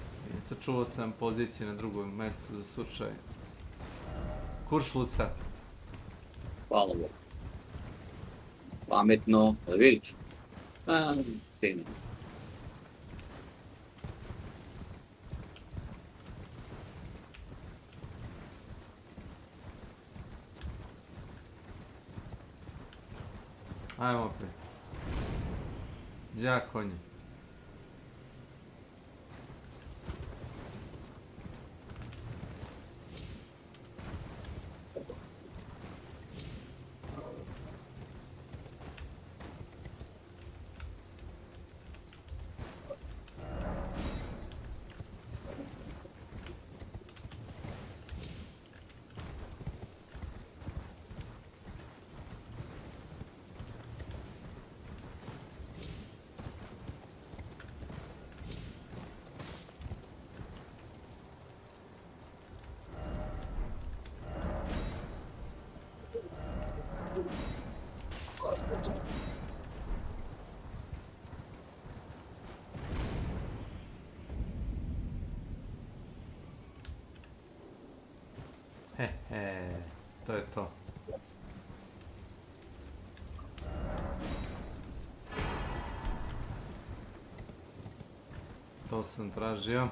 Sačuvao sam poziciju na drugom mjestu za slučaj kuršlusa. Hvala Bogu. Pametno, da vidiš? Stina. Ajmo opet. Đa konje. To je to. To sam tražio.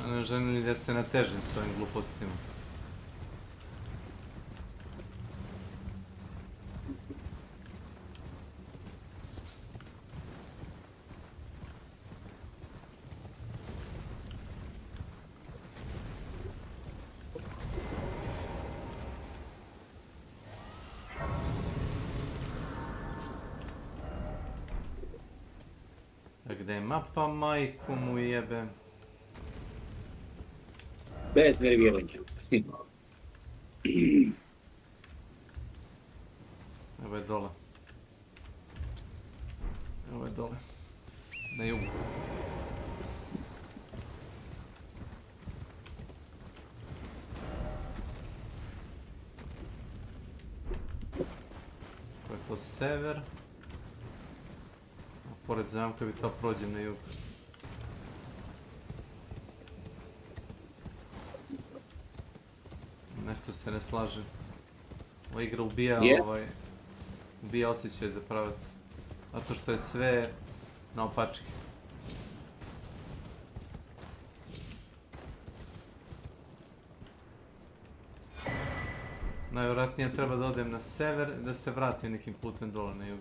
Ne želim da se natežem s ovim glupostima. A gde je mapa, majku mu jebe? Bez nerviranja. Evo je dole. Evo je dole. Na jugu. Ovo je to sever. A pored zamka bi to prođem na jug. Nešto se ne slaže. Ova igra ubija ubija osjećaj za pravac. Zato što je sve naopačke. Najvjerojatnije treba da odem na sever i da se vratim nekim putem dole na jug.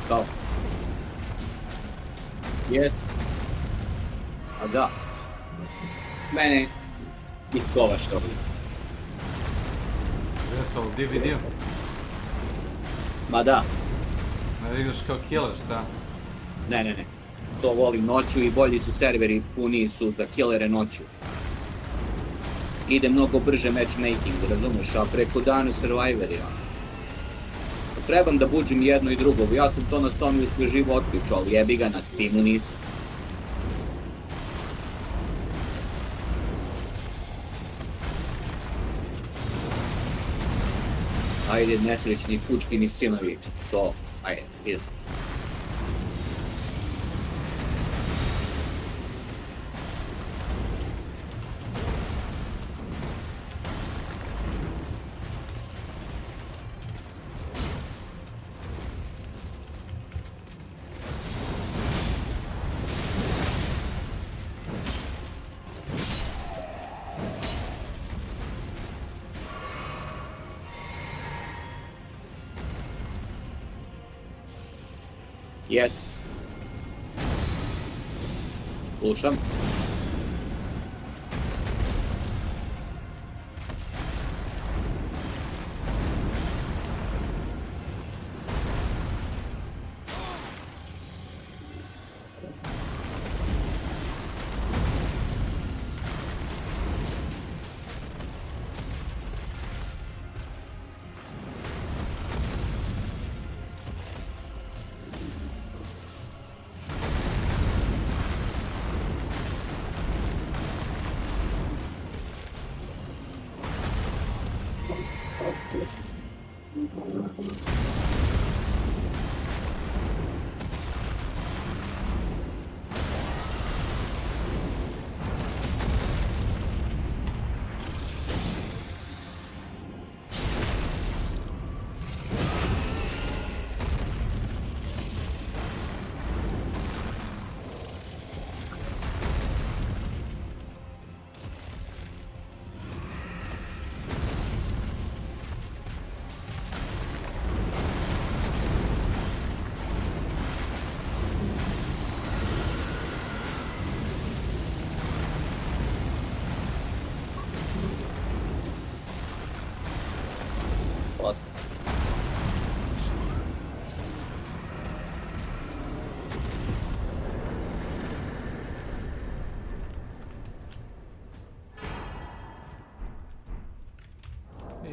Kao? Jes? A da. Mene iskovaš to. Eto, gdje vidio? Ma da. Ne igraš kao killer, šta? Ne. To volim noću i bolji su serveri, puniji su za killere noću. Ide mnogo brže matchmaking, razumeš, a preko dana survivori. Trebam da buđim jedno i drugo, ja sam to na Sony sve živo otključao, ali jebi ga, na Steamu nisam. Ajde, nesrećni kučkini sinovi, to, ajde, idemo. Jes. Slušam.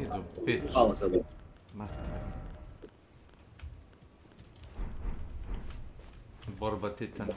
Idu, pić. Hvala za ovo. Mater. Borba titana.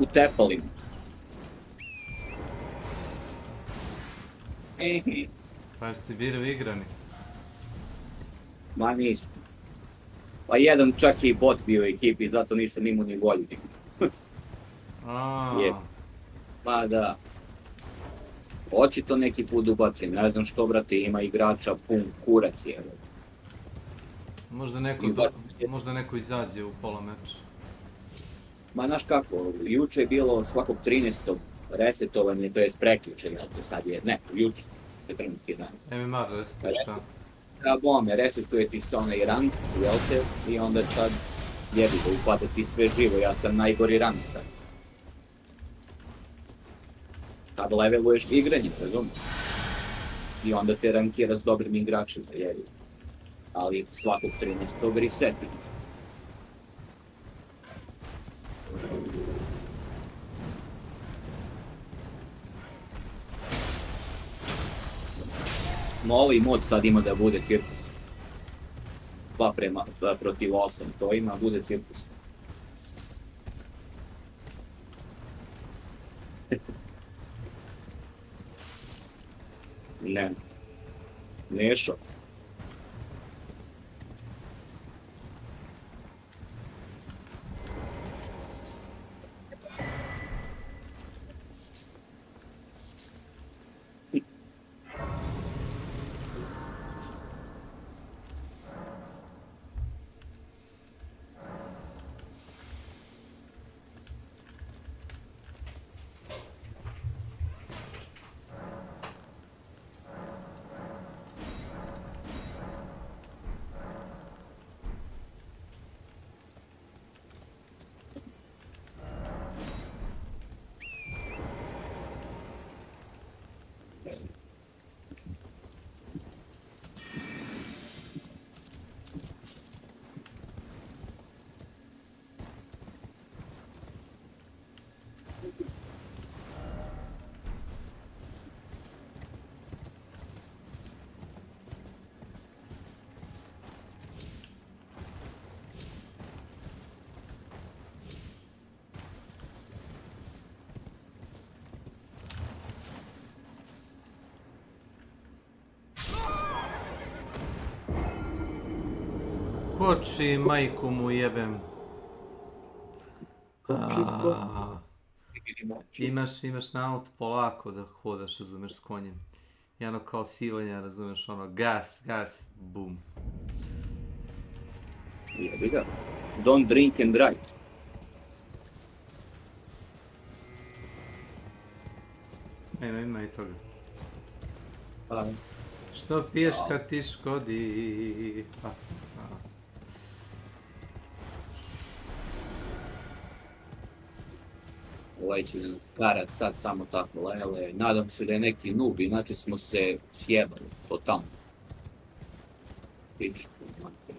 Utepali. Pa jeste bili uigrani? Ma nisam. Pa jedan čak i bot bio u ekipi, zato nisam imao ni volju. Je. Ma da. Očito neki put ubacim, ne znam što, brate, ima igrača pun kurac je. Možda neko izađe u pola meča. Ma znaš kako, juče je bilo svakog 13. resetovanje, to je prekjuče, sad je, ne, juče, 14.11. MMR resetuje šta? Da, bome, resetuje ti se onaj rank, jel te, i onda sad jebi ga, upada ti sve živo, ja sam najgori rank sad. Kad leveluješ igranje, razumiješ? I onda te rankira s dobrim igračima, jebi. Ali svakog 13. resetiš. Novi mod sad ima da bude cirkus. 2 protiv 8, to ima, bude cirkus. Ne. Nešo. Koči, majku mu jebem. Imaš naut polako da hodaš, razumeš, s konjem. I ono kao sivanja, razumeš, ono gas, bum. Jebi ga. Don't drink and drive. Ima i toga. Pa. Što piješ kad ti škodi? Ovaj će nam skarat sad samo tako lele. Nadam se da je neki noob, inače smo se sjebali totalno. Pičku, mater.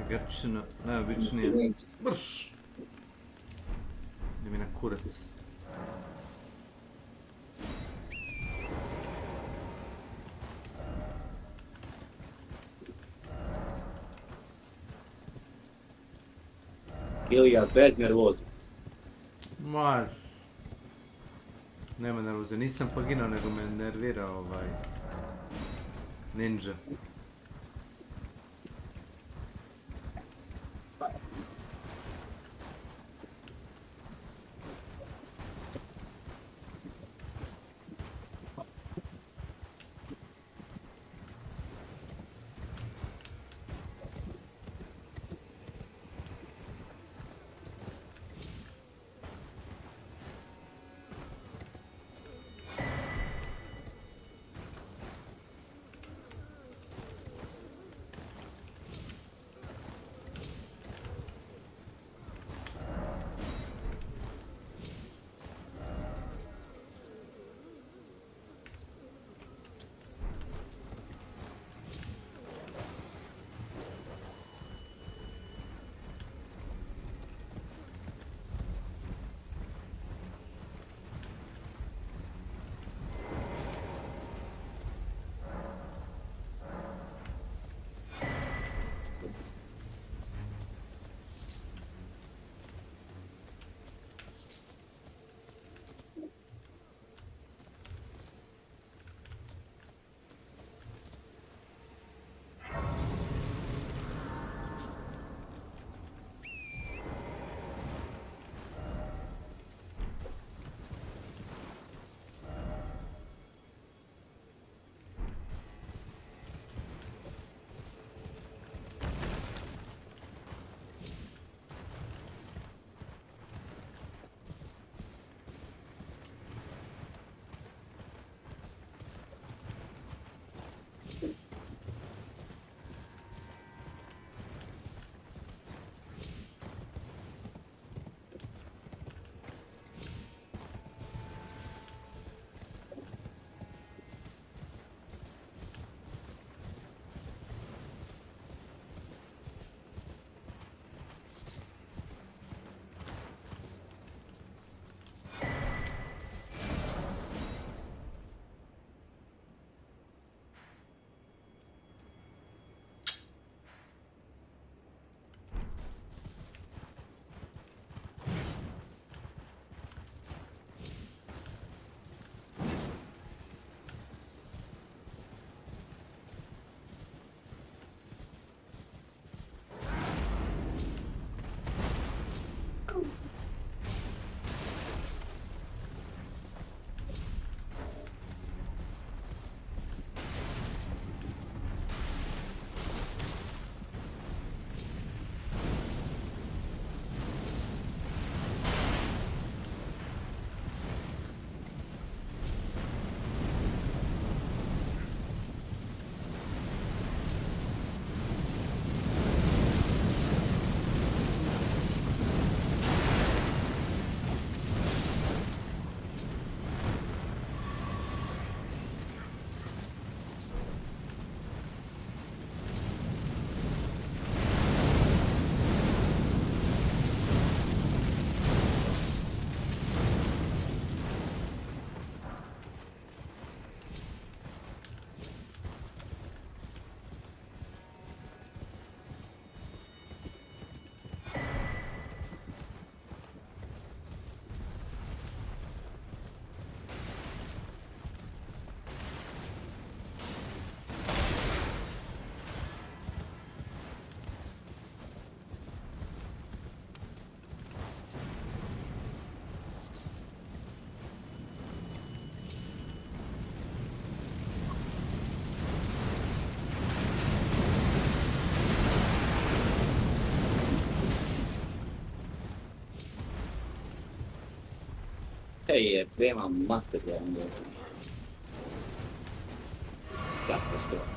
Grčina, najobičnije. Brš! Ide mi na kurac. Ilija, bez nervoze. Mar. Nema nervoze, nisam poginao, nego me nervira ninja. Prema materijalno katastrofa.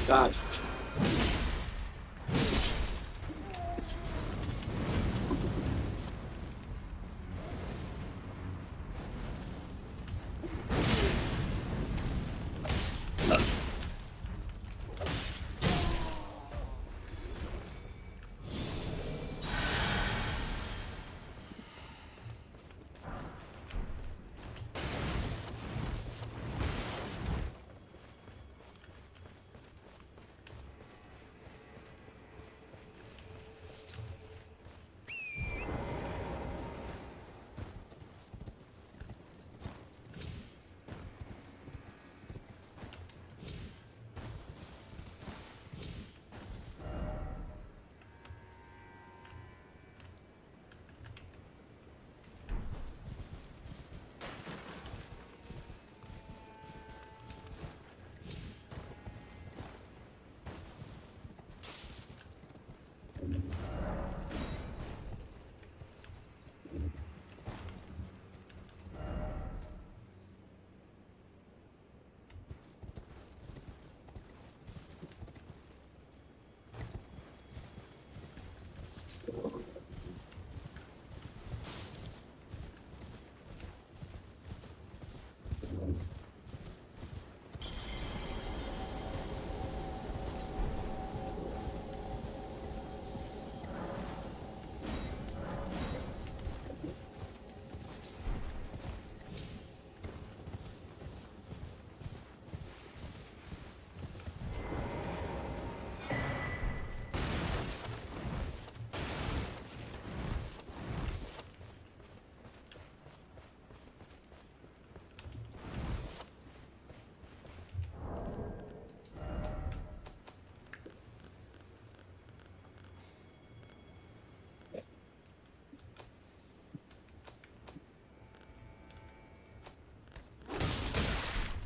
Kaži.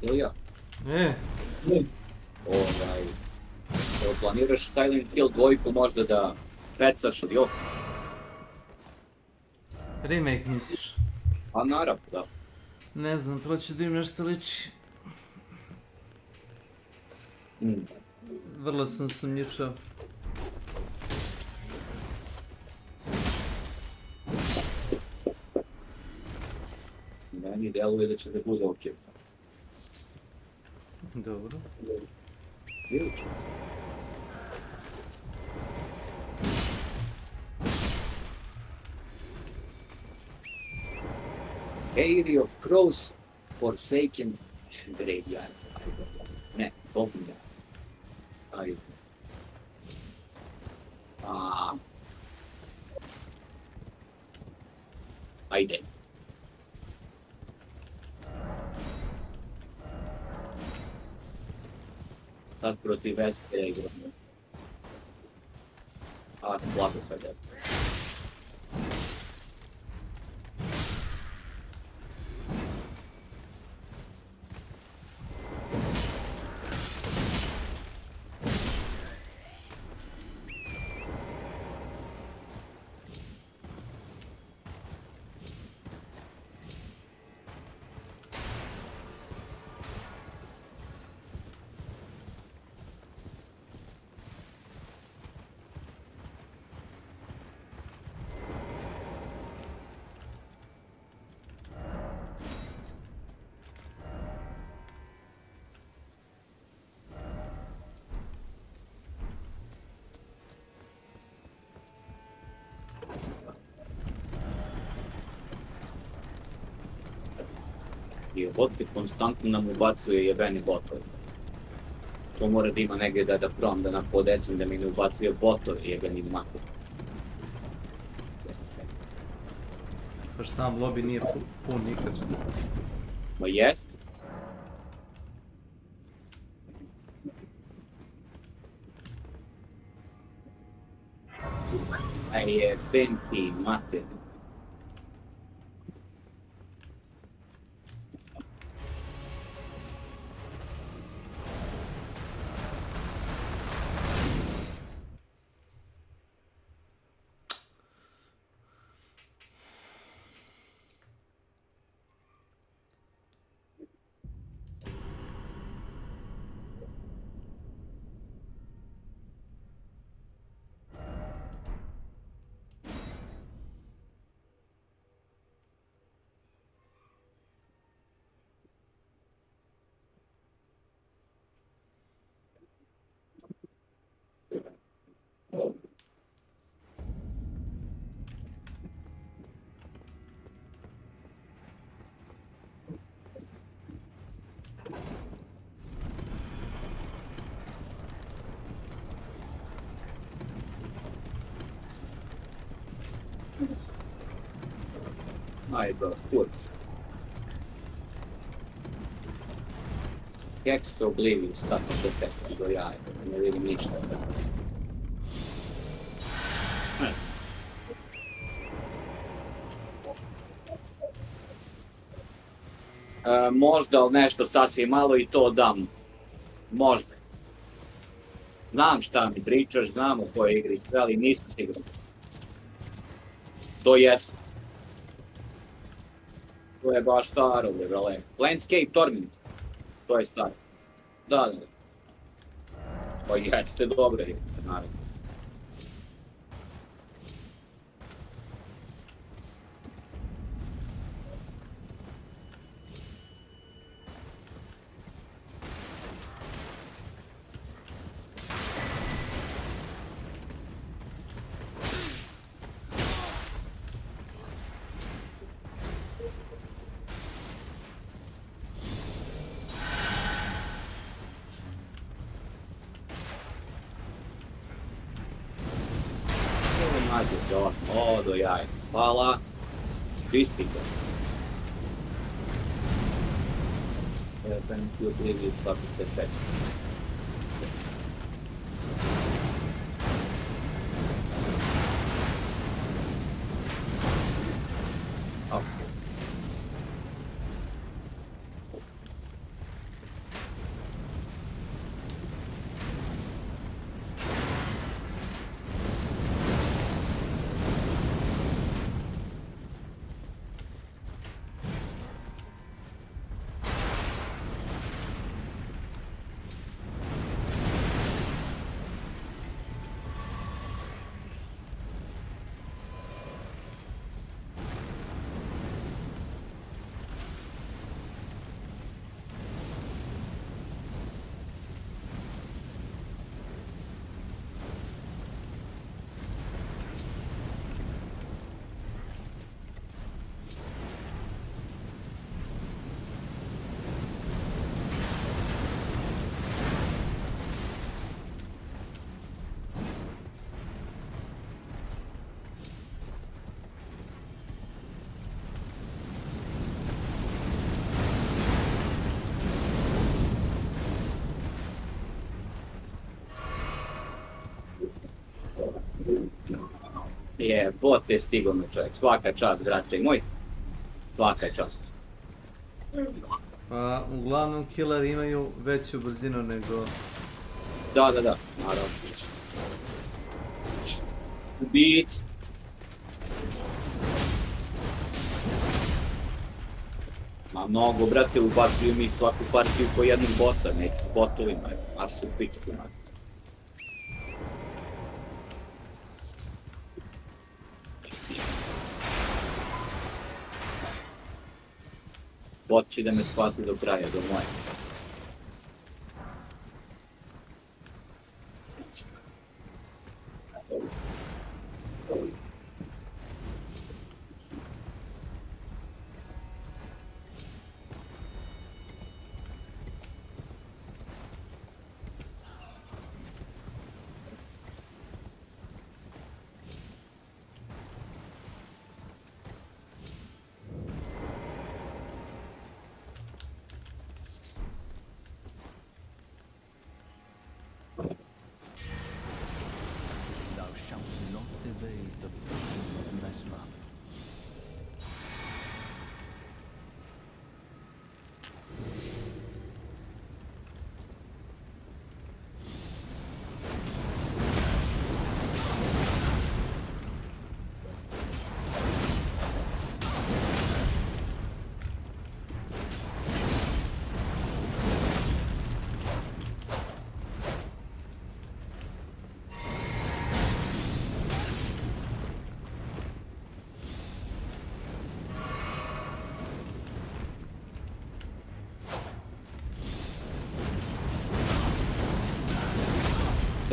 Ilija? Planiraš Silent Hill 2 možda da pecaš ili Remake misliš? A naravno, da. Ne znam, proći da im nešto liči. Vrlo sam sumnjičao. Meni deluje da će da bude ok. Dobro. Vidjet ću. Area of Crows, Forsaken Graveyard. Ne, Bombja. Ajde. Ajde. Sad protiv Vespe igram. Slabo sa desna. I bote konstantno nam ubacuje jebeni botovi. To mora da ima negdje da prom, da nam podesim da mi ne ubacuje botovi jebeni mako. Pa šta vam lobby nije pun nikad? Ma jest. A jeben ti mater. Ajde, kurc. Hex Oblivious, tako se tek do jaja, ne vidim ništa. Možda nešto sasvim malo i to dam. Možda. Znam šta mi pričaš, znam o kojoj igri sve, ali nisam siguran. To jesam. To je baš staro, brale. Planescape Torment. To je staro. Da. Pa jeste dobro, naravno. O, do jaja. Hvala. Čisti ga. Ti Oblivious kako se čeka. Bot je stigao me čovjek, svaka čast, brate moj. Svaka čast. Uglavnom killeri imaju veću brzinu nego... Da, naravno. Ubic. Ma mnogo, brate, ubacuju mi svaku partiju po jednog bota, neću s botovima, marš u pičku, brate. Bot će da me spasi do kraja, do moje.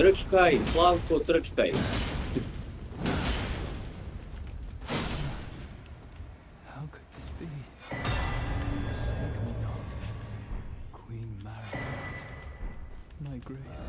Trčkaj, Slavko, trčkaj. How could this be? Forsake me not, Queen Mary, my grace.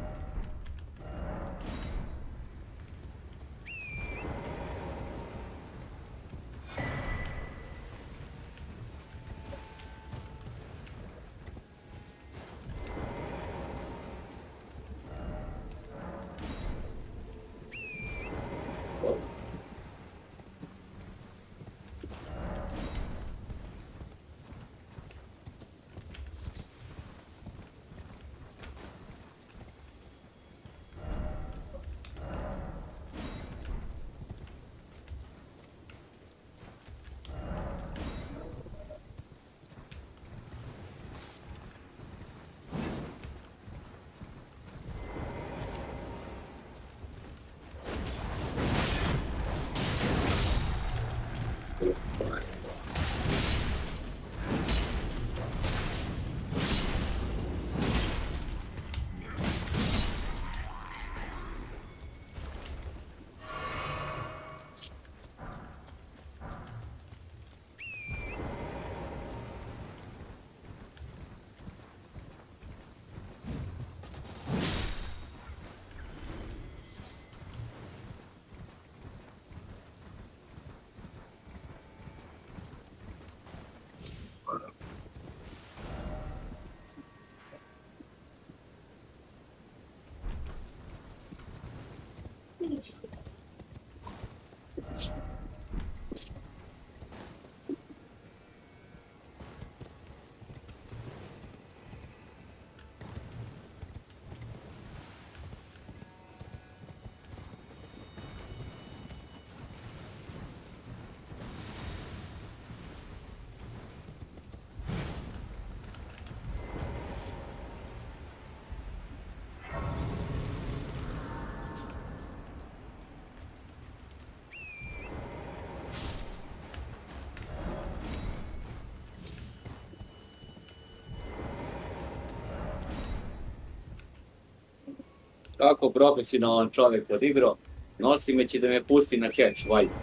Kako profesionalan čovjek odigrao, nosi me će da me pusti na catch, valjda.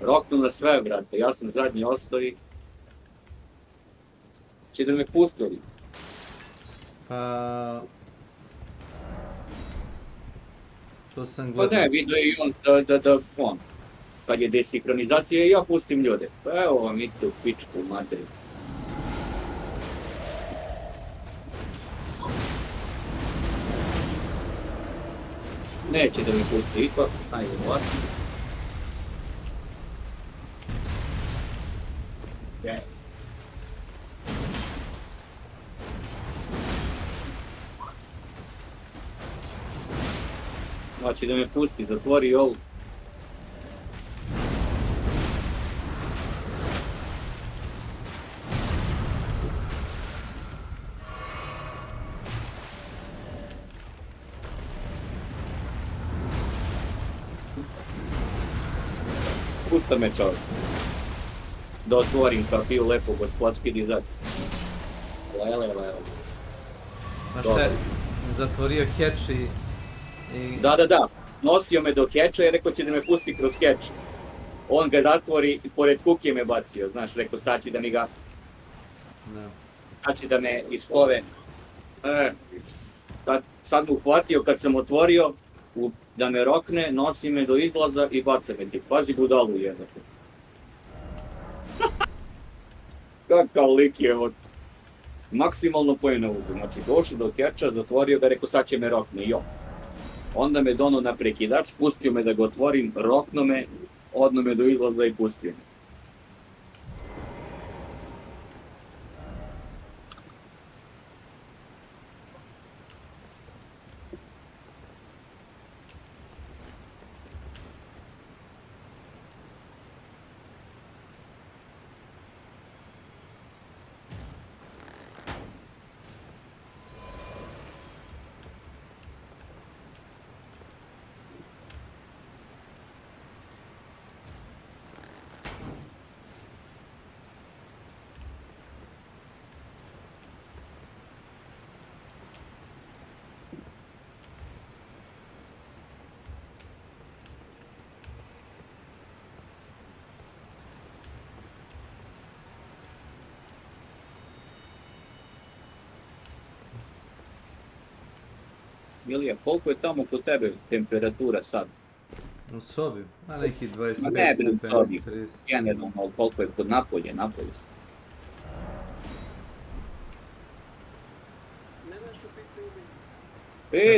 Roknu na sve, brate, ja sam zadnji ostao i... Će da me pusti ovdje. Pa... To sam Pa gledao. ne, vidio je i on on, kad je desinkronizacija ja pustim ljude. Pa evo vam i tu pičku u materiju. Neće da mi pusti ipak, ajde ovako. Okay. Znači da me pusti, zatvori ovu. Pusta me čovjek. Da otvorim kapiju lepo gospodski dizać. Lele. Znaš šta je, zatvorio catch i... Da. Nosio me do catcha i rekao će da me pusti kroz catch. On ga zatvori i pored kuke me bacio. Znaš, rekao sad će da mi ga... Sad će da me iskove. Sad mu uhvatio kad sam otvorio da me rokne, nosi me do izlaza i baca me ti. Pazi budalu jednako. Kakav lik je od... Maksimalno pojena uzem. Znači, došao do catcha, zatvorio ga, rekao sad će me rokne. Jo. Onda me dono na prekidač, pustio me da ga otvorim, rokno me, odno me do izlaza i pustio me. Milija, koliko je tamo kod tebe temperatura sad? U sobi, na neki 25 Ma ne, bre, u sobi. 30. Ja ne znam koliko je kod napolje.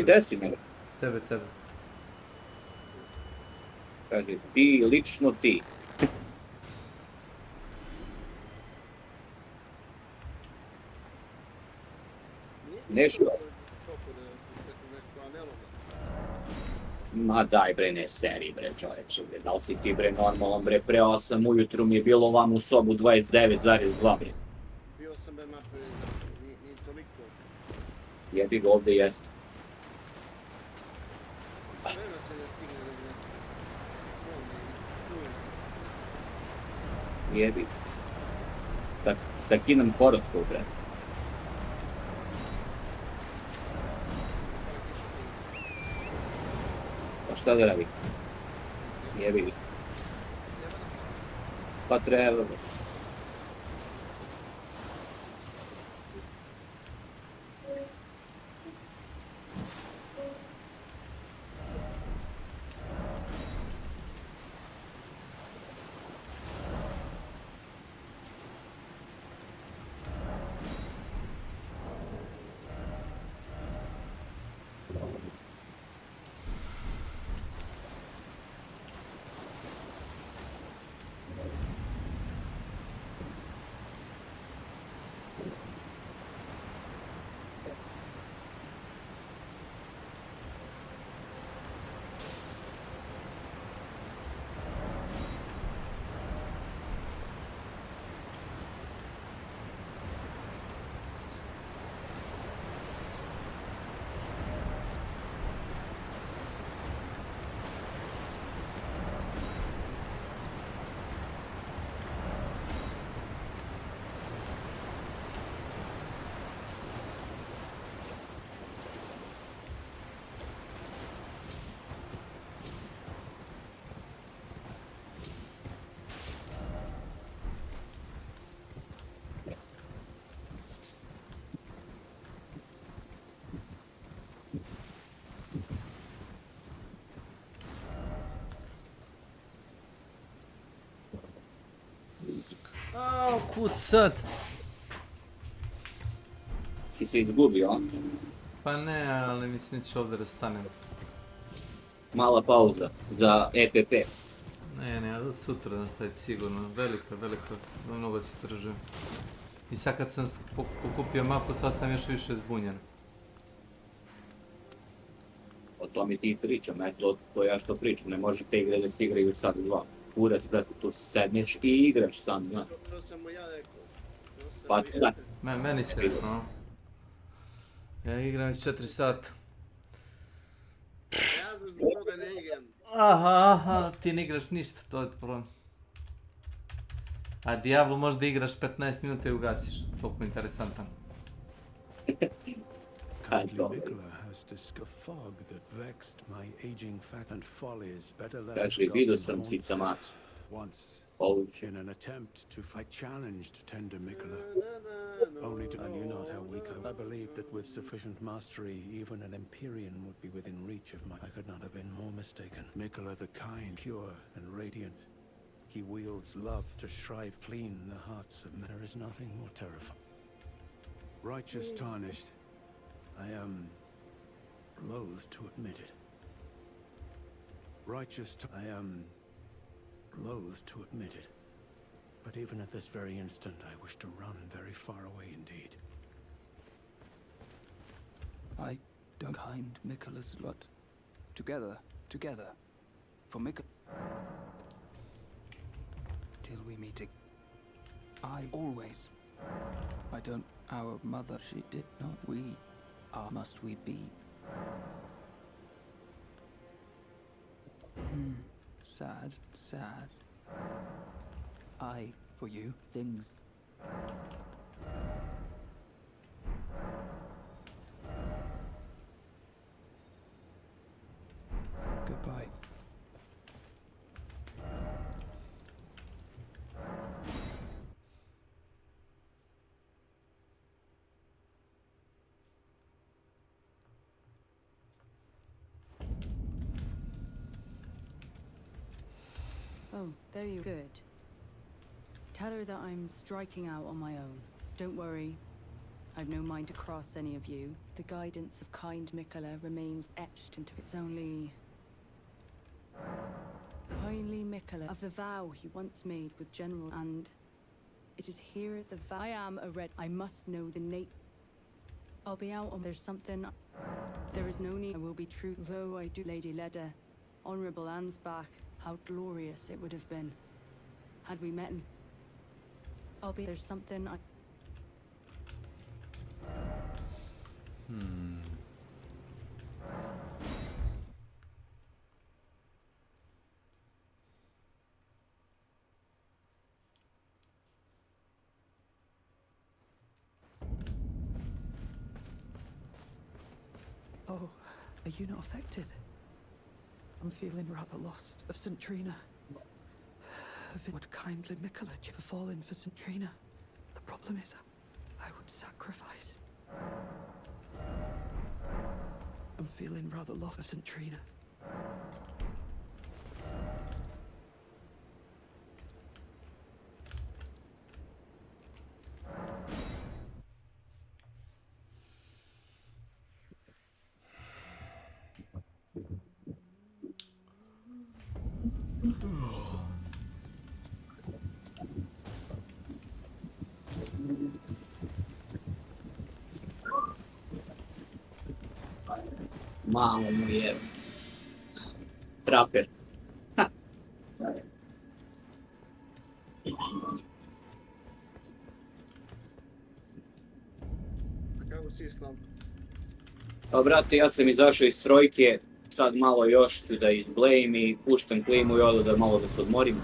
Desi me. Tebe. Kaže, ti, lično ti. Nešto. Ma daj bre, ne seri bre čovječe, da li si ti bre normalan bre, pre 8 ujutru mi je bilo vam u sobu 29,2 bre. Bio sam bre napred, ni toliko. Jebi ga, ovdje jeste. Nema se da stigne da bre. Jebi. Da kinem horoskop bre. Šta da radi? Jebi ga. Pa treba. Ao, kud sad? Si se izgubio, a? Pa ne, ali mislim da ću ovdje da stanem. Mala pauza za EPP. Ne, ja do sutra nastaviti sigurno. Veliko, mnogo se istražujem. I sad kad sam pokupio mapu, sad sam još više zbunjen. O tome ti pričam, eto, to ja što pričam, ne može te igre da se igraju sad dva. Kurac, brate, tu sedneš i igraš sam, znaš. To sam mu ja rekao. Pa da. Meni se rekao, no. Ja igram već 4 sata. Ja zbog toga ne igram. Aha, ti ne igraš ništa, to je problem. A Diablo možda igraš 15 minuta i ugasiš, toliko interesantan. Kaže, vidio sam cica macu. In an attempt to fight, challenged tender Mikola, only to I knew not how weak I believed that with sufficient mastery, even an Empyrean would be within reach of my. I could not have been more mistaken. Mikola the kind, pure, and radiant. He wields love to shrive clean the hearts of men. There is nothing more terrifying. Righteous tarnished. I am loath to admit it. I am loath to admit it, but even at this very instant I wish to run very far away indeed. I don't kind Mikola's lot. Together, for Mikola. Till we meet again. I always. I don't. Our mother, she did not. We are. Must we be? Sad. I, for you, things. Goodbye. Oh, there you good. Tell her that I'm striking out on my own. Don't worry. I've no mind to cross any of you. The guidance of kind Mikola remains etched into its only... Kindly Mikola of the vow he once made with General, and it is here the vow. I am a red. I must know the Nate. I'll be out on. There's something. There is no need. I will be true. Though I do, Lady Leda, Honorable Anne's back. How glorious it would have been had we met him. There's something I... Oh, are you not affected? I'm feeling rather lost. Of St. Trina. Would kindly Mikola have fallen for St. Trina? The problem is, I would sacrifice. I'm feeling rather lost of St. Trina. Malo mu je traper. Kako si Islam? Pa brate, ja sam izašao iz trojke, sad malo još ću da izblejim i puštam klimu i odo da malo da se odmorim.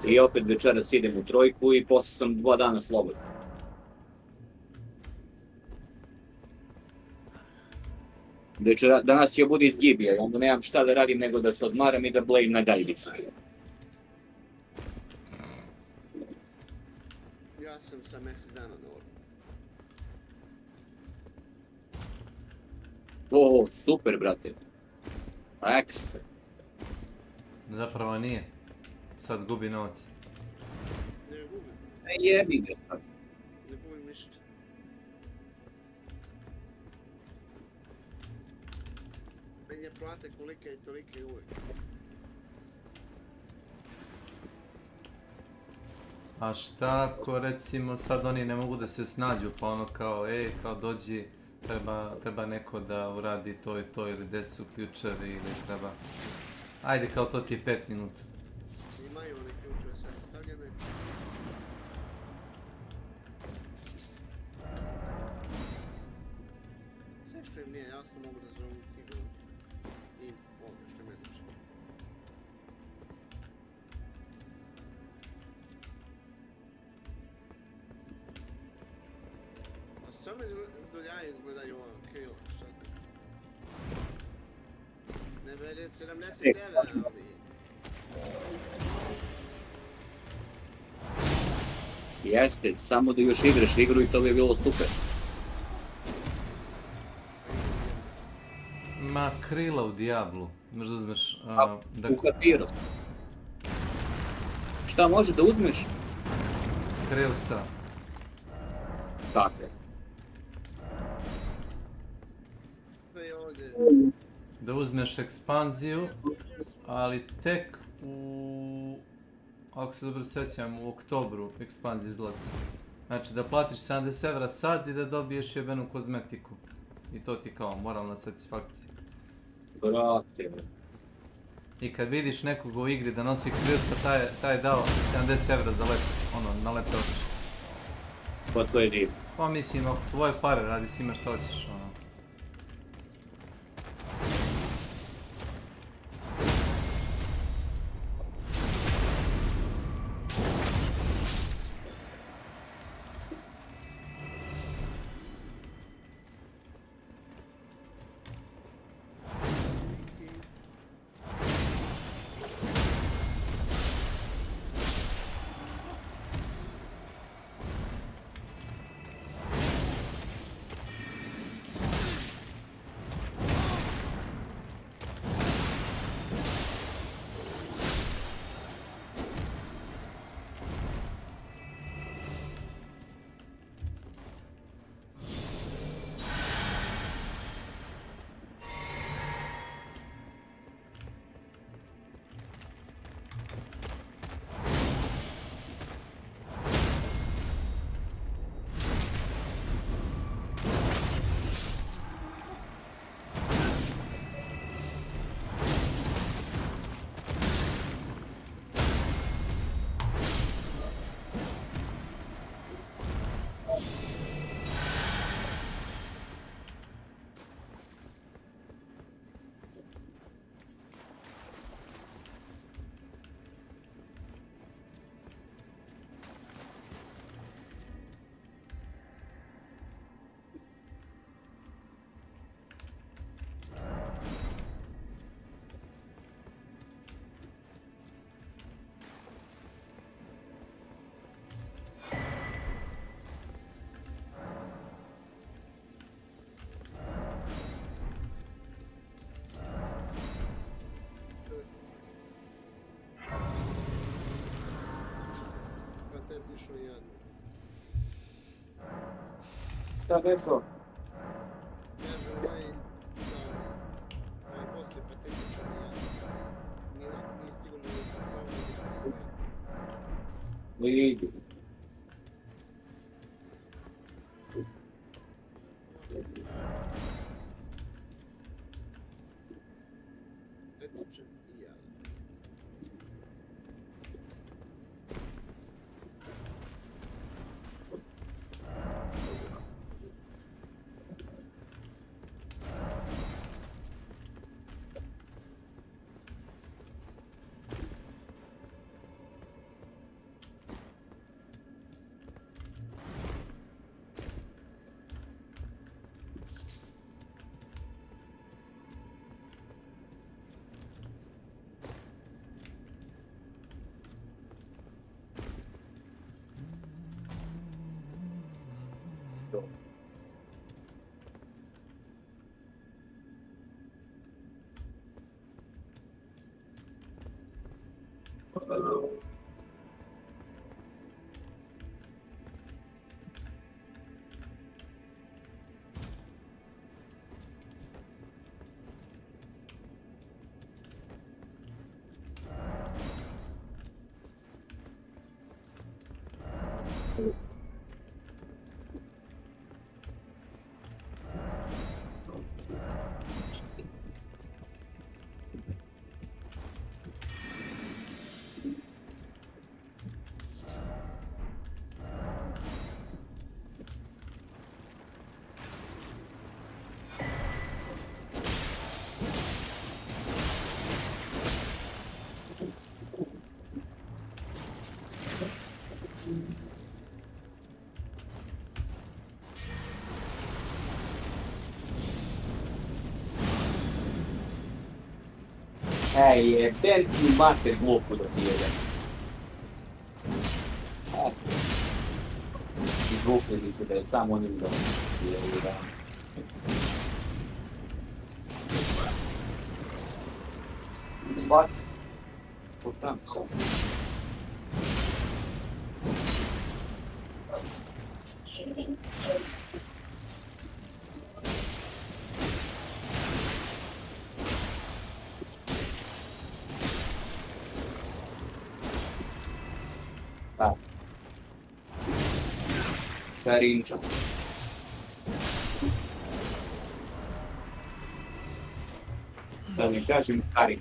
I opet večeras idem u trojku i posle sam 2 dana slobodan. Danas će bude iz Gibija, onda nemam šta da radim nego da se odmaram i da blejim na daljicu. Ja sam sa mjesec dana na odmoru. O, super, brate. Ekstra. Zapravo nije. Sad gubi novac. Ne gubim. Jebi ga sad. Ne gubim ništa. Meni je plate kolike i tolike uvijek. A šta ako recimo sad oni ne mogu da se snađu pa ono kao kao dođi treba neko da uradi to i to ili gdje su ključevi ili treba... Ajde kao to ti je 5 minuta. Imaju one ključeve sve stavljene. Sve što im nije jasno mogu da zovu knjigu i ovdje što me liči. A stvarno do jaja izgledaju okej, šta to? Ne vede 79, ali... Jeste, samo da još igraš igru i to bi bilo super. Ma krila u Diablu, možda uzmeš... Ukapirao sam. Šta može da uzmeš? Krilca. Tako. Da uzmeš ekspanziju, ali tek ako se dobro sjećam, u oktobru ekspanzija izlazi. Znači da platiš 70 evra sad i da dobiješ jebenu kozmetiku. I to ti kao moralna satisfakcija. Brate. I kad vidiš nekog u igri da nosi krilca, taj je dao 70 evra za let, na lete otiš. Pa to je divno. Pa mislim, ako tvoje pare radi s ima što hoćeš, Išao jadno. Šta nešto? Kaže ovaj boss je patetičan i jadno. Nije stigao da se spravno. Vidi. Patetičan i jadno. Jebenti mater glupo da ti jede. Izvukli se da je samo njim da je da. What? Poštam. Carincio. Da ne kažem Karin.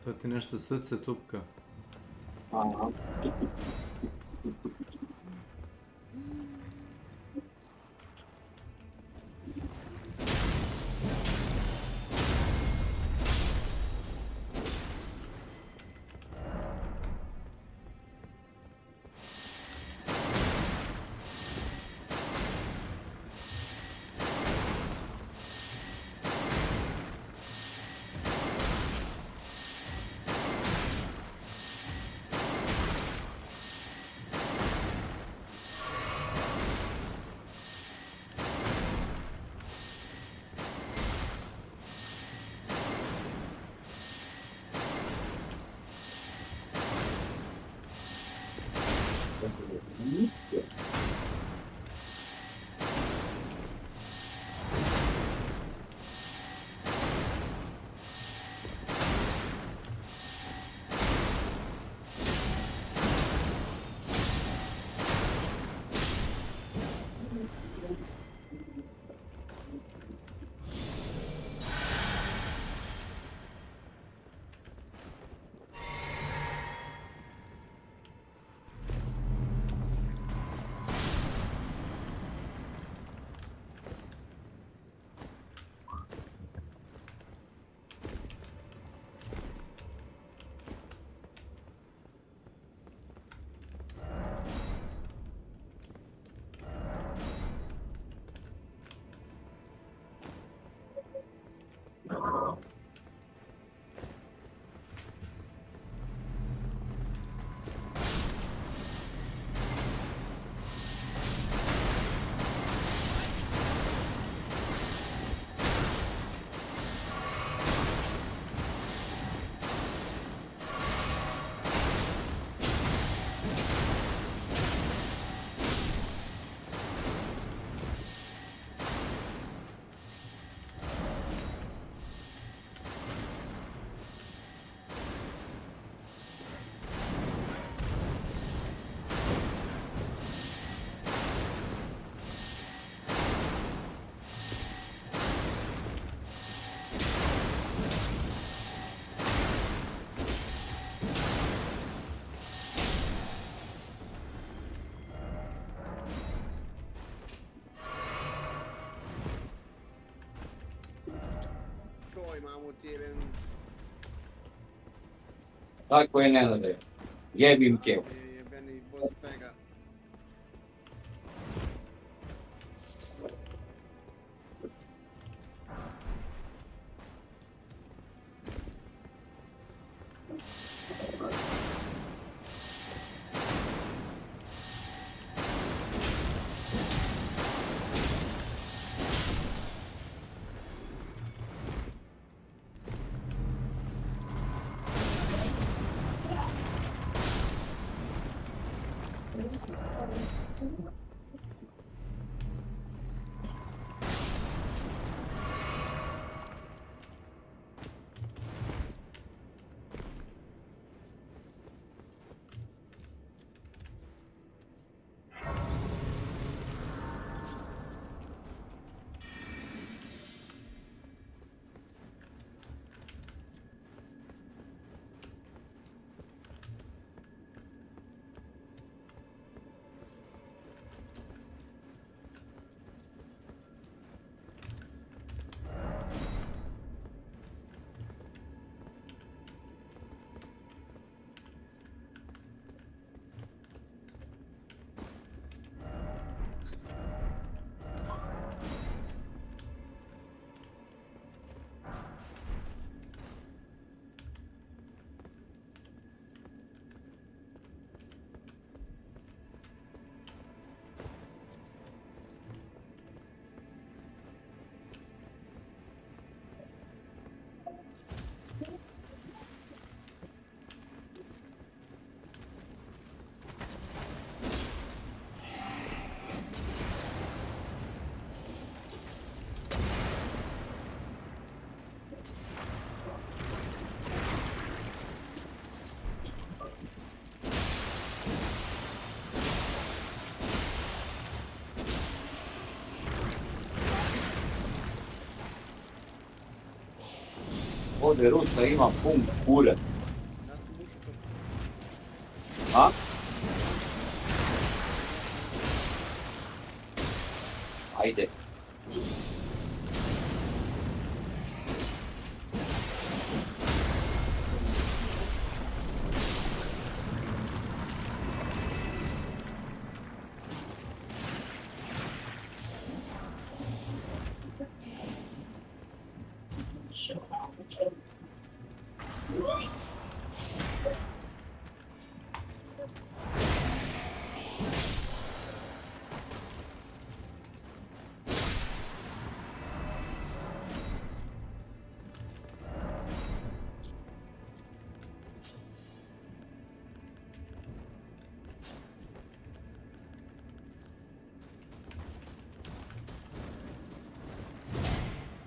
To ti nešto srce tupka. Aha. Tamo tjeren. Tako je, Nenade. Jebim ke. Jebeni boss pega. Ovdje Rusa ima pun kurac. A? Ajde.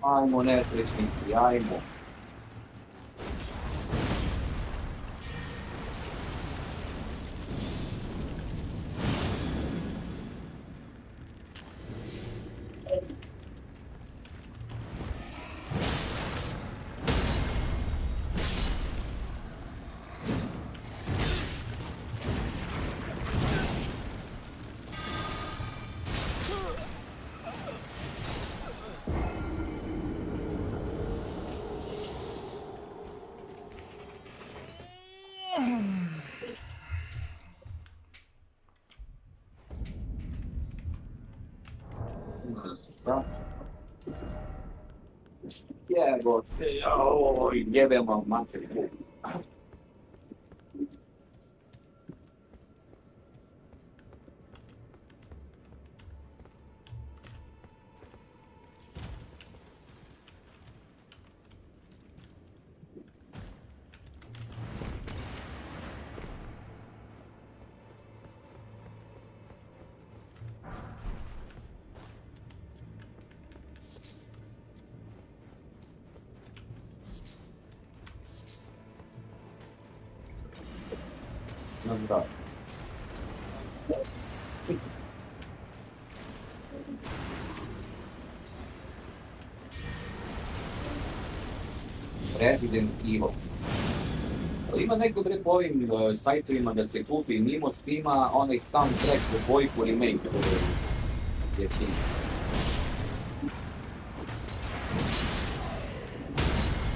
Ajmo, nesrećnici, ajmo. Jebote, jebemo materiju. Da. Resident Evil. Ima neko bre po ovim sajtovima da se kupi mimo Steama onaj soundtrack za dvojku remake.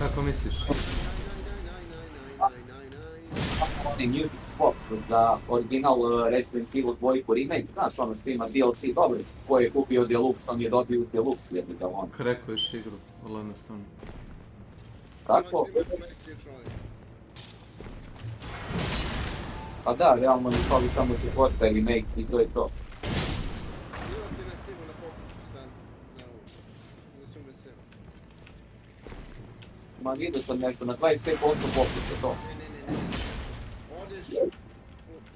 Kako misliš? Onaj music swap za original Resident Evil 2 remake, znaš ono što ima DLC, dobro, ko je kupio Deluxe, on je dobio uz Deluxe jedni ga on. Krekuješ igru, vrlo jednostavno. Tako? Pa da, realno mi fali samo četvrta remake i to je to. Ma vidio sam nešto, na 25% popusta to. Odeš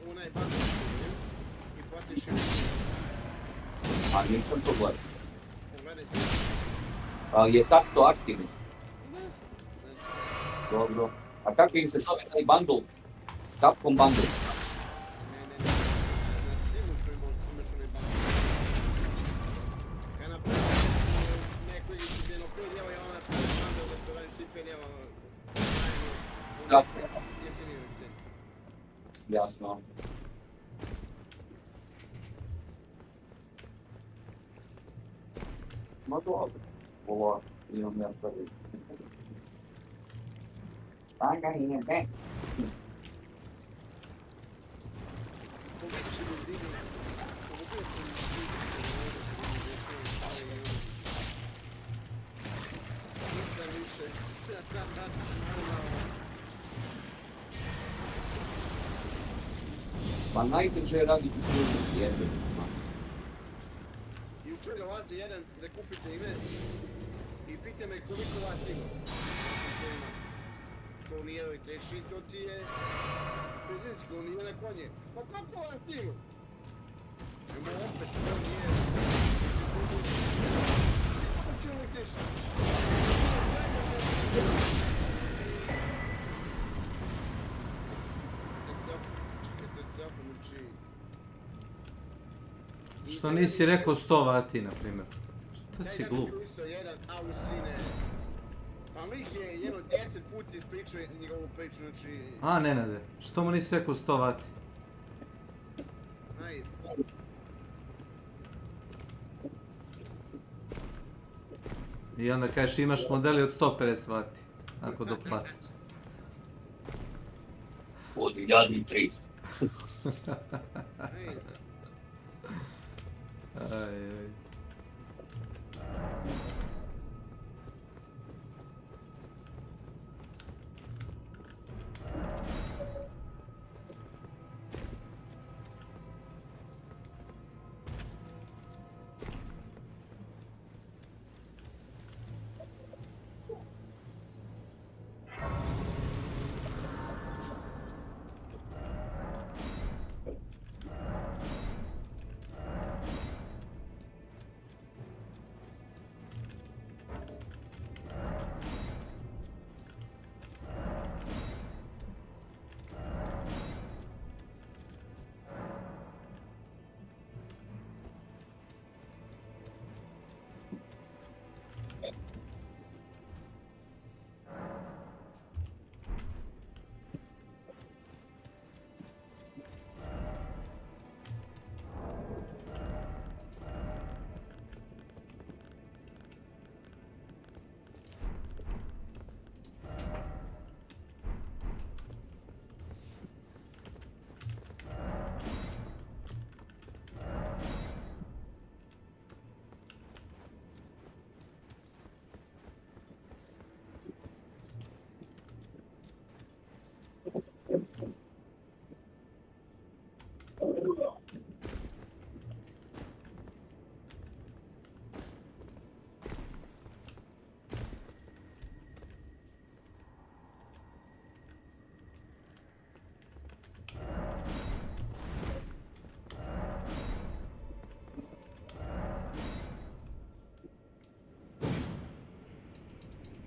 u onaj bank i platiš A nisam to gledao. Ali je sad to aktivno? Dobro. A kako im se zove taj bundle? Capcom bundle? Jasno. Jasno. Ma dobro. Ovo imam ja prvi. Šta ga nije ne? Pa najteže je raditi služiti jednog. Jučer dolazi jedan da kupite ime i pita me koliko vati ima. To nije ovaj teši, to ti je benzinski, to nije na konje. Pa kako vati ima? Nemo opet, to nije. Kako će ovaj teši? Što nisi rekao 100 vati, na primjer? Šta si glup? Jedan ausine. Pa lik je jedno 10 puta ispričao njegovu priču, znači... A, Nenade, što mu nisi rekao 100 vati? Ajde. I onda kažeš imaš modeli od 150 vati, ako doplati. Od 1300. Aj.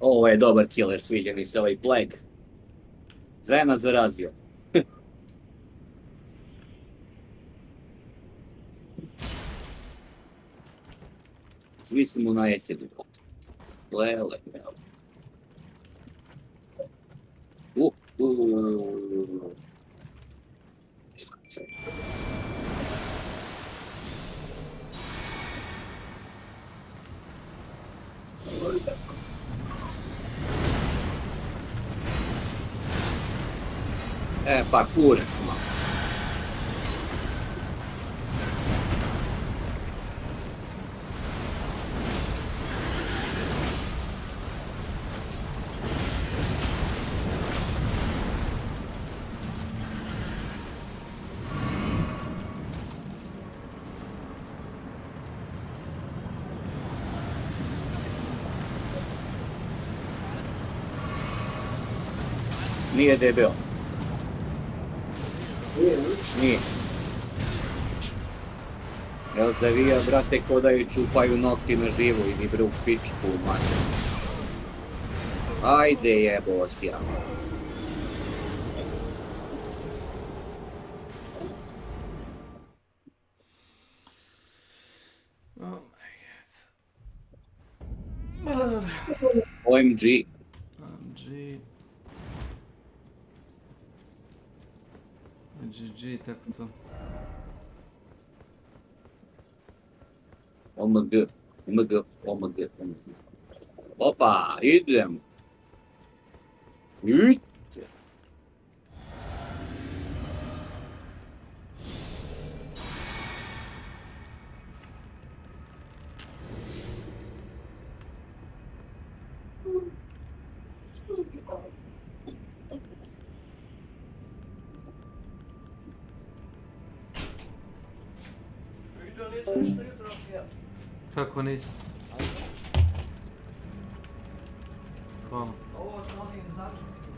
Ovo je dobar killer, sviđa mi se ovaj Plague. Sve nas zarazio. Svi su mu na esjedu. Lele. Pa kurac malo. Nije debel. Nije. Jel zavija, brate, ko da ju čupaju nokti na živu i mi bre u pičku u mater. Ajde jebo si ja. Oh my god. OMG. OMG. GG, tako to. OMG, OMG, OMG, OMG. Opa, idem. Idem. Kako nisi? Hvala. Ovo su oni začinski.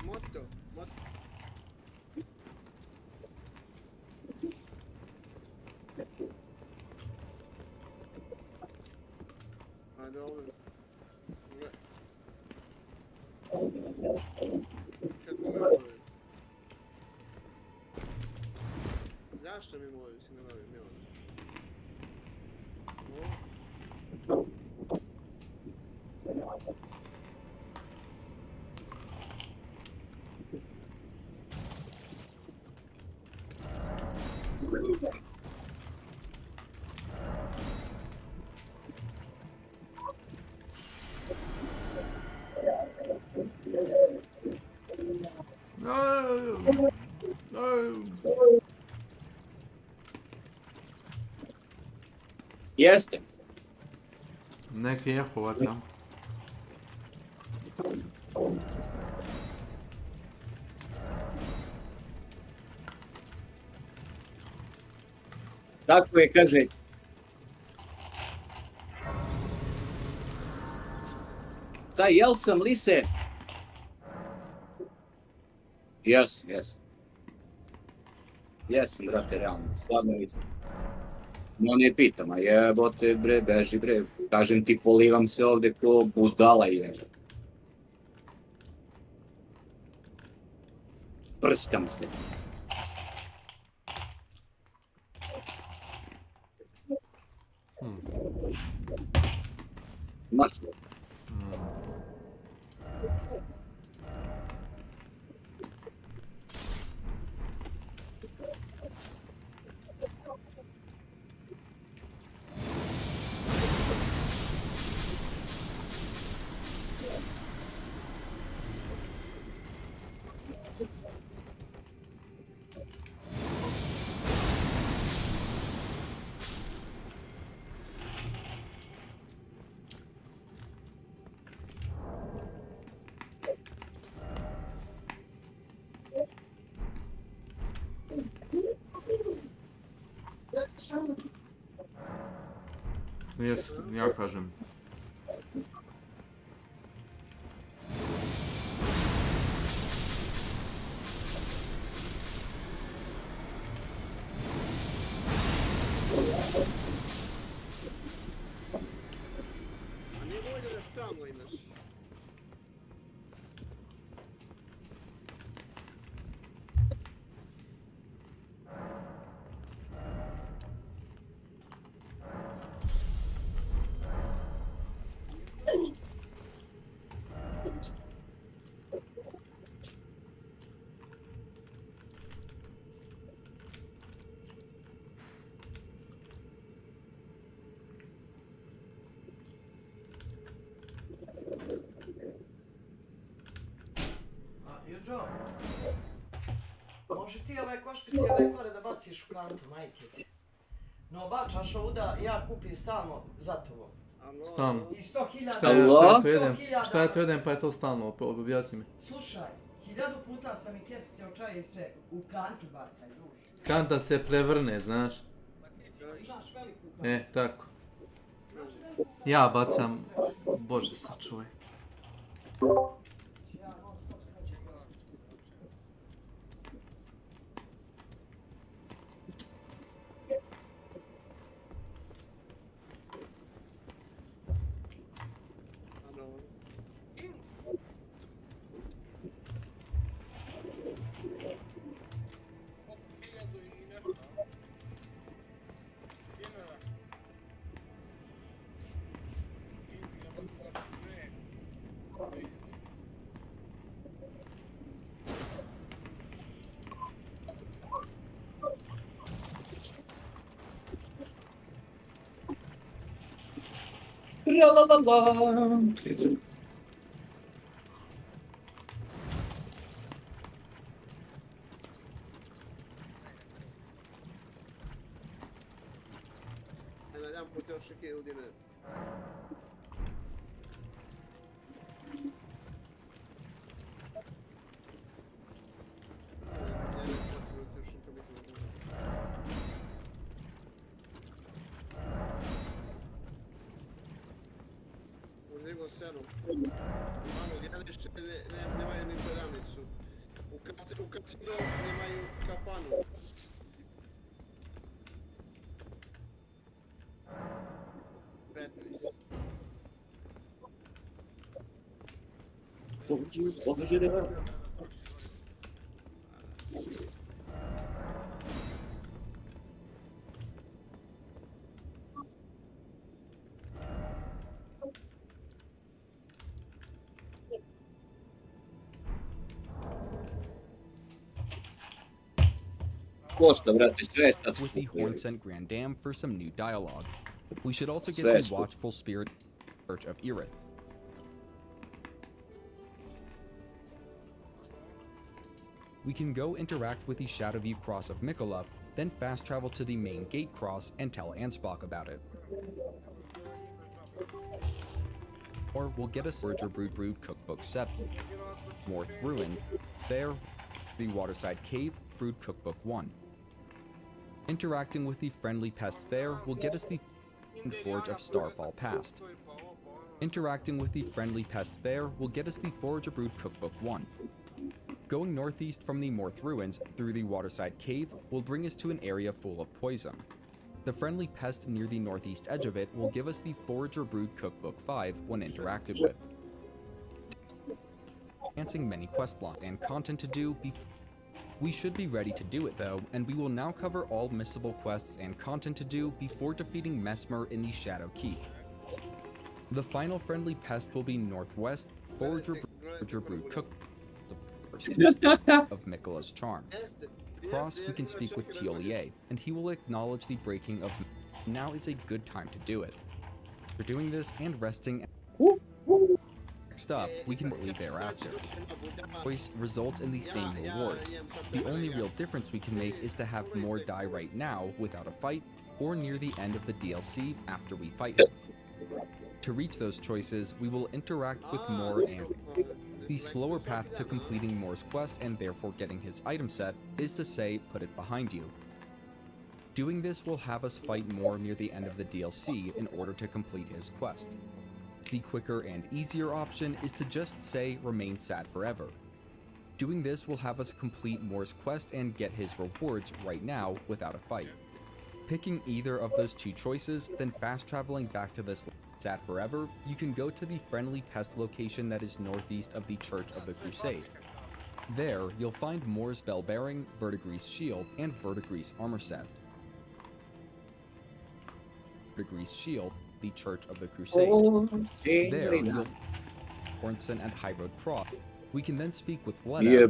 Moto. A dobro. Kako me moli? Zašto mi moli? Si ne bavi mi ono. Jeste. Neki Jehova tam. Tako je, kaže. Taj, jel sam lise? Jes. Jesam, brate, realno, stvarno jesam. No ne pitam, a jebote bre, beži bre. Kažem ti, polivam se ovde ko budala je. Prskam se. Mašlo. Jes, ja kažem. A nije bolje da stalno imaš. Jurđo, može ti ove košpice i ove kore da baciš u kantu, majke ti. No, bačaš ovuda, ja kupim stalno za tobom. Stalno. I 100.000... Šta ja to jedem pa je to stalno, objasni mi. Slušaj, 1000 puta sam i kesice od čaja se u kantu bacaj, druž. Kanta se prevrne, znaš. Znaš veliku kantu. Tako. Ja bacam, Bože sačuvaj. Nadam put još neke udine. Uzdigo senu. Malo gledalište nemaju ni peramicu. U kasino nemaju kapanu. With the Hornsent Grand Dam for some new dialogue. We should also get the watchful spirit Church of Erith. We can go interact with the Shadowview Cross of Mikola, then fast travel to the main gate cross and tell Ansbach about it. Or we'll get a Surger Brood Cookbook 7. Morth Ruin, there, the Waterside Cave, Brood Cookbook 1. Interacting with the friendly pest there will get us the Forge of Starfall Past. Interacting with the friendly pest there will get us the Forager Brood Cookbook 1. Going northeast from the Morth Ruins through the Waterside Cave will bring us to an area full of poison. The friendly pest near the northeast edge of it will give us the Forager Brood Cookbook 5 when interacted with. Advancing many quest lines and content to do before. We should be ready to do it though, and we will now cover all missable quests and content to do before defeating Mesmer in the Shadow Keep. The final friendly pest will be northwest Forager Brood Cook of Mikola's Charm. Across we can speak with Tiolier, and he will acknowledge the breaking of. Now is a good time to do it. For doing this and resting. Next up, we can leave thereafter. Choice results in the same rewards. The only real difference we can make is to have more die right now without a fight, or near the end of the DLC after we fight him. To reach those choices, we will interact with Moore and the slower path to completing Moore's quest and therefore getting his item set is to say, put it behind you. Doing this will have us fight more near the end of the DLC in order to complete his quest. The quicker and easier option is to just say remain sad forever. Doing this will have us complete Moore's quest and get his rewards right now without a fight. Picking either of those two choices, then fast traveling back to this sad forever, you can go to the friendly pest location that is northeast of the Church of the Crusade. There, you'll find Moore's bell bearing, verdigris shield, and verdigris armor set. Verdigris shield, the Church of the Crusade. There, you'll find Ornson and High Road Cross. We can then speak with Letta.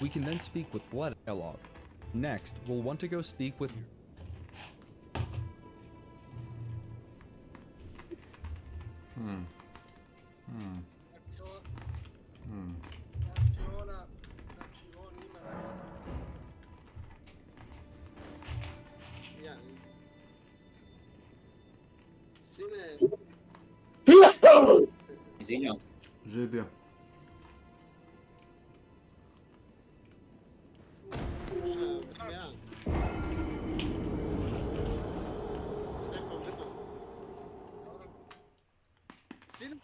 We can then speak with Letta dialogue. Next, we'll want to go speak with Izvinjam. Žibio. Sine,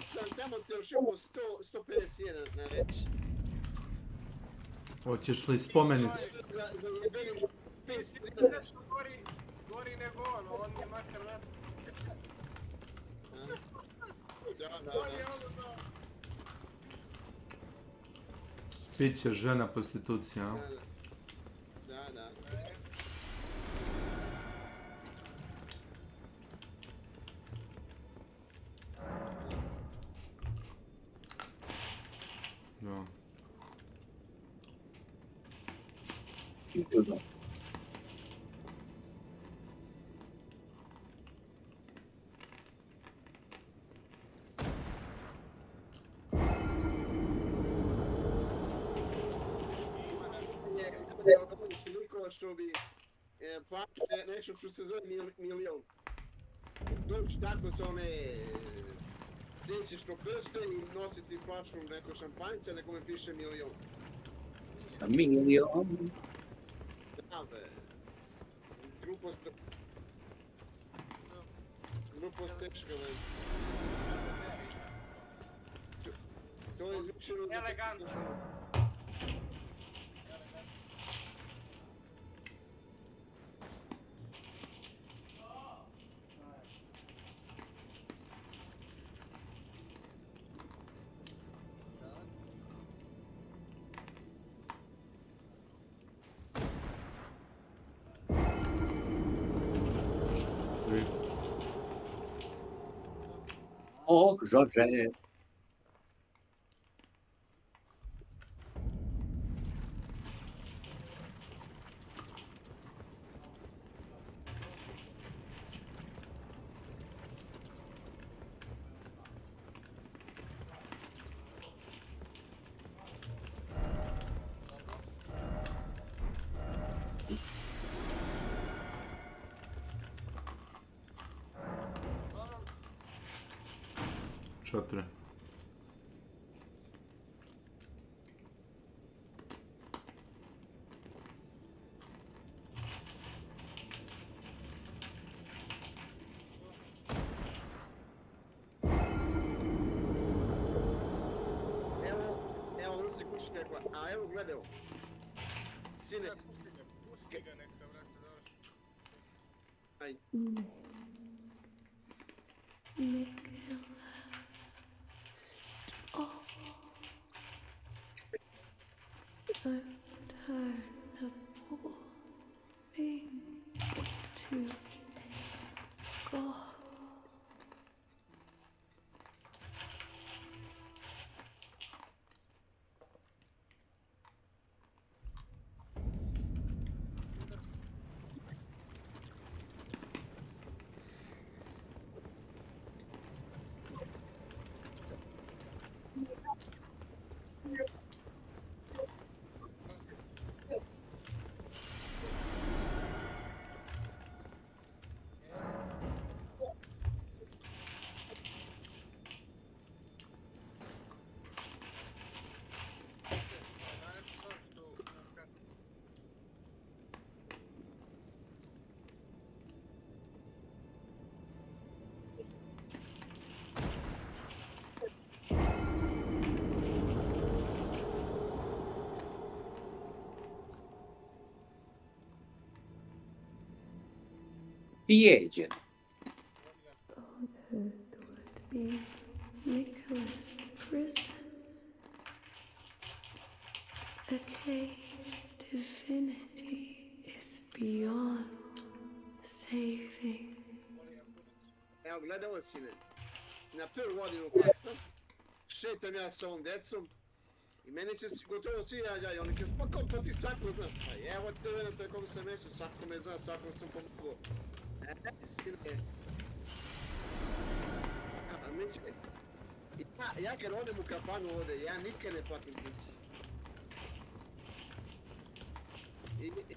sam tamo ti još oko 151 na reći. Hoćeš li spomenicu? Za jebenih 5 Nešto gori nego on je makar na... Biće žena prostitucija, a? Da. Da. Što bi nešto što se zove milion. Doći tako sa one sjeći što prste i nositi flašu neko šampanjca, neko mi piše milion. Milion? Da, be. Grupost teška, be. To je više... Elegantno. Oh, Jorge. Četiri. Evo, vi se kućite, a evo gledaj ovo. Sine. Pusti ga neka, vrati, završi. Aj. I'm tired of falling into a god. Jeđen. Nicholas prison. A cage divinity is beyond saving. Evo, gledaj ovo, sine. Na prvu godinu faksa, šetam ja sa ovom decom i meni se gotovo svi javljaju. Oni kažu, pa ti svako znaš. Pa evo te na toj kom sam mesu, svako me zna, svakom sam pomogao. Sine. A mi će... Ja kad odem u kafanu ovde, ja nikad ne platim piće.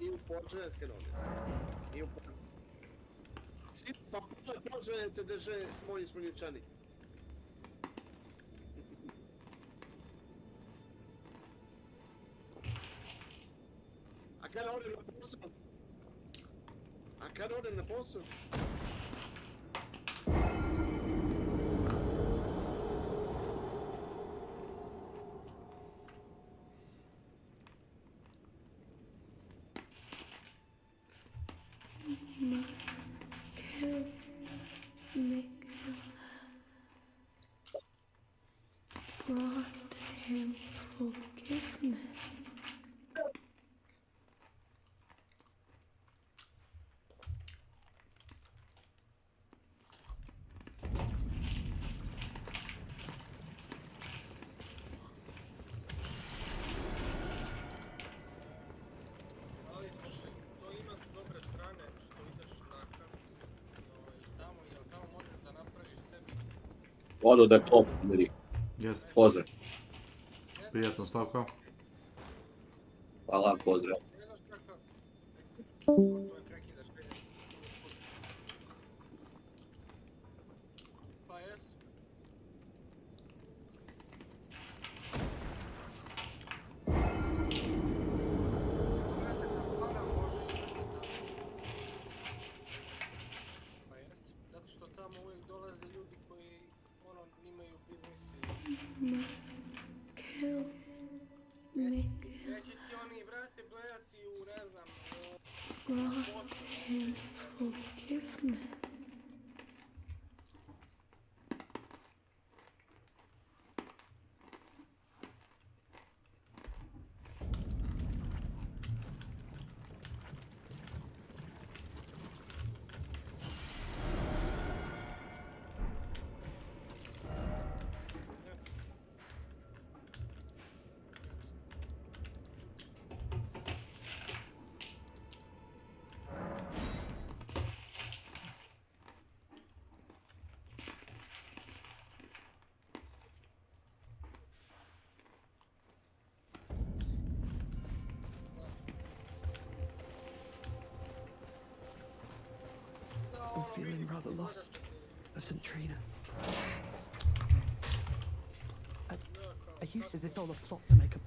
I u počinac kad odem. I u počinac. Pa počinac se drže moji spolničani. A kada odem na posao? Brought him forgiveness. Ali slušaj, to ima dobre strane što ideš nakon i tamo možeš da napraviš sebi. Odo da je klop, ljudi. Jeste. Pozdrav. Prijatno, Slavko. Hvala, pozdrav. Pa jesu. Pa jest, zato što tamo uvijek dolaze ljudi koji imaju biznisi. Neće ti oni, brate, gledati u, ne znam, Brought him forgiveness. I'm feeling rather lost of St. Trina. Is this all a plot to make a...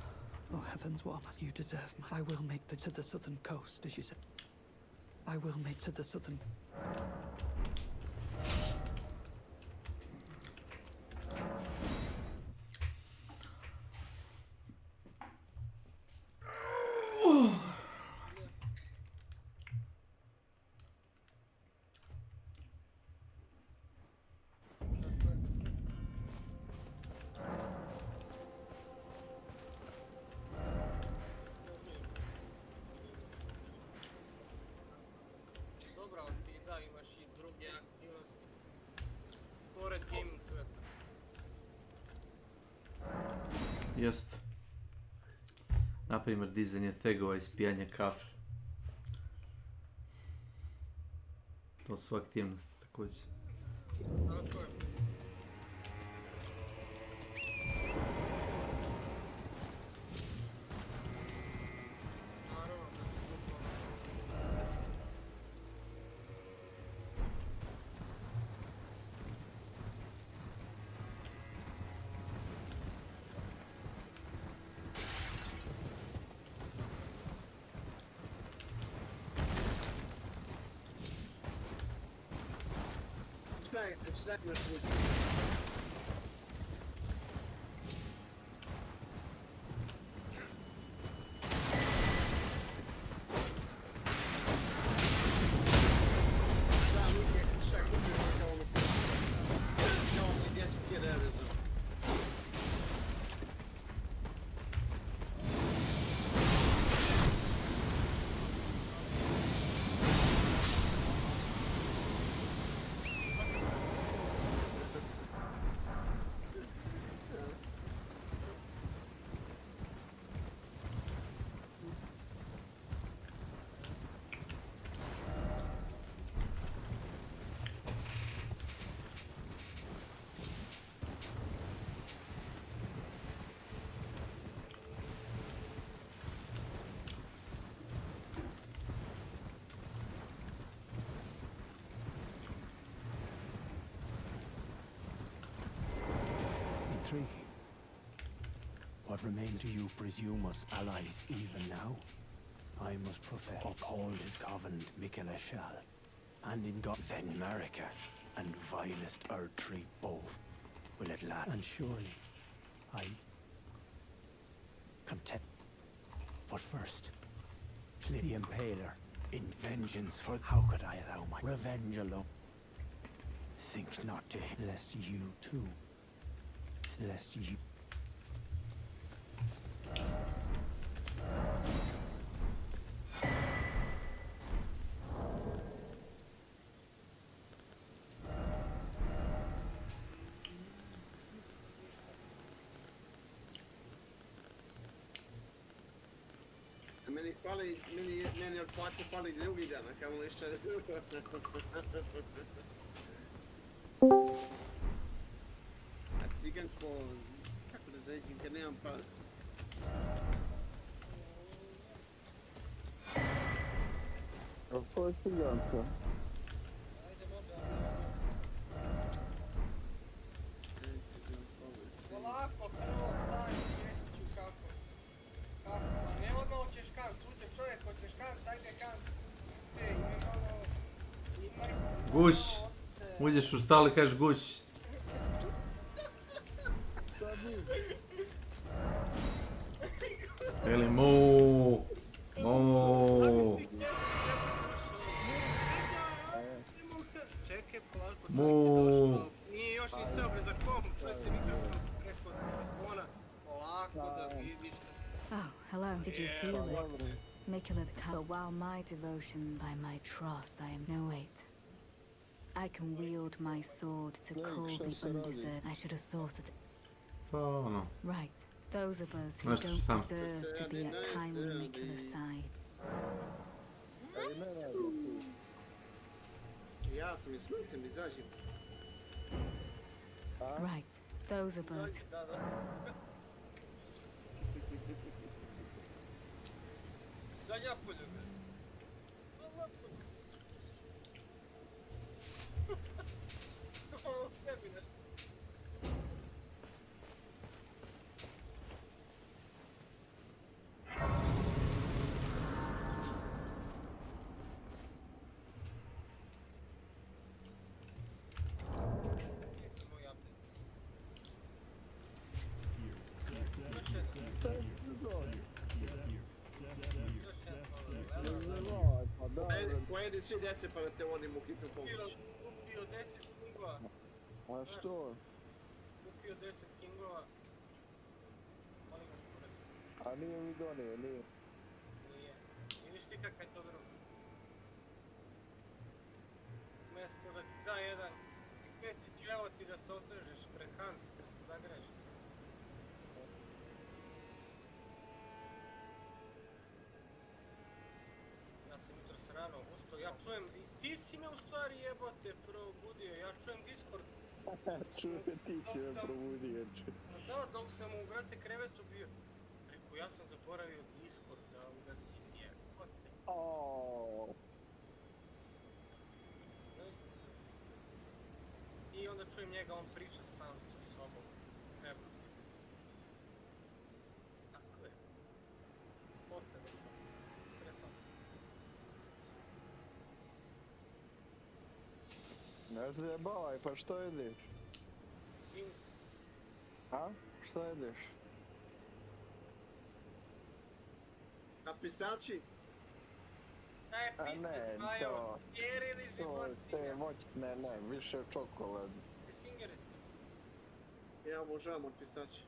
Oh heavens, what must you deserve? I will make to the southern coast, as you said. I will make to the southern... Dobra, ali ti da, imaš i druge aktivnosti. Pored gaming sveta. Jest. Naprimjer, dizanje tegova i spijanje kafe. To su aktivnosti također. Tako je. It's not much wood. intriguing. What remains to you presume us allies even now? I must profess uphold his covenant Mikela shall, and in God then Marika and vilest Erdtree both will at last, and surely I content. But first, slay the Impaler in vengeance for how could I allow my revenge alone? Think not to him, lest you too, lest you. Meni od plaće pali drugi dan, a kamo ništa. A ciganko, kako da zađem kad nemam para? A ko je ciganka? Polako, prvo stani, jesi ću kako si. Kako, a ne odmah hoćeš kant, uđe čovjek, hoćeš kant, ajde kant. Te, ime malo... Guš! Uđeš u stal i kažeš guš. Ili mu. Čekaj, polako, Mu. Nije još ni se obreza kom, čuje se mikrofon preko telefona. Polako da vidiš. Oh, hello. Did you feel it? Mikela the cow. While my devotion by my troth, I am no wait. I can wield my sword to call the undeserved. I should have thought of it. Oh no. Right. Those of us who don't deserve to be at kindly Mikela's side. Ja sam ismrten, izađem. Right. Those of us. Zadnja poljuga. Pojedi svi 10 pa da te vodim u hitnu pomoć. Kupio 10 kingova. A što? Kupio 10 kingova. Molim ga kurac. A nije mi donio, nije. Nije. Vidiš ti kakav je to drug. Umjesto da ti da jedan mjesec, evo ti da se osvežeš pred hunt, da se zagreš. Ja sam jutro rano ustao, ja čujem, ti si me u stvari jebote probudio, ja čujem Discord. Čujem, ti si me probudio. Da, dok sam u brate krevetu bio. Reku, ja sam zaboravio Discord da ugasim jebote. I onda čujem njega, on priča sam sa sobom. Evo. Tako je. Posle došao. Presno. Ne zjebavaj, pa što jedeš? A? Što jedeš? Na pistači? Šta je pistač, Majo? Jer ili životinja? Te moćne, ne, više čokolad. Singerist. Ja obožavam od pistači.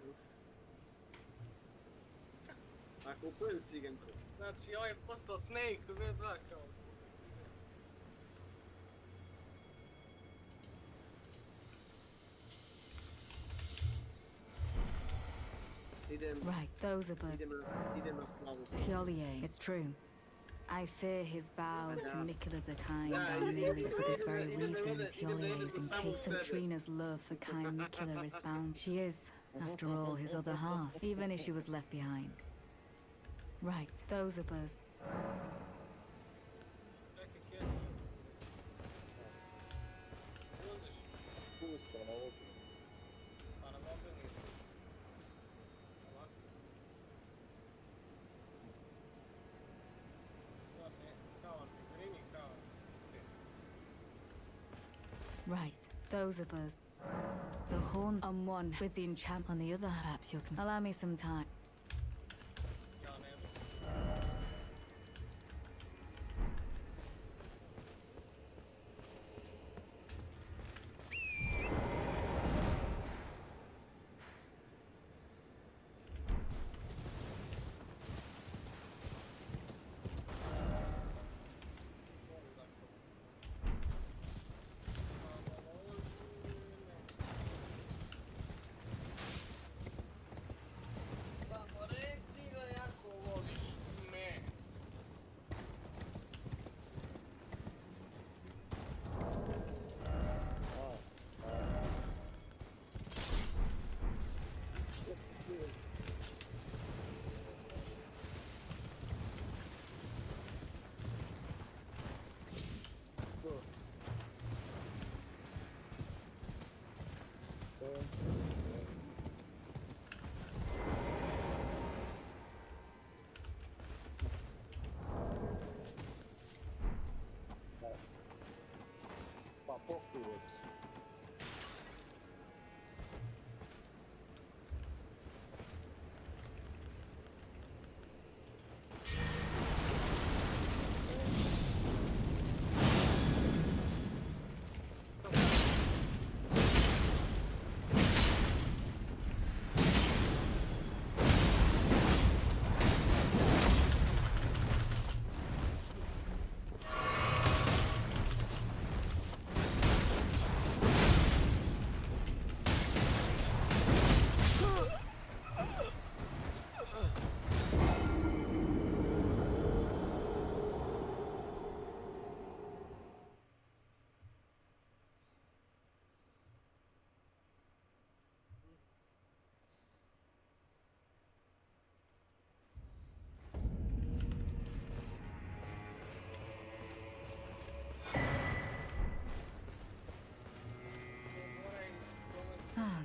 A kupujem ciganku. Znači, ovaj je postao Snake u V2 kao. Right, those of us. Piolier, it's true. I fear his vows to Mikela the Kind are merely for this very reason. Piolier is in case Trina's love for kind Mikela is bound. She is, after all, his other half, even if she was left behind. Right, those of us. Right, those of us. The horn on one with the enchant on the other. Perhaps you can allow me some time.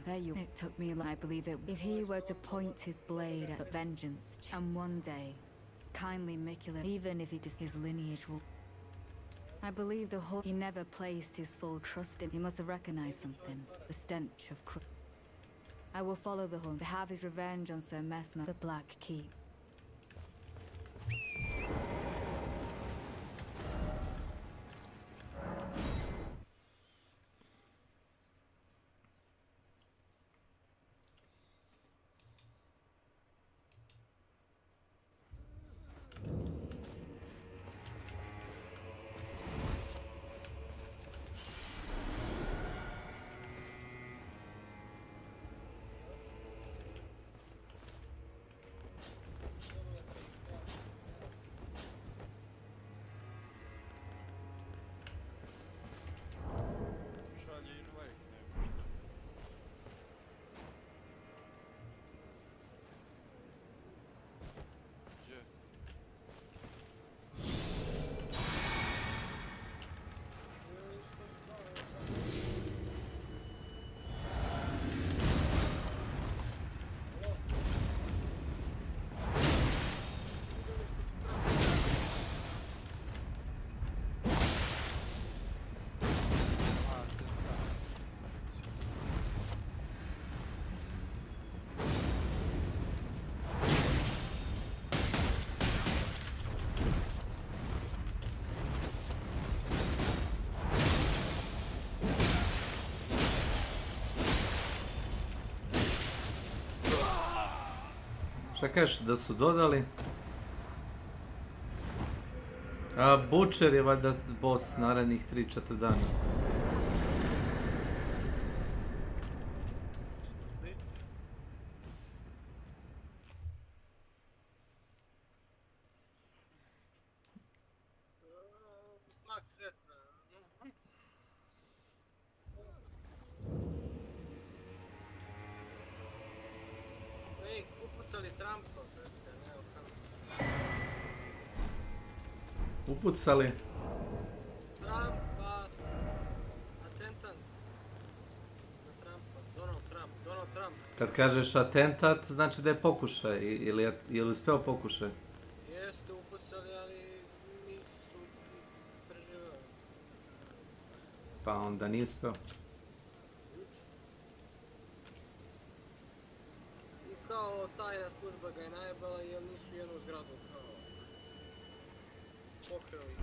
There you. It took me, I believe it. If he were to point his blade at vengeance, and one day, kindly Mikula, even if he does, his lineage will. I believe the whole. He never placed his full trust in. He must have recognized something. The stench of. I will follow the hunt to have his revenge on Sir Messmer, the Black Keep. Šta kažeš da su dodali? A Butcher je valjda boss narednih 3-4 dana. Znak sveta. Snake, upucali Trumpa. Upucali? Trumpa. Atentant. Na Trumpa. Donald Trump. Kad kažeš atentat, znači da je pokušaj, ili je uspeo pokušaj? Jeste upucali, ali nisu preživali. Pa onda nije uspeo. I kao tajna služba ga je najebala jer nisu jednu zgradu kao pokrili.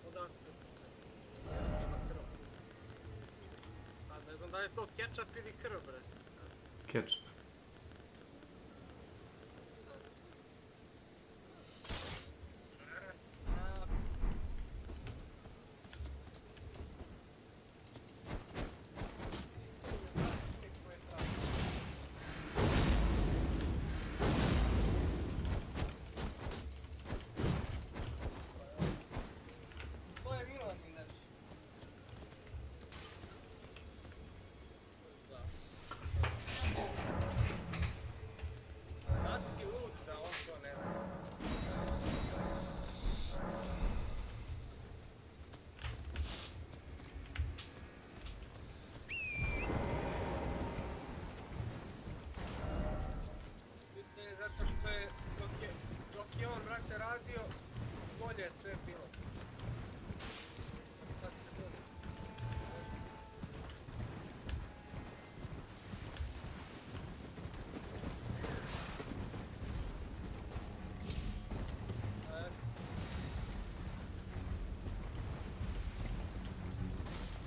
Odakle? Jer su ima krv. Sad ne znam da je to kečap ili krv, bre. Ketchup. To je Milan inače. Da. Nasti lud da on to ne zna. Bitno je zato što je dok je on, brate, radio, bolje je sve bilo. Sad se bolje.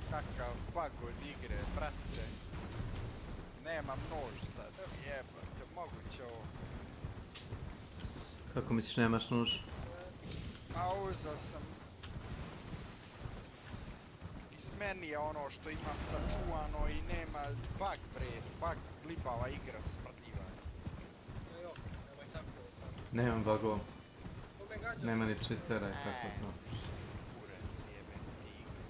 Kakav bug od igre, brate. Nemam nož sad, jebate, moguće ovo. Kako misliš nemaš nož? A uzeo sam. Izmenija ono što imam sačuvano i nema bug, bre, bug, glibava igra, smrdljiva. Jo, nemoj tako. Nemam bugova. To me gađa. Nema ni cheatera i tako to. Kurac jeben ti igre.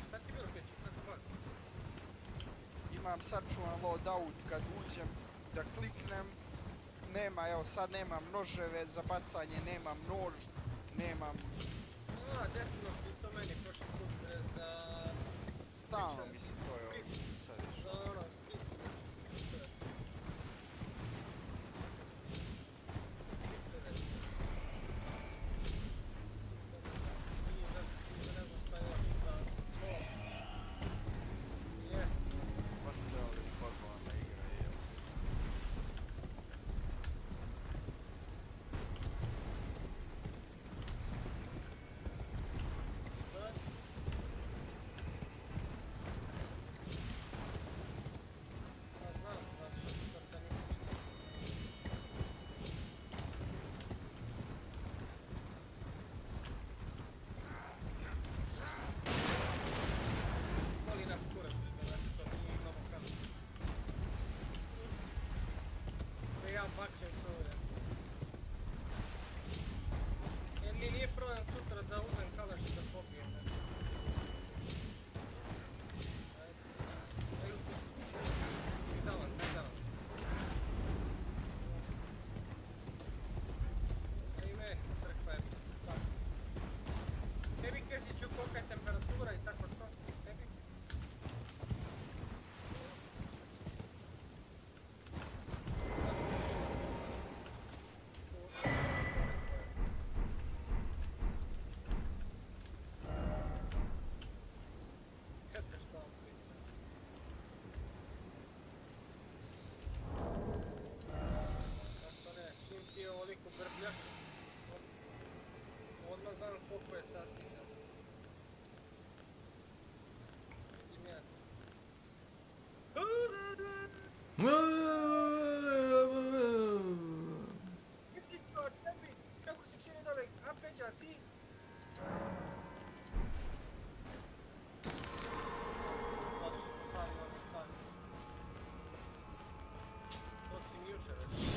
Šta ti bilo peći, kako bug? Imam sačuvan loadout kad uđem da kliknem. Nema, evo sad nemam noževe za bacanje, nemam nož, nemam... A, desilo si to meni prošli put za... Stalno mi se to je sad Za ono, sprici. Bakćem se ovdje. Jer mi nije problem sutra da uzmem kalaš i da pobijem. I meni crkva je sad. Tebi Kesiću kolika je temperatura i tako to? Tebi? Ovoliko brbljaš, odmah znam koliko je sati. Vidim ja. Ti to, tebi, kako se čini dole, a Peđa, ti? Zašto se stavio ono stavio? To si mi jučer reći.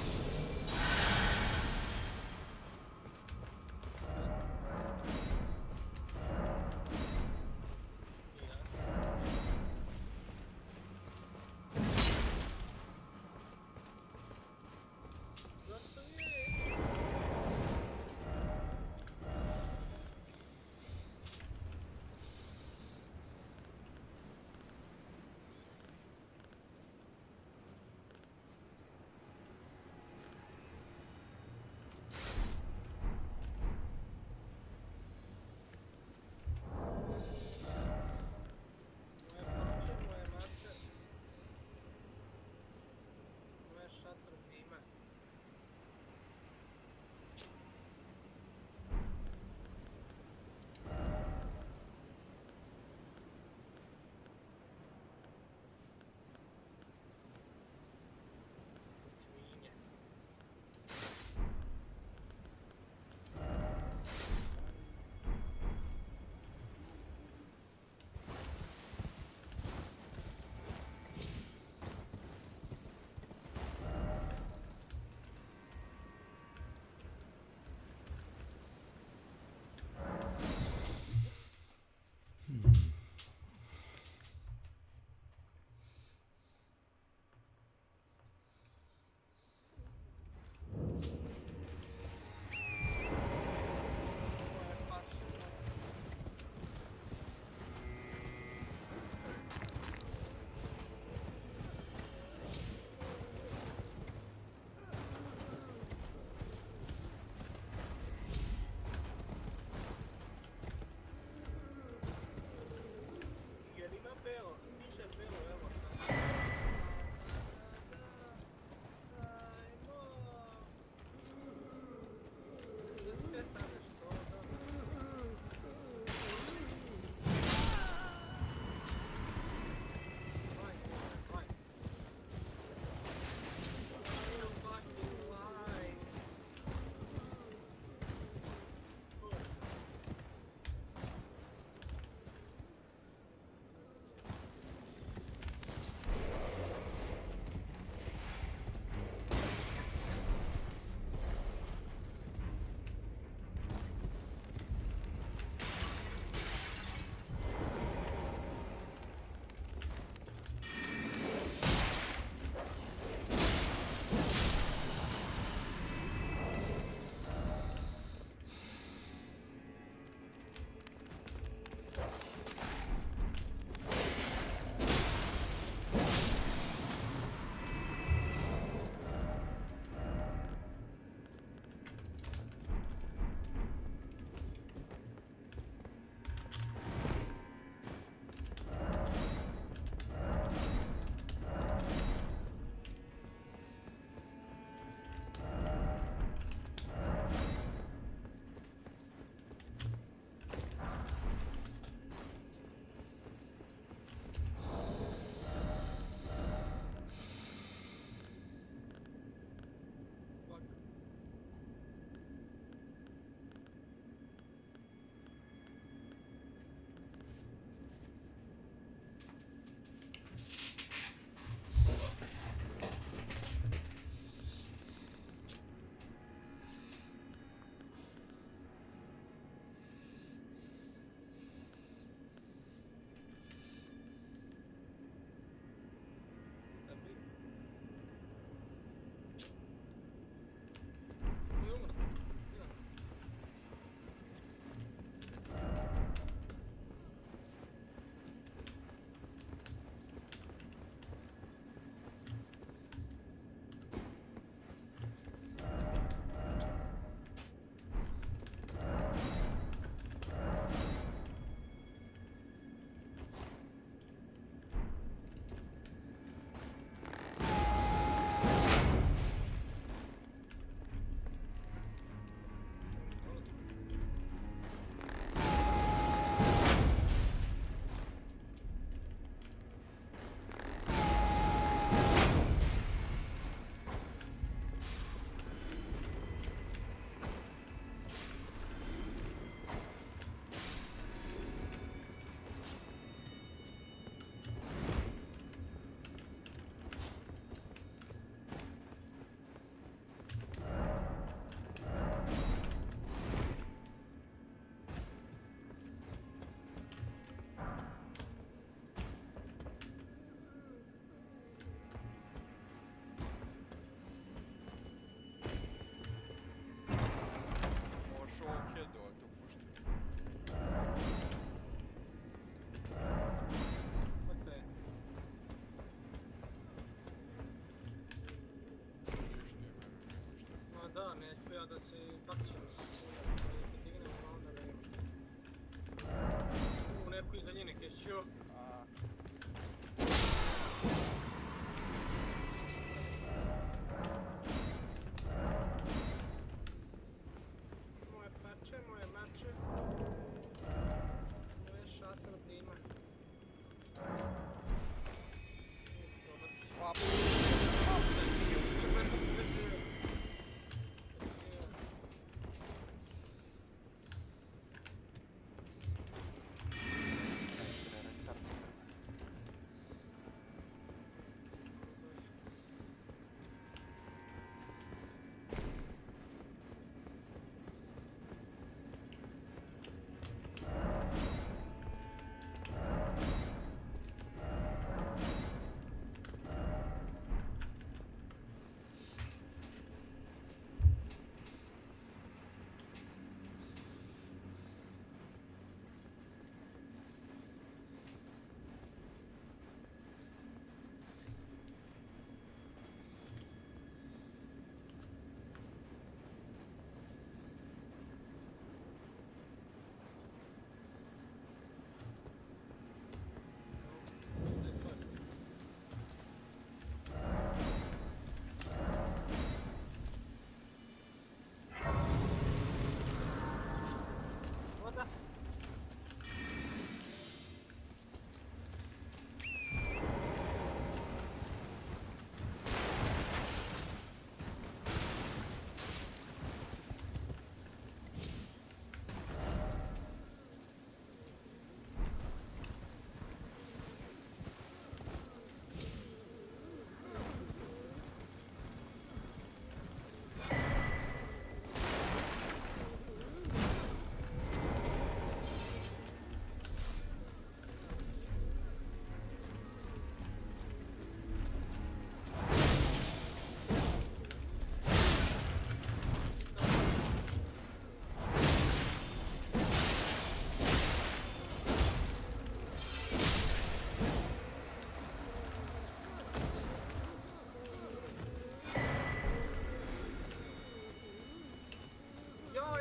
Kako ćemo se dignemo, pa onda da imamo. Neko iza njene kešio. Moje pače, moje mače. Moje šator dima. Dobar su.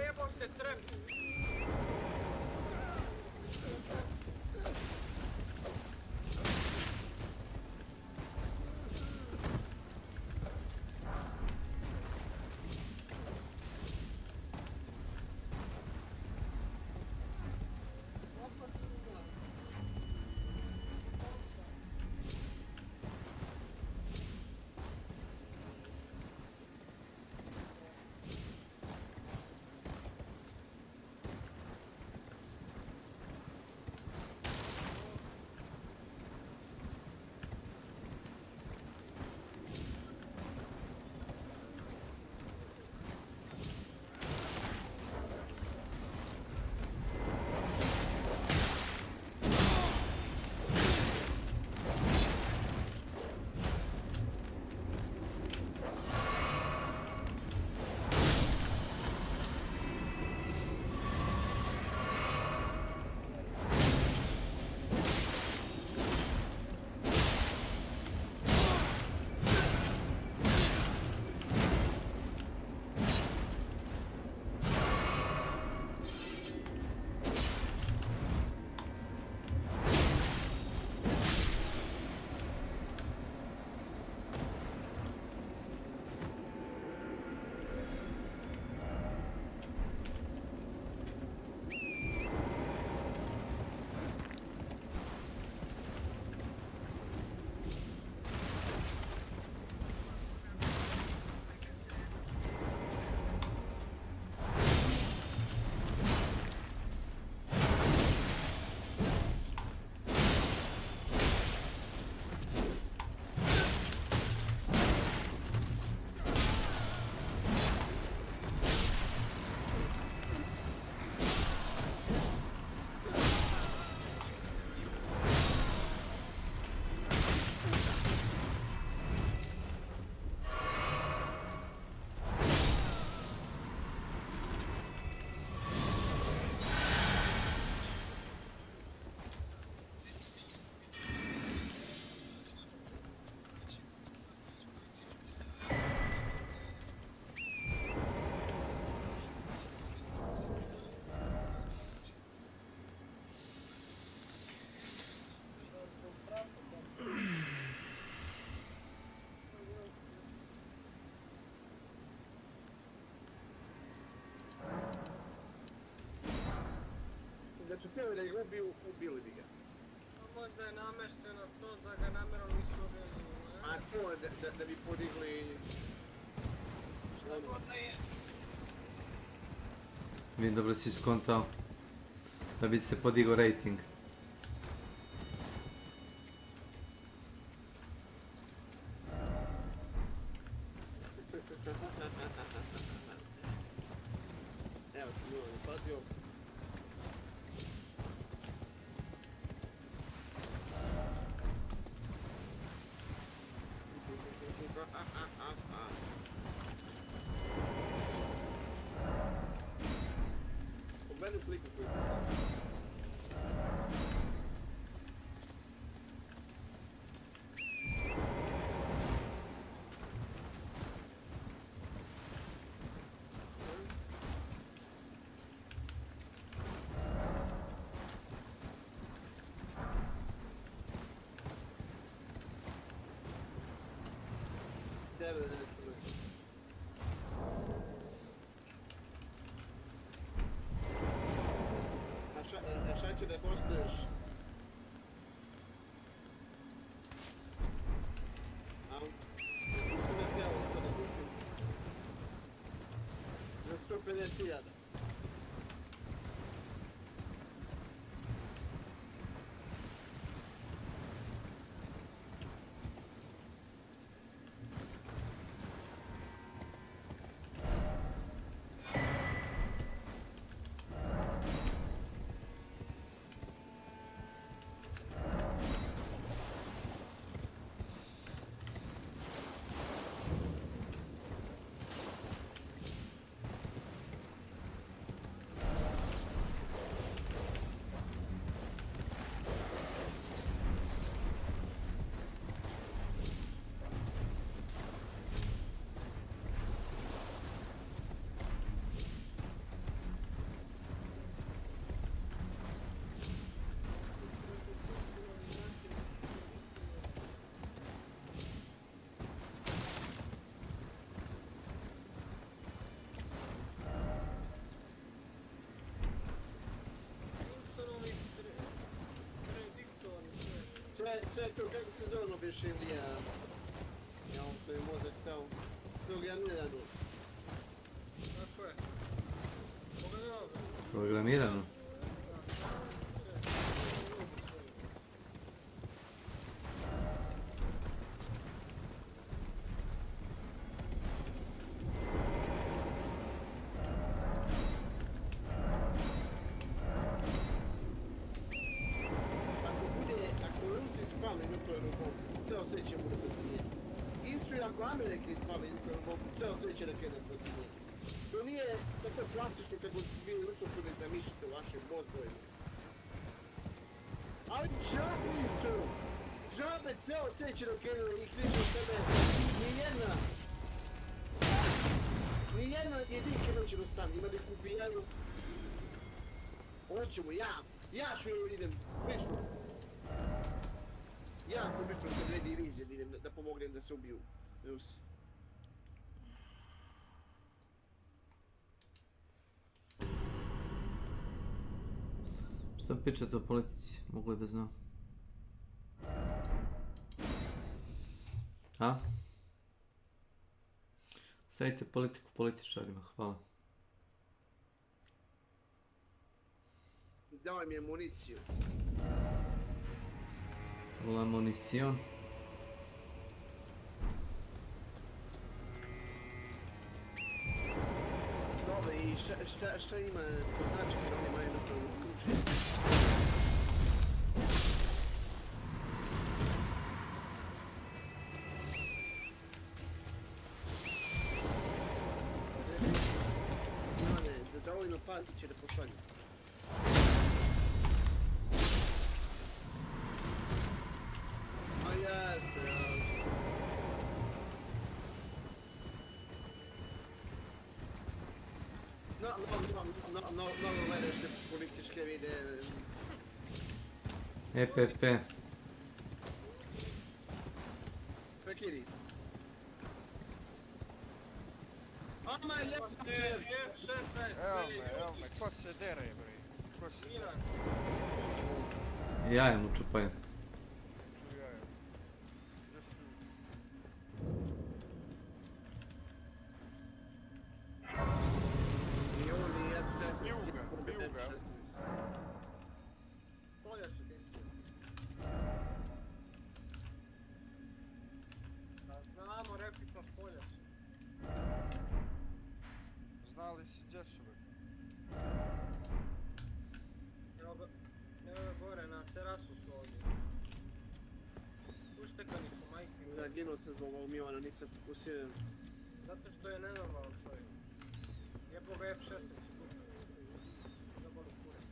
Jebote, trep! htjeli da ga ubiju, ubili bi ga. Možda je namešteno to da ga namjerno nisu ubili. A to da bi podigli... Šta god da je. Vidim dobro si skontao. Da bi se podigao rating. Evo ti Milan, pazi ovo. Pogledaj sliku koju sam stavio. Tebe ne čujem. A šta će da postoješ? A, nisam ja htjela to da kupim. Za 150.000. Sve to kako se zove biš Ilija. Ja on se mi mozak stao. Programirano. Tako je. Pogledaj ovo. Programirano. Ceo sve će bude protiv nje. Isto i ako Amerika ispali nuklearnu bombu, ceo sve će da krene protiv nje. To nije tako plastično kako vi usopili da mišite u vašim mozgovima. Ali džabe im to! Džabe ceo sve će da krene i kriče sebe. Nijedna jedinka neće da stane, ima da ih ubijaju. Hoćemo, ja ću idem, lično. Ja ću lično sa 2 divizije da idem da pomognem da se ubiju Rusi. Šta pričate o politici? Mogu li da znam? A? Stavite politiku političarima, hvala. Dao mi je municiju. La munición. Dobro, i šta ima to znači jer oni imaju napravno kruženje? Ivane, za dovoljno pati će da pošalju. Mnogo gledaš te političke videe. EPP. Prekidi. Ama je Evo me, ko se dere bre? Ko se dere? Jaja mu čupaju. I on i F16 Biju ga, je biju ga. F16. Polja su tešće. Da znamo, rekli smo s polja su. Znali si gdje su be? Evo ga gore na terasu su ovdje. Uštekani su majke. Zaginuo sam zbog ovog Milana, nisam fokusiran. Zato što je nenormalan čovjek. Jebo ga F16 su gupili. Zabolu kurac.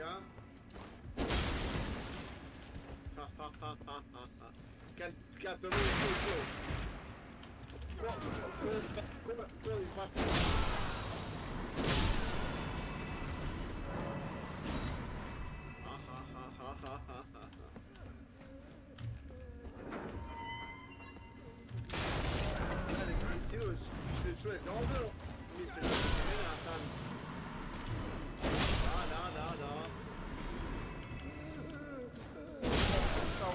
Ja? Kad to nije to. Ko je izbačio? Sinoć što je čovjek dobro, mislim da se mene, a sam... Da. Sau.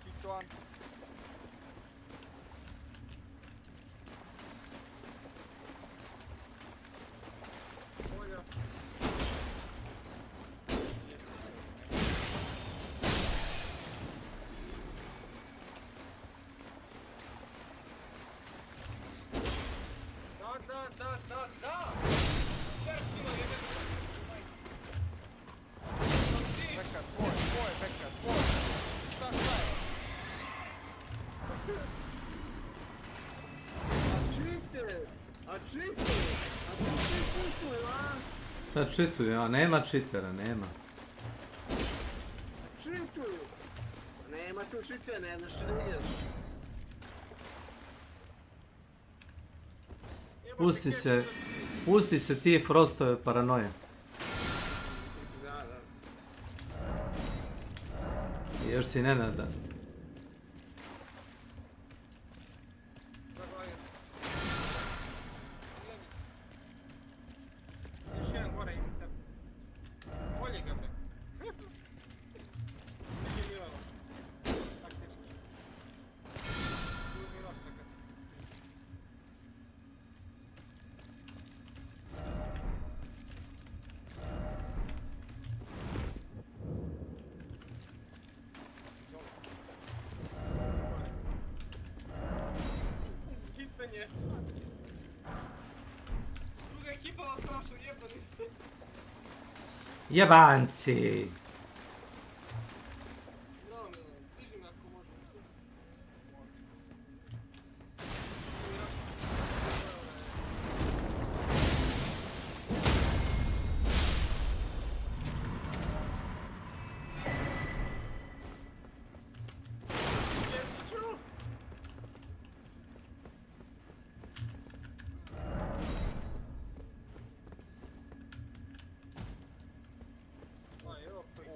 Hitoan. Polja. Da! Čerčilo je Beka, tvoj, Beka, tvoj. Šta je? A čite, Sad čituju, a nema čitera, nema. čituju. Nema tu čite, ne znaš što da ideš. Pusti se ti Frostove paranoje. Da. I još si nenadan. Zaglavio se. Još jedan gore iza tebe. Polje ga bre. Nije Milano. Tak teški. Tu je Miloš sakat. Hitanje sad. Druga ekipa vas strašno jebani ste. Jebanci! Bravo Milan, diži me ako može. Ma jo, koji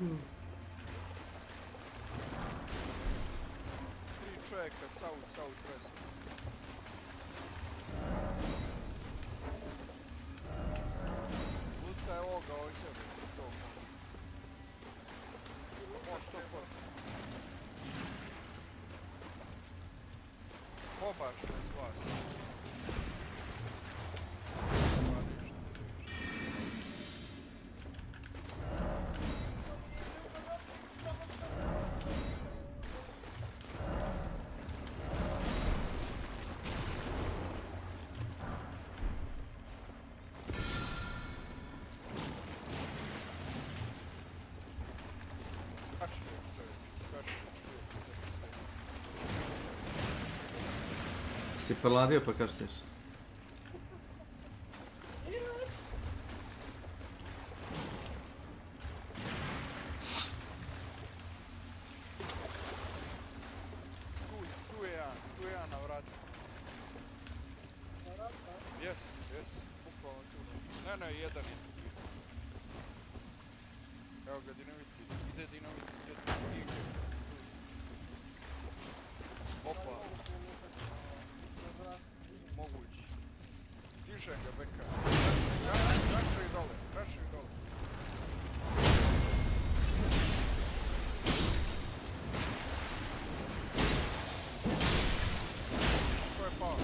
Tri čovjeka, southwest. Luta je ovoga ovdje, to. Može to posto. Kobaš bez vas. Si preladio pa kašlješ? Tu je jedan na vratu. Jes, bukvalno tu. Ne, jedan je tu bio. Evo ga, dinamiti, ide dinamiti. Opa. Moguće. Dižem ga beka. Kašaj dole. Ko je pao?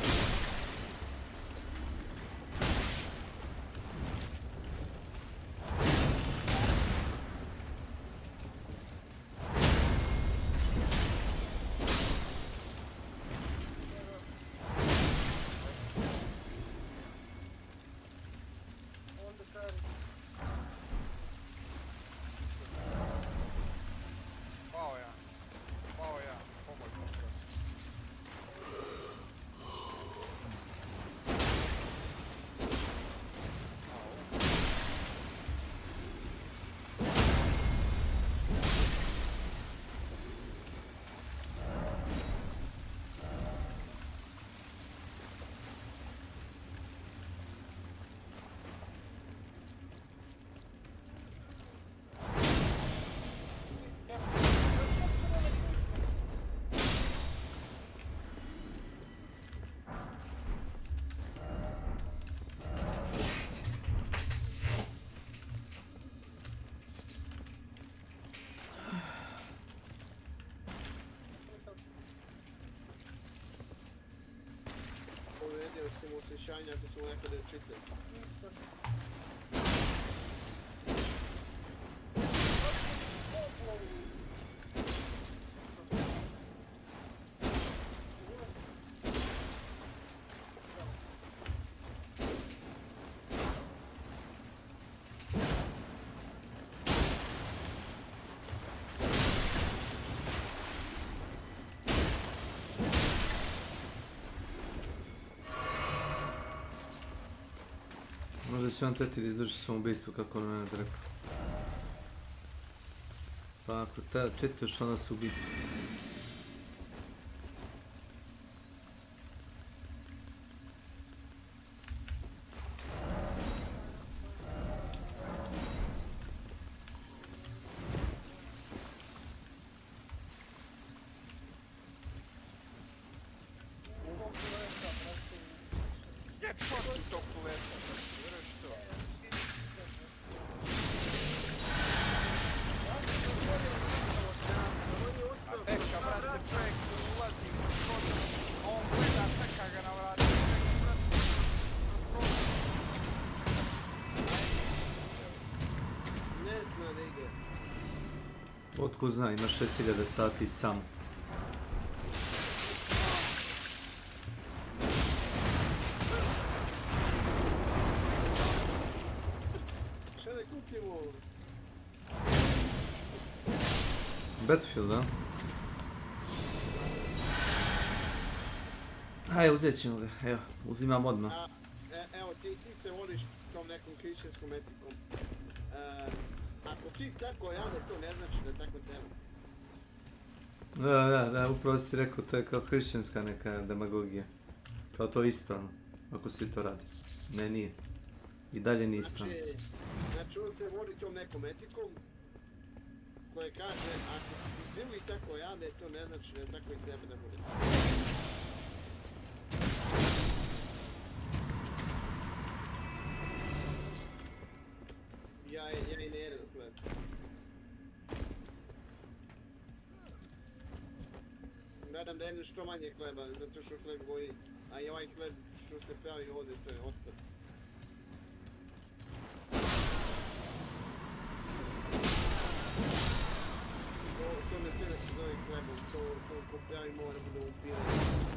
Povrijedio si mu osjećanja ako su mu nekada čitali. Možda će on teti da izvrši samoubistvo kako on mene rekao. Pa ako te čitaš onda su ubiti. Otko zna, ima 6000 sati sam. Šta ne kupimo? Battlefield, da? Ajde, uzet ćemo ga, evo, uzimam odmah. Evo, ti se voliš tom nekom hrišćanskom etikom. Ako si tako javno, to ne znači da tako treba. Da, upravo si ti rekao, to je kao hrišćanska neka demagogija. Kao to je ispravno, ako svi to radi. Ne, nije. I dalje nije ispravno. Znači on se voli tom nekom etikom koje kaže, ako drugi tako jade, to ne znači da tako i tebe ne bude. Ja i ne jedem hleb. Gledam da jedem što manje hleba, zato što hleb goji, a i ovaj hleb što se pravi ovdje, to je otpad. To ne sve da se zove hlebom, to ko pravi mora bude upirano.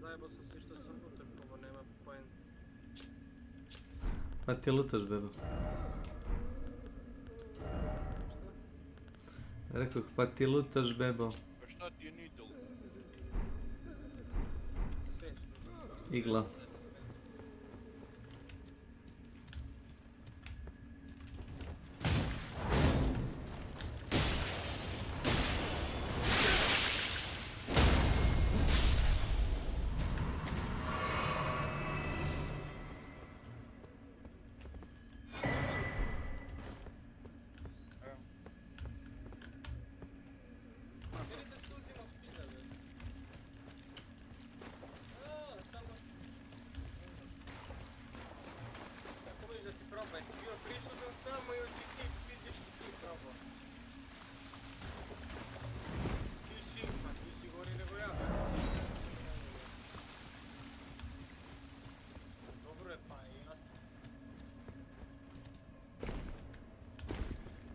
Zajebao sam se što sam utrpao, nema point. Pa ti lutaš, bebo. Rekao, pa ti lutaš, bebo. Pa šta ti je needle? Igla.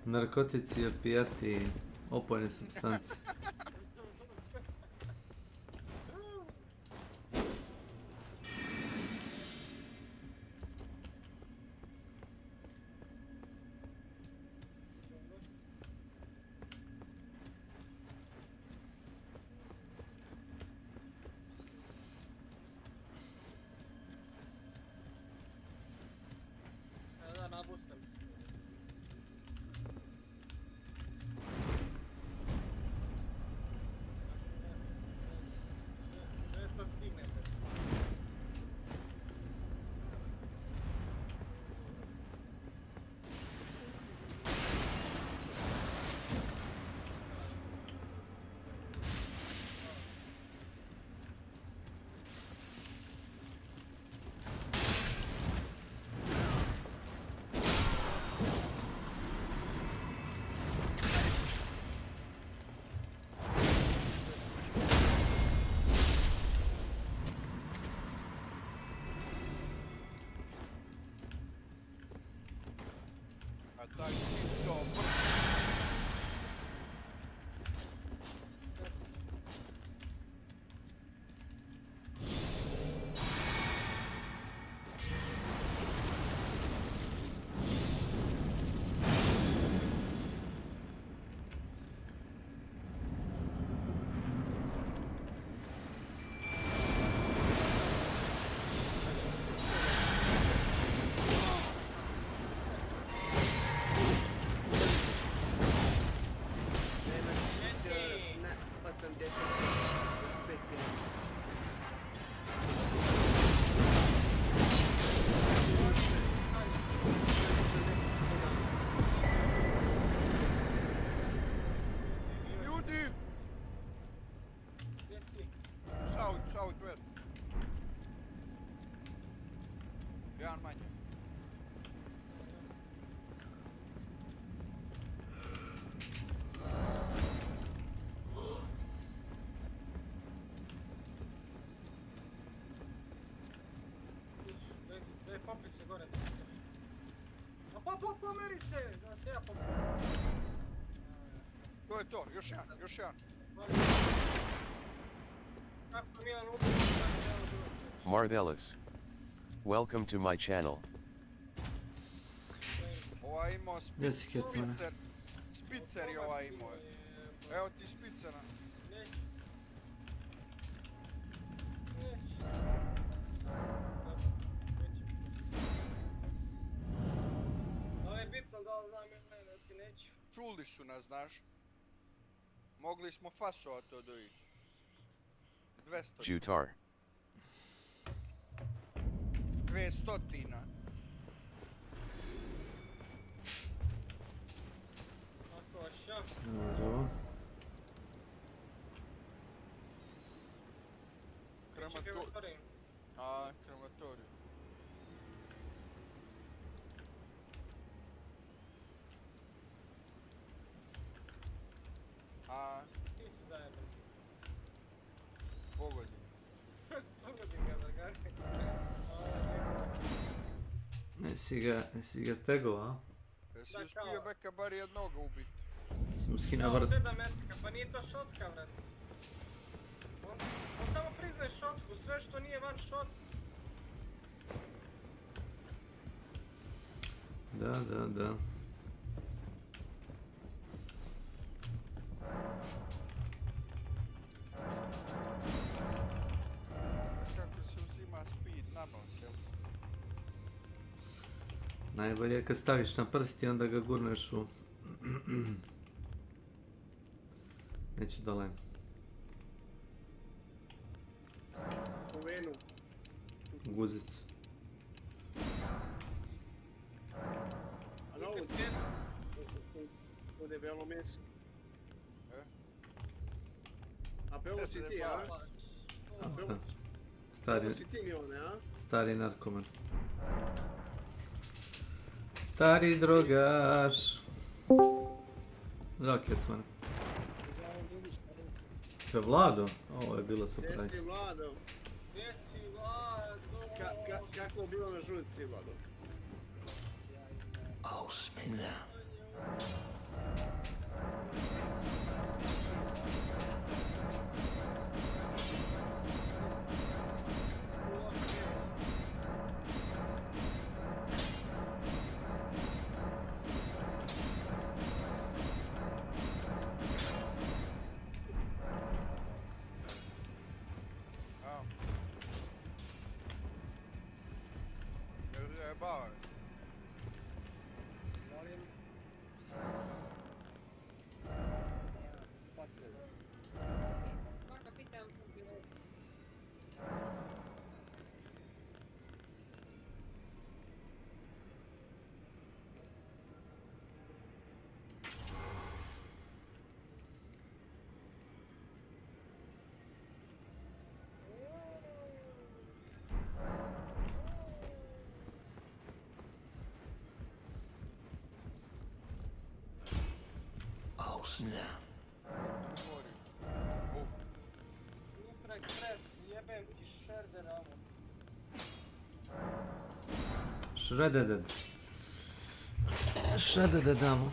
Narkotici, opijati, opojne supstance. to. Pa sam 10 5 minuta. Ljudi! Gdje si ti? Southwest. Jedan manje. Daj, popri se gore. A pomeri se! Da se ja popri. To je to, još jedan. Kako Milan ubio? Mardellis. Welcome to my channel. Ovaj imao Gdje si kecmane? Spicer je ovaj imao. Evo ti Spicera. Neću. Ali je bitno da li znam mene, da ti neću. Čuli su nas, znaš. Mogli smo fasovat od ovih. 200. Jutar. 200. Ako šak. Dobro. Krematorij. A, krematorij. A, Ti si zajeban. pogodi. Pogodi ga, dragari. Jesi ga tego, a? Jesi uspio beka bar jednoga ubiti? Si mu skina Kao vrt. 7 metrika, pa nije to šotka, vrat. On samo priznaje šotku, sve što nije van šot. Da. Kako se uzima speed na nos, jel? Najbolje je kad staviš na prst i onda ga gurneš u... Neću dole. U venu. U guzicu. A novo, u debelo meso. A pelo si ti, a? A pelo si ti Milane, a? Stari narkoman. Stari drogaš. Da, kecman. To je Vlado? Ovo je bilo surprise. Gdje si Vlado? Gdje si Vlado? Kako je bilo na žulici, Vlado? Ausmänner. Bauer. Ausner. Uprek pres, jebem ti šerdera ovo. Shredded. Shredded damo.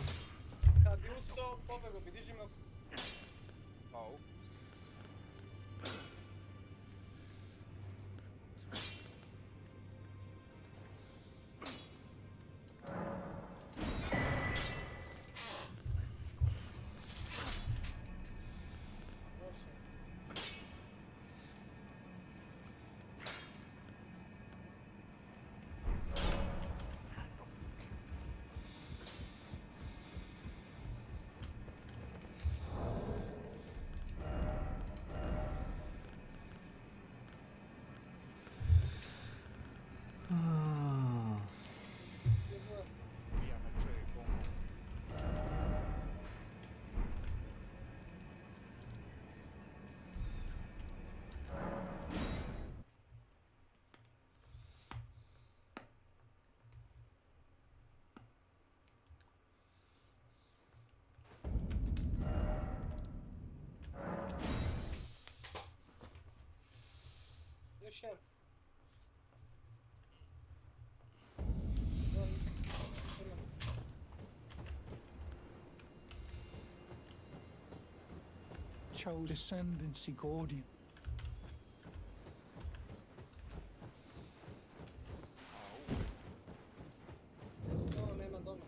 još jedan. Child descendancy Gordian. No, nema doma.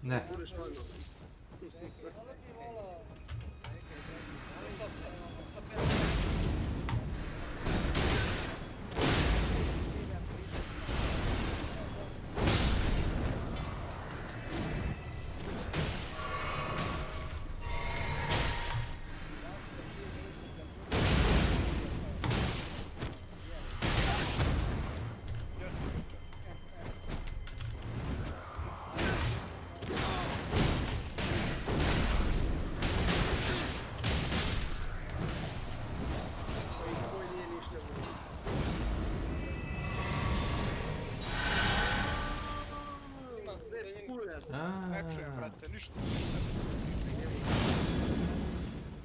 Ne. Ne čujem, brate, ništa.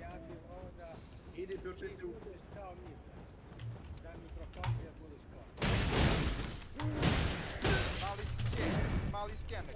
Ja bi volao da... Idi pročiti u... budeš kao mi. Da mikrofon ja budeš kao. Mali skener.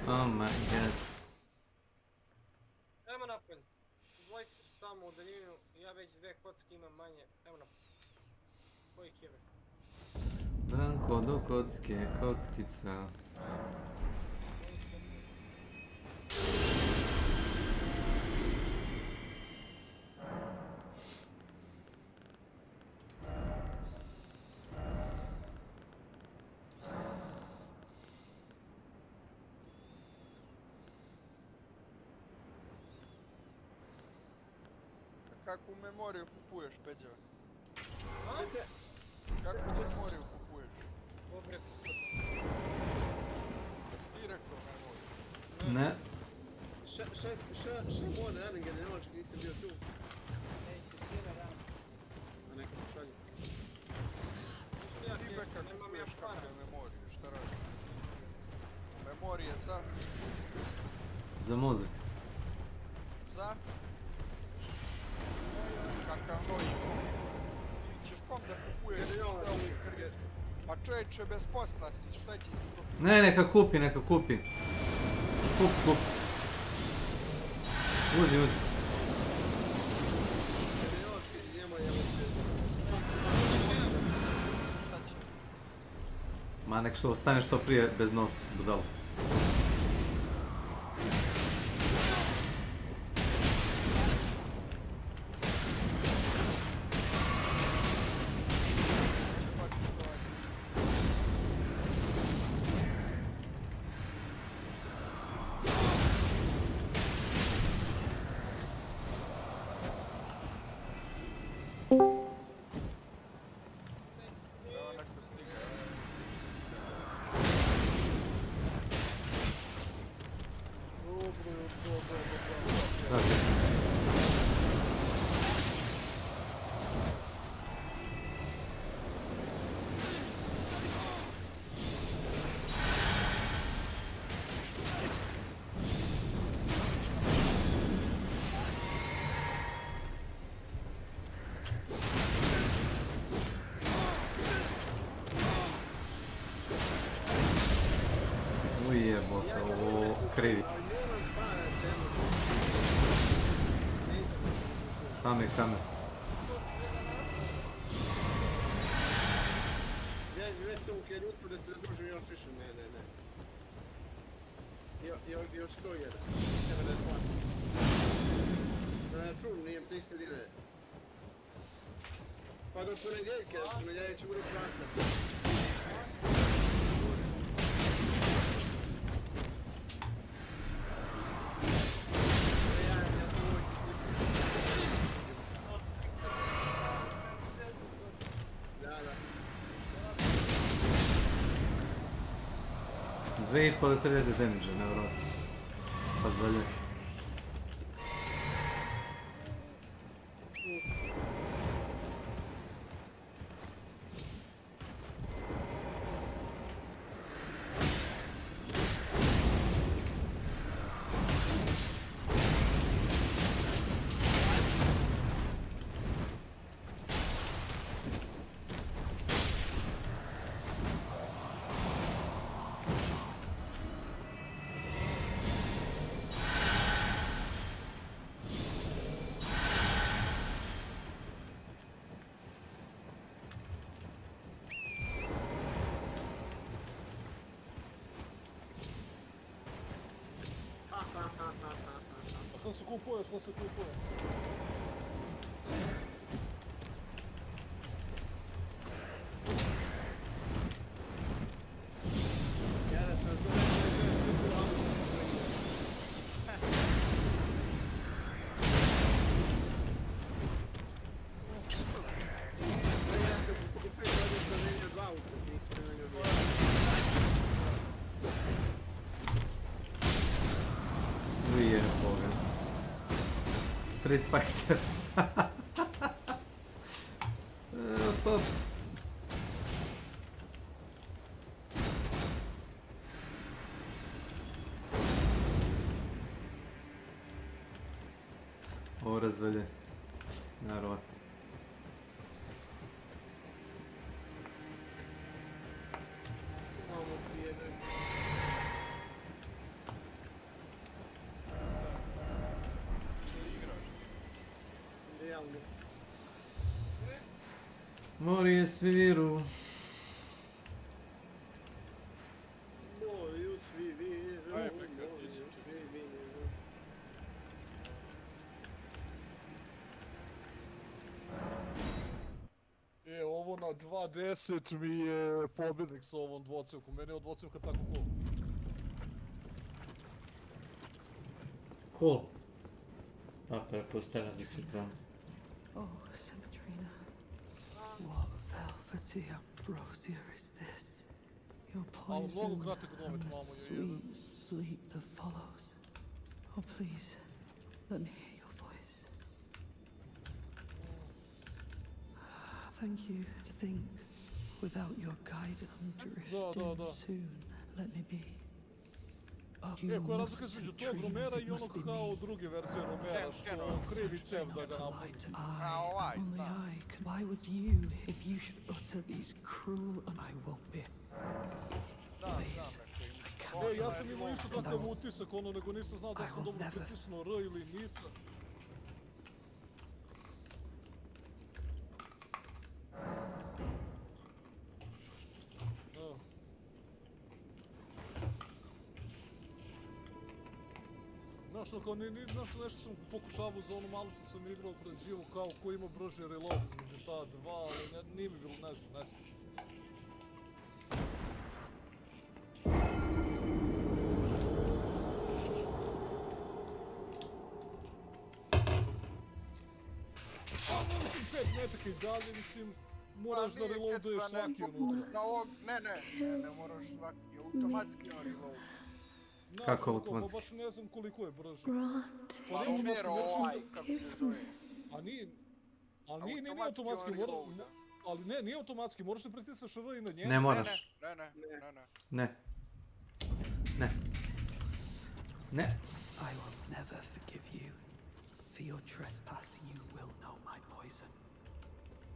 Oh my god. Ajmo napolje. Dvojice su tamo u daljinu, ja već 2 kocke imam manje. Ajmo napolje. Kojih je? Branko, do kocke, kockica. Kakvu memoriju kupuješ, Peđa? A? Kakvu memoriju kupuješ? Dobre, Jesi ti rekao memoriju? Ne. Šta mora Erlinger, ne moći, nisam bio tu. A neka pošalju. Ti Beka kupuješ kakve memorije, šta radiš? Memorije za? Za mozak. Za? Kakav novi? Ili ćeš kom da kupuješ sve ovu krije? Pa čovječe, bez posla si, šta će ti to? Ne, neka kupi. Kup. Uzi. Ma nek što ostane što prije bez novca, budalo. Ujebote, ovo krivi. Kamer. Već sam u Kerjutu da se zadružim još više, ne. Još 101, 72. Na račun, nije 300 dinara. Pa do ponedjeljka će bude plata. Da. 2500 damage, nevjerojatno. Pa zvalje. Što se kupuje? Ja sam to Ujeboga. Street Fighter. Pop. Ovo razvelje. Naravno. Morije sviviru. Ovo na 2.10 mi je pobjednik s ovom dvocevkom, meni je od dvocevka tako cool. Cool. A, pretpostavljam da si pravi. Oh, Centrina. What velvety ambrosia is this? Your Ali mnogo poison kratak and domet, the mamo joj sweet jedan. sleep that follows. Oh, please, let me hear your voice. Thank you to think. Without your guidance, I'm drifting soon. Let me be. Oh, koja je razlika između tog Romera i onog kao druge verzije Romera, što krivi cev da ga napuni? Only I can. Why would you, if you should utter these cruel, and I won't be. Ja sam imao isto takav utisak, nego nisam znao da sam dobro pritisnuo R ili nisam. Znaš, kao nešto sam pokušavao za ono malo što sam igrao pred živo, kao ko ima brži reload između ta dva, ali nije mi bilo, ne znam. Mislim, 5 metaka i dalje, mislim, moraš da reloaduješ svaki unutra. Ne moraš svaki, automatski on reload. Kako automatski? Baš ne znam koliko je brže. Pa Romero ovaj, kako se zove. Ali nije automatski, ali nije automatski, moraš da pritisneš R i na njega. Ne moraš. Ne. I will never forgive you. For your trespass, you will know my poison.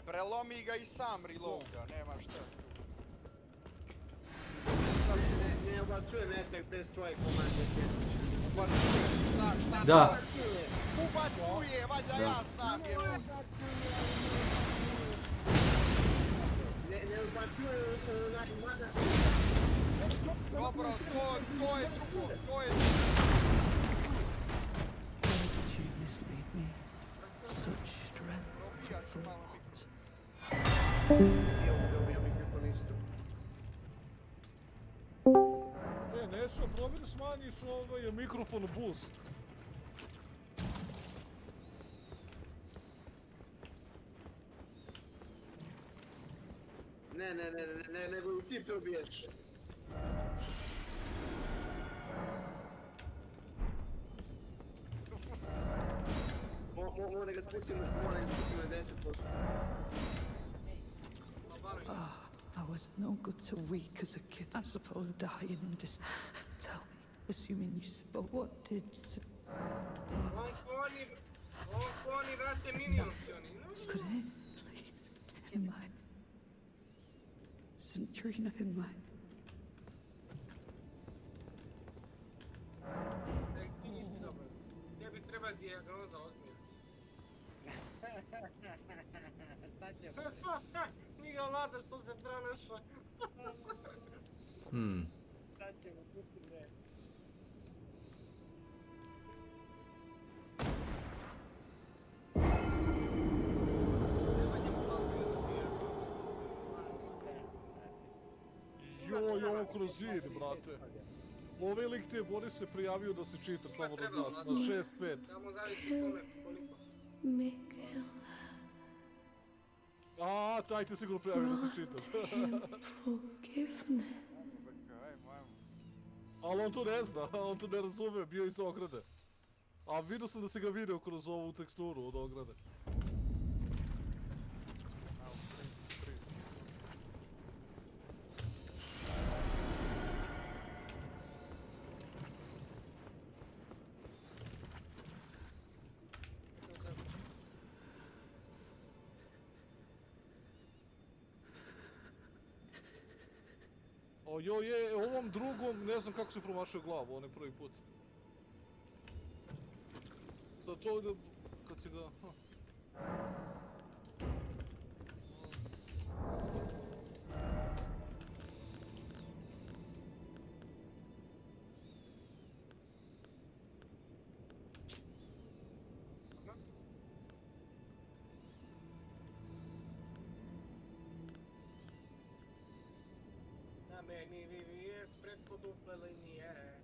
Prelomi ga i sam reloada, nema šta. Ne ubacuje metak bez tvoje komande, Šta? Da. Ubacuje, valjda ja znam je. Ne ubacuje onaj madac. Dobro, to je drugo, to je... Such strength for Nešo, probi da smanjiš mikrofon boost. Ne, nego i ti probiješ. Mora ga spustimo na 10%. I was no good to weak as a kid. I suppose dying in this. Tell me, assuming you spoke, what did... Oni vrate minions, oni. Could it, please, in my... Centrina in my... Ti nisi dobro. Tebi treba dijagnoza ozbiljna. Šta ćemo? Nije vlada što se pronašao. Šta ćemo, pusti bre. Joj, ovo kroz zid, brate. Ovaj lik te Boris se prijavio da si cheater, samo da znaš, na 6-5. Samo zavisi kome, koliko. A, taj te sigurno prijavio da si cheater. Ali on to ne zna, on to ne razume, bio iz ograde. A vidio sam da si ga video kroz ovu teksturu od ograde. Joj, ovom drugom, ne znam kako se promašio glavu, on je prvi put. Sad to ide, kad si ga... Meni vi je preko duple linije.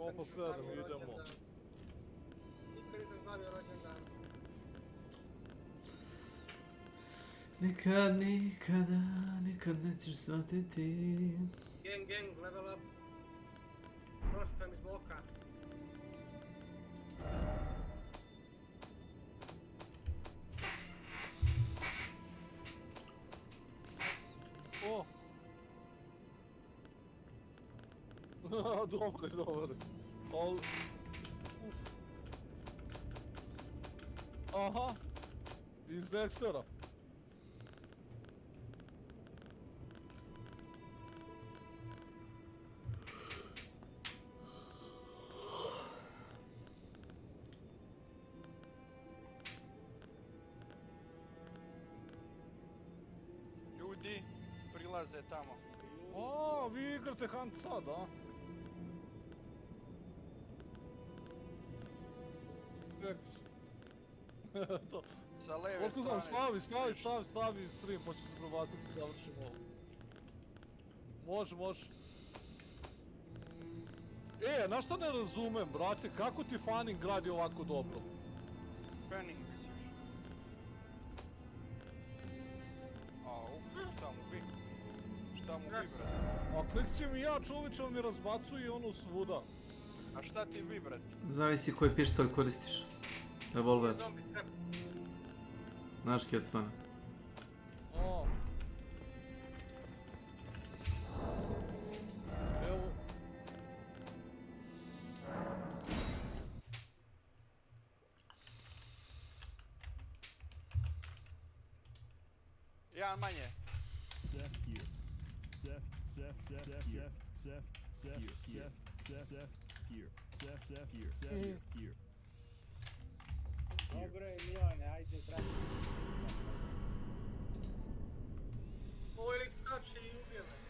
Oko 7 idemo. Nikad nisam slavio rođendan. Nikad nećeš shvatiti. Gang, level up. Prošao sam iz bloka. O! Dobre. Al... Uf. Aha! Iz Dextera. Ljudi prilaze tamo. A, vi igrate Hunt sad, a? To. Sa leve strane. Stavi stream, pa ću se prebaciti i završimo ovo. Može. Na što ne razumem, brate, kako ti Fanning gradi ovako dobro? Fanning misliš? Šta mu bi, brate? A klikćem i ja, čoveče, on mi razbacuje ono svuda. A šta ti bi, brate? Zavisi koji pištolj koristiš. Revolver. Znaš kjecmana. O. Evo. Jedan manje. Dobro je, Mione, ajde, brate. Ovo je lik skače i ubije me.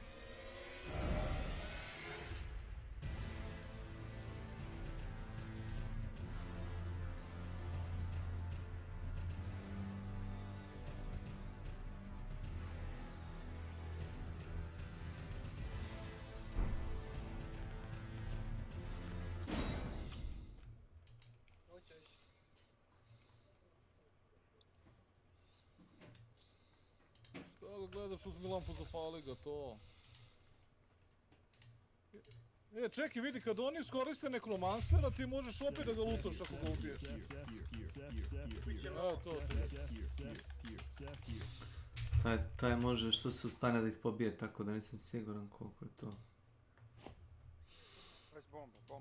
Šta ga gledaš, uzmi lampu, zapali ga, to. Čekaj, vidi, kad oni iskoriste nekromansera, ti možeš opet da ga lutaš ako ga ubiješ. Evo to. Taj može što se ustane da ih pobije, tako da nisam siguran koliko je to. Bez bomba.